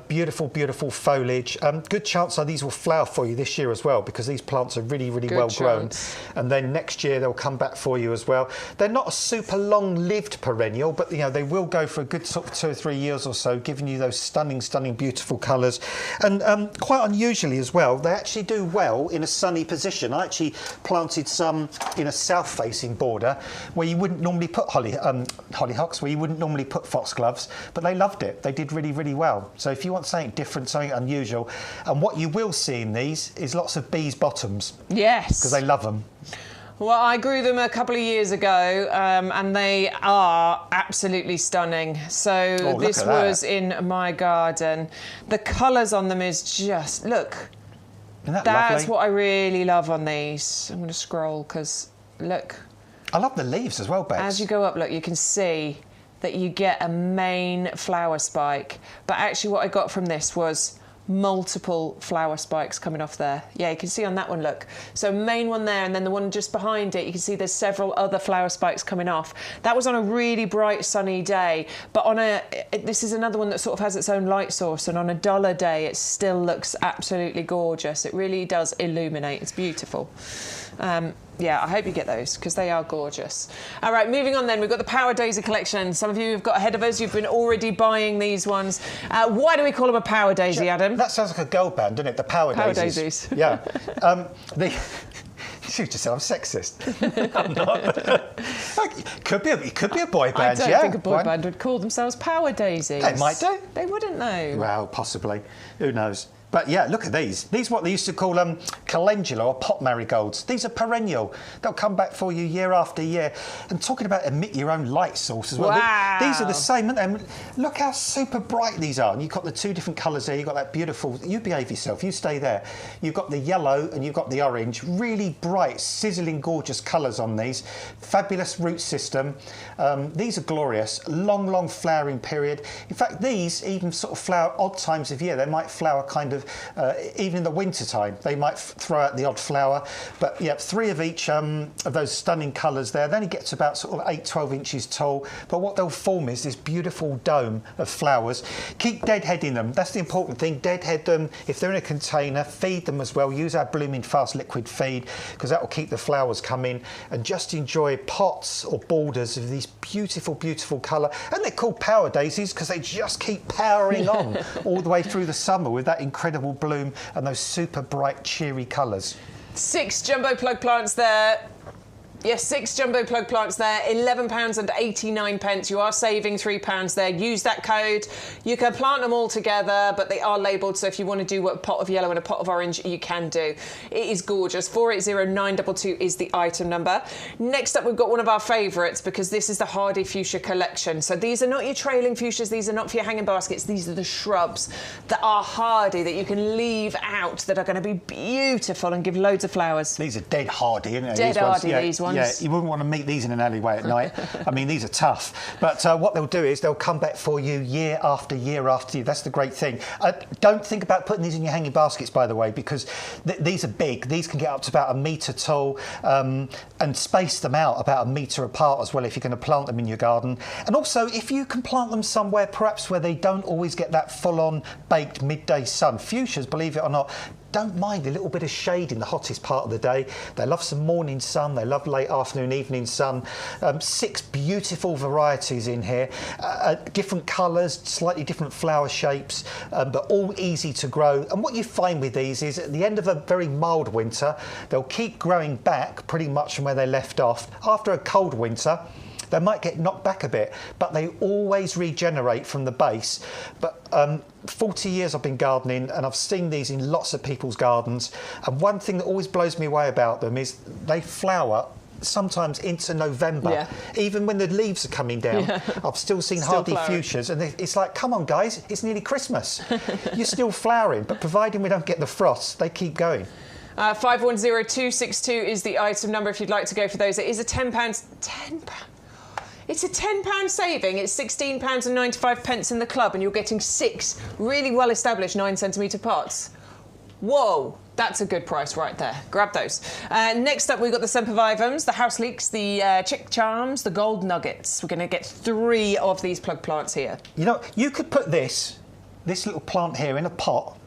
beautiful, beautiful foliage. Good chance that these will flower for you this year as well, because these plants are really, really well grown. And then next year they'll come back for you as well. They're not a super long-lived perennial, but they will go for a good sort of 2 or 3 years or so, giving you those stunning, stunning, beautiful colours. And quite unusually as well, they actually do well in a sunny position. I actually planted some in a south-facing border where you wouldn't normally put hollyhocks, where you wouldn't normally put foxgloves, but they loved it. They did really, really well. So if you want something different, something unusual, and what you will see in these is lots of bees' bottoms. Yes. Because they love them. Well, I grew them a couple of years ago, and they are absolutely stunning. So this was in my garden. The colours on them is just, look. Isn't that that's lovely? what I really love on these. I'm going to scroll because, look. I love the leaves as well, Bex. As you go up, look, you can see that you get a main flower spike. But actually what I got from this was multiple flower spikes coming off there. Yeah, you can see on that one, look. So main one there, and then the one just behind it, you can see there's several other flower spikes coming off. That was on a really bright sunny day, but this is another one that sort of has its own light source, and on a duller day it still looks absolutely gorgeous. It really does illuminate. It's beautiful. Yeah, I hope you get those because they are gorgeous. All right, moving on then. We've got the Power Daisy collection. Some of you have got ahead of us. You've been already buying these ones. Why do we call them a Power Daisy, Adam? That sounds like a girl band, doesn't it? The Power Daisies. Yeah. She just said I'm sexist. I'm not. It could be a boy band. I don't think a boy band would call themselves Power Daisies. They might do. They wouldn't though. Well, possibly. Who knows? But yeah, look at these. These are what they used to call calendula or pot marigolds. These are perennial. They'll come back for you year after year. And talking about emit your own light source as well. Wow. These are the same, aren't they? Look how super bright these are. And you've got the two different colours there. You've got that beautiful... You behave yourself. You stay there. You've got the yellow and you've got the orange. Really bright, sizzling, gorgeous colours on these. Fabulous root system. These are glorious. Long, long flowering period. In fact, these even sort of flower odd times of year. They might flower kind of even in the winter time, they might throw out the odd flower. But yeah, 3 of each of those stunning colours there. They only get to about sort of 8-12 inches tall. But what they'll form is this beautiful dome of flowers. Keep deadheading them. That's the important thing. Deadhead them. If they're in a container, feed them as well. Use our blooming fast liquid feed because that will keep the flowers coming. And just enjoy pots or borders of these beautiful, beautiful colour. And they're called Power Daisies because they just keep powering on all the way through the summer with that incredible bloom and those super bright, cheery colours. 6 jumbo plug plants there. Yes, 6 jumbo plug plants there, £11.89. You are saving £3 there. Use that code. You can plant them all together, but they are labelled, so if you want to do a pot of yellow and a pot of orange, you can do. It is gorgeous. 480922 is the item number. Next up, we've got one of our favourites, because this is the Hardy Fuchsia collection. So these are not your trailing fuchsias, these are not for your hanging baskets, these are the shrubs that are hardy, that you can leave out, that are going to be beautiful and give loads of flowers. These are dead hardy, aren't they? Dead hardy, these ones. Yeah, you wouldn't want to meet these in an alleyway at night. I mean, these are tough. But what they'll do is they'll come back for you year after year after year. That's the great thing. Don't think about putting these in your hanging baskets, by the way, because these are big. These can get up to about 1 metre tall, and space them out about 1 metre apart as well if you're going to plant them in your garden. And also, if you can plant them somewhere perhaps where they don't always get that full-on baked midday sun. Fuchsias, believe it or not, don't mind a little bit of shade in the hottest part of the day. They love some morning sun. They love late afternoon, evening sun. 6 beautiful varieties in here. Different colours, slightly different flower shapes, but all easy to grow. And what you find with these is at the end of a very mild winter, they'll keep growing back pretty much from where they left off. After a cold winter, they might get knocked back a bit, but they always regenerate from the base. But 40 years I've been gardening and I've seen these in lots of people's gardens. And one thing that always blows me away about them is they flower sometimes into November, even when the leaves are coming down. I've still seen hardy fuchsias, and it's like, come on guys, it's nearly Christmas. You're still flowering, but providing we don't get the frost, they keep going. 510262 is the item number if you'd like to go for those. It is a £10. It's a £10 saving. It's £16.95 in the club, and you're getting 6 really well-established 9cm pots. Whoa, that's a good price right there. Grab those. Next up, we've got the Sempervivums, the house leeks, the chick charms, the gold nuggets. We're going to get 3 of these plug plants here. You know, you could put this little plant here in a pot.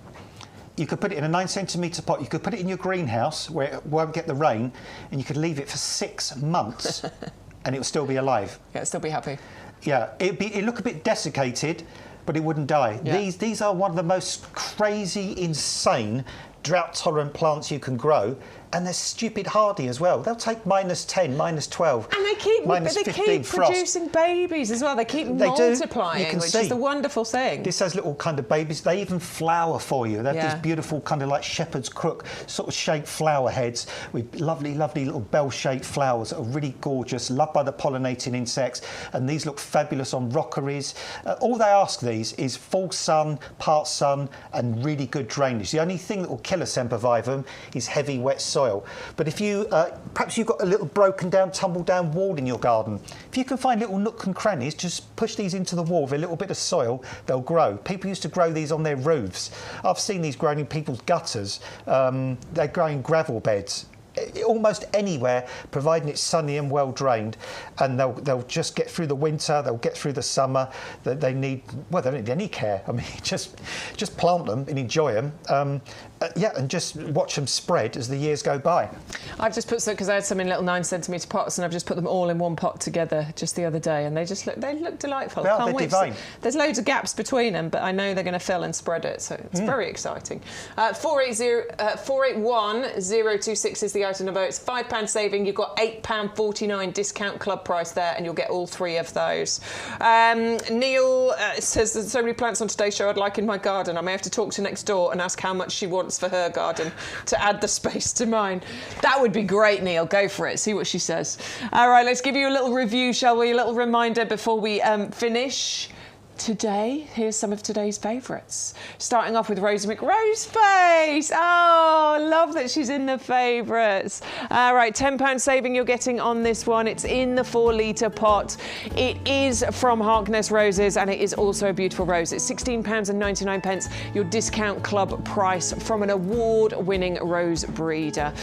You could put it in a 9cm pot. You could put it in your greenhouse where it won't get the rain, and you could leave it for 6 months. And it will still be alive. Yeah, it'll still be happy. Yeah, it'd look a bit desiccated, but it wouldn't die. Yeah. These are one of the most crazy, insane, drought-tolerant plants you can grow. And they're stupid hardy as well. They'll take -10, -12, and they keep producing babies as well. They keep multiplying, which is the wonderful thing. This has little kind of babies. They even flower for you. They have these beautiful kind of like shepherd's crook sort of shaped flower heads with lovely, lovely little bell-shaped flowers that are really gorgeous, loved by the pollinating insects. And these look fabulous on rockeries. All they ask these is full sun, part sun, and really good drainage. The only thing that will kill a Sempervivum is heavy, wet soil. But if you, perhaps you've got a little broken down, tumbled down wall in your garden, if you can find little nooks and crannies, just push these into the wall with a little bit of soil, they'll grow. People used to grow these on their roofs. I've seen these grown in people's gutters. They grow in gravel beds. Almost anywhere, providing it's sunny and well drained, and they'll just get through the winter. They'll get through the summer. They don't need any care. I mean, just plant them and enjoy them. Yeah, and just watch them spread as the years go by. I've just put some, because I had some in little 9cm pots, and I've just put them all in one pot together just the other day, and they look delightful. Well, Can't they're wait divine. There's loads of gaps between them, but I know they're going to fill and spread it, so it's very exciting. 481026 is the item number. It's £5 saving. You've got £8.49 discount club price there, and you'll get all 3 of those. Neil says there's so many plants on today's show I'd like in my garden. I may have to talk to next door and ask how much she wants for her garden to add the space to mine. That would be great, Neil. Go for it. See what she says. All right, let's give you a little review, shall we? A little reminder before we finish. Today, here's some of today's favourites. Starting off with Rosie McRoseface. Oh, love that she's in the favourites. All right, £10 saving you're getting on this one. It's in the 4-litre pot. It is from Harkness Roses, and it is also a beautiful rose. It's £16.99, your discount club price from an award-winning rose breeder.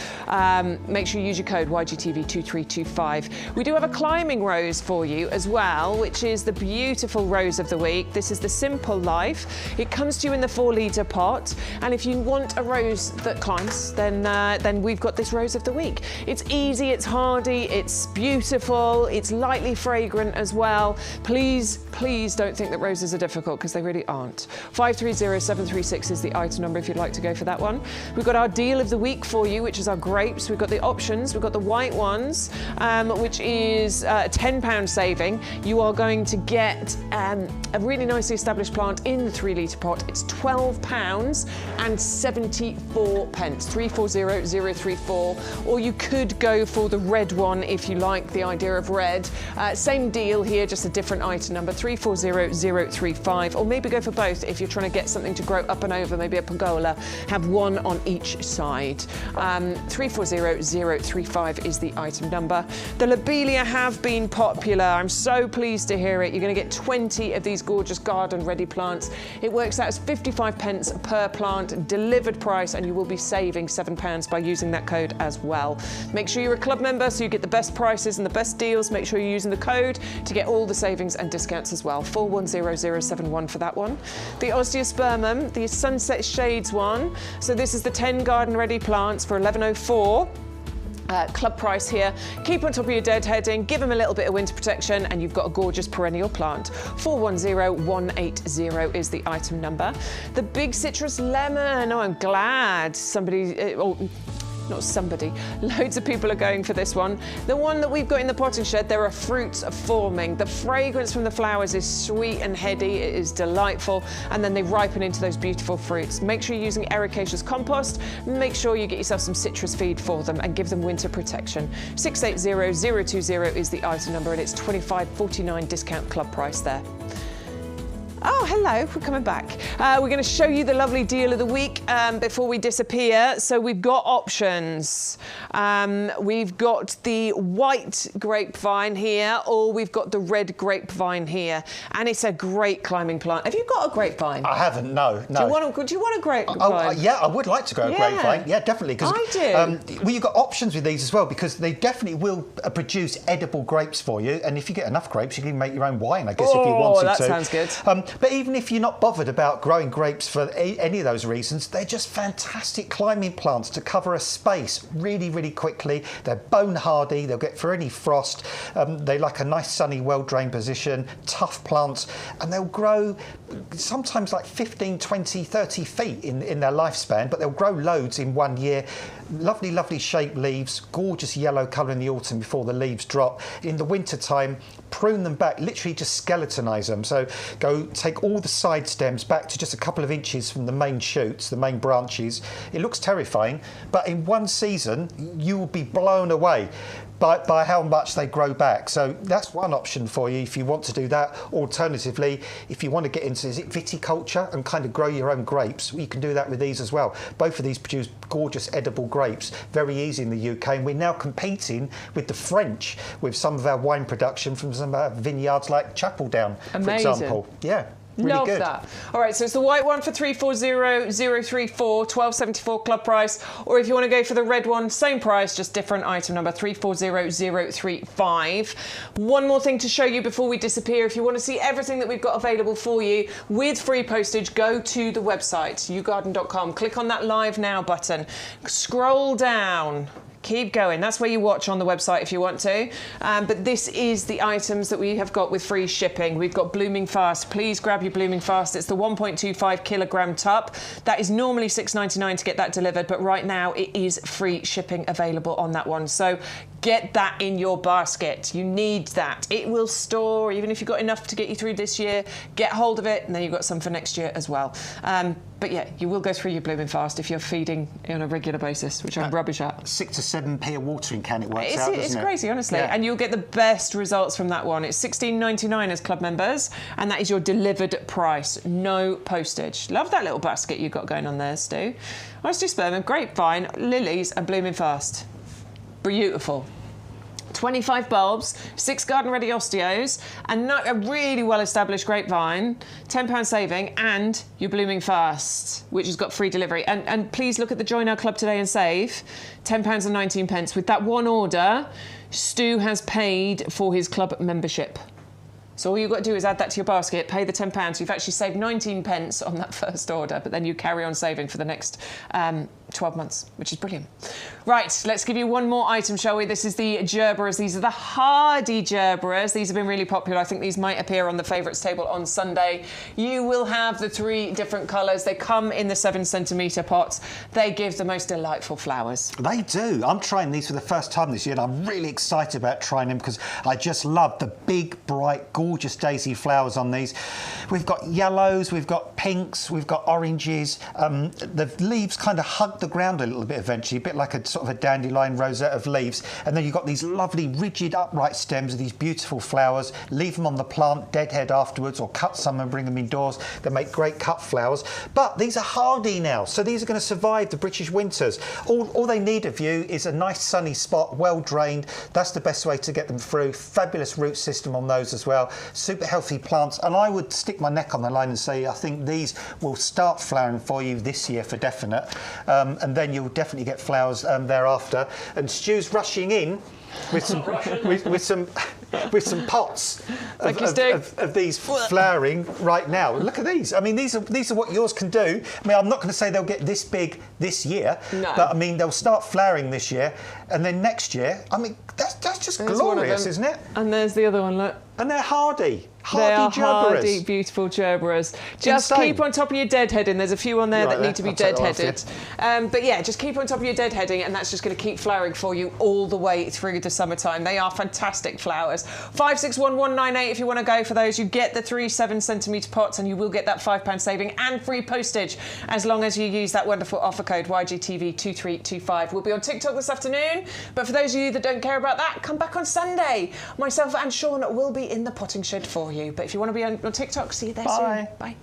Make sure you use your code YGTV2325. We do have a climbing rose for you as well, which is the beautiful rose of the week. This is the Simple Life. It comes to you in the 4-litre pot, and if you want a rose that climbs, then we've got this rose of the week. It's easy, it's hardy, it's beautiful, it's lightly fragrant as well. Please don't think that roses are difficult, because they really aren't. 530736 is the item number if you'd like to go for that one. We've got our deal of the week for you, which is our grapes. We've got the options. We've got the white ones, which is a £10 saving. You are going to get a really nicely established plant in the 3-litre pot. It's £12.74, 340034. Or you could go for the red one if you like the idea of red. Same deal here, just a different item number, 340035. Or maybe go for both if you're trying to get something to grow up and over, maybe a pergola. Have one on each side. 340035 is the item number. The Lobelia have been popular. I'm so pleased to hear it. You're going to get 20 of these gorgeous garden ready plants. It works out as 55p per plant, delivered price, and you will be saving £7 by using that code as well. Make sure you're a club member so you get the best prices and the best deals. Make sure you're using the code to get all the savings and discounts as well. 410071 for that one. The Osteospermum, the Sunset Shades one. So this is the 10 garden ready plants for £11.04. Club price here. Keep on top of your deadheading, give them a little bit of winter protection, and you've got a gorgeous perennial plant. 410180 is the item number. The Big Citrus Lemon. Oh, I'm glad somebody... not somebody, loads of people are going for this one. The one that we've got in the potting shed, there are fruits forming. The fragrance from the flowers is sweet and heady, it is delightful, and then they ripen into those beautiful fruits. Make sure you're using Ericaceous compost, make sure you get yourself some citrus feed for them and give them winter protection. 680020 is the item number, and it's £25.49 discount club price there. Oh, hello, we're coming back. We're going to show you the lovely deal of the week before we disappear. So we've got options. We've got the white grapevine here, or we've got the red grapevine here. And it's a great climbing plant. Have you got a grapevine? I haven't, no. Do you want a grapevine? Yeah, I would like to grow a grapevine. Yeah, definitely. I do. Well, you've got options with these as well, because they definitely will produce edible grapes for you. And if you get enough grapes, you can make your own wine, I guess, if you wanted to. Oh, that sounds good. But even if you're not bothered about growing grapes for any of those reasons, they're just fantastic climbing plants to cover a space really, really quickly. They're bone hardy, they'll get through any frost. They like a nice sunny, well-drained position, tough plants, and they'll grow sometimes like 15, 20, 30 feet in their lifespan, but they'll grow loads in 1 year. Lovely, lovely shaped leaves, gorgeous yellow colour in the autumn before the leaves drop. In the winter time, prune them back, literally just skeletonise them. So go take all the side stems back to just a couple of inches from the main shoots, the main branches. It looks terrifying, but in one season, you will be blown away by how much they grow back. So that's one option for you if you want to do that. Alternatively, if you want to get into viticulture and kind of grow your own grapes, you can do that with these as well. Both of these produce gorgeous edible grapes, very easy in the UK, and we're now competing with the French with some of our wine production from some of our vineyards like Chapeldown, for example. Yeah. Really Love good. that. All right, so it's the white one for 340034, 12.74 club price, or if you want to go for the red one, same price, just different item number 340035. One more thing to show you before we disappear. If you want to see everything that we've got available for you with free postage, go to the website yougarden.com. Click on that Live Now button. Scroll down. Keep going. That's where you watch on the website if you want to. But this is the items that we have got with free shipping. We've got Blooming Fast. Please grab your Blooming Fast. It's the 1.25 kilogram tub. That is normally $6.99 to get that delivered, but right now it is free shipping available on that one. So get that in your basket. You need that. It will store, even if you've got enough to get you through this year, get hold of it, and then you've got some for next year as well. But yeah, you will go through your Blooming Fast if you're feeding on a regular basis, which I'm rubbish at. 6 to 7p a watering can it works out, It's doesn't it? crazy, honestly. Yeah. And you'll get the best results from that one. It's $16.99 as club members, and that is your delivered price. No postage. Love that little basket you've got going on there, Stu. Osteospermum, grapevine, lilies, and Blooming Fast. Beautiful. 25 bulbs, 6 garden-ready osteos, and a really well-established grapevine, £10 saving, and your Blooming Fast, which has got free delivery. And please look at the Join Our Club today and save £10.19. With that one order, Stu has paid for his club membership. So all you've got to do is add that to your basket, pay the £10. You've actually saved 19p on that first order, but then you carry on saving for the next 12 months, which is brilliant. Right, let's give you one more item, shall we? This is the gerberas. These are the hardy gerberas. These have been really popular. I think these might appear on the favourites table on Sunday. You will have the 3 different colours. They come in the 7cm pots. They give the most delightful flowers. They do. I'm trying these for the first time this year, and I'm really excited about trying them because I just love the big, bright, gorgeous daisy flowers on these. We've got yellows, we've got pinks, we've got oranges. The leaves kind of hug the ground a little bit eventually, a bit like a sort of a dandelion rosette of leaves. And then you've got these lovely, rigid, upright stems of these beautiful flowers. Leave them on the plant, deadhead afterwards, or cut some and bring them indoors. They make great cut flowers. But these are hardy now, so these are going to survive the British winters. All they need of you is a nice sunny spot, well drained. That's the best way to get them through. Fabulous root system on those as well. Super healthy plants. And I would stick my neck on the line and say I think these will start flowering for you this year for definite. And then you'll definitely get flowers thereafter. And Stu's rushing in with some with some pots of these flowering right now. Look at these. I mean, these are what yours can do. I mean, I'm not going to say they'll get this big this year, no. But I mean they'll start flowering this year, and then next year. I mean, that's just glorious, isn't it? And there's the other one. Look. And they're hardy. They are gerberas. hardy, beautiful gerberas. Just Insane. keep on top of your deadheading. There's a few on there Right that need to be I'll take that off, deadheaded. But yeah, just keep on top of your deadheading, and that's just going to keep flowering for you all the way through the summertime. They are fantastic flowers. 561198 if you want to go for those. You get the 3 7cm pots, and you will get that £5 saving and free postage as long as you use that wonderful offer code YGTV2325. We'll be on TikTok this afternoon, but for those of you that don't care about that, come back on Sunday. Myself and Sean will be in the potting shed for you. But if you want to be on TikTok, see you there soon. Bye.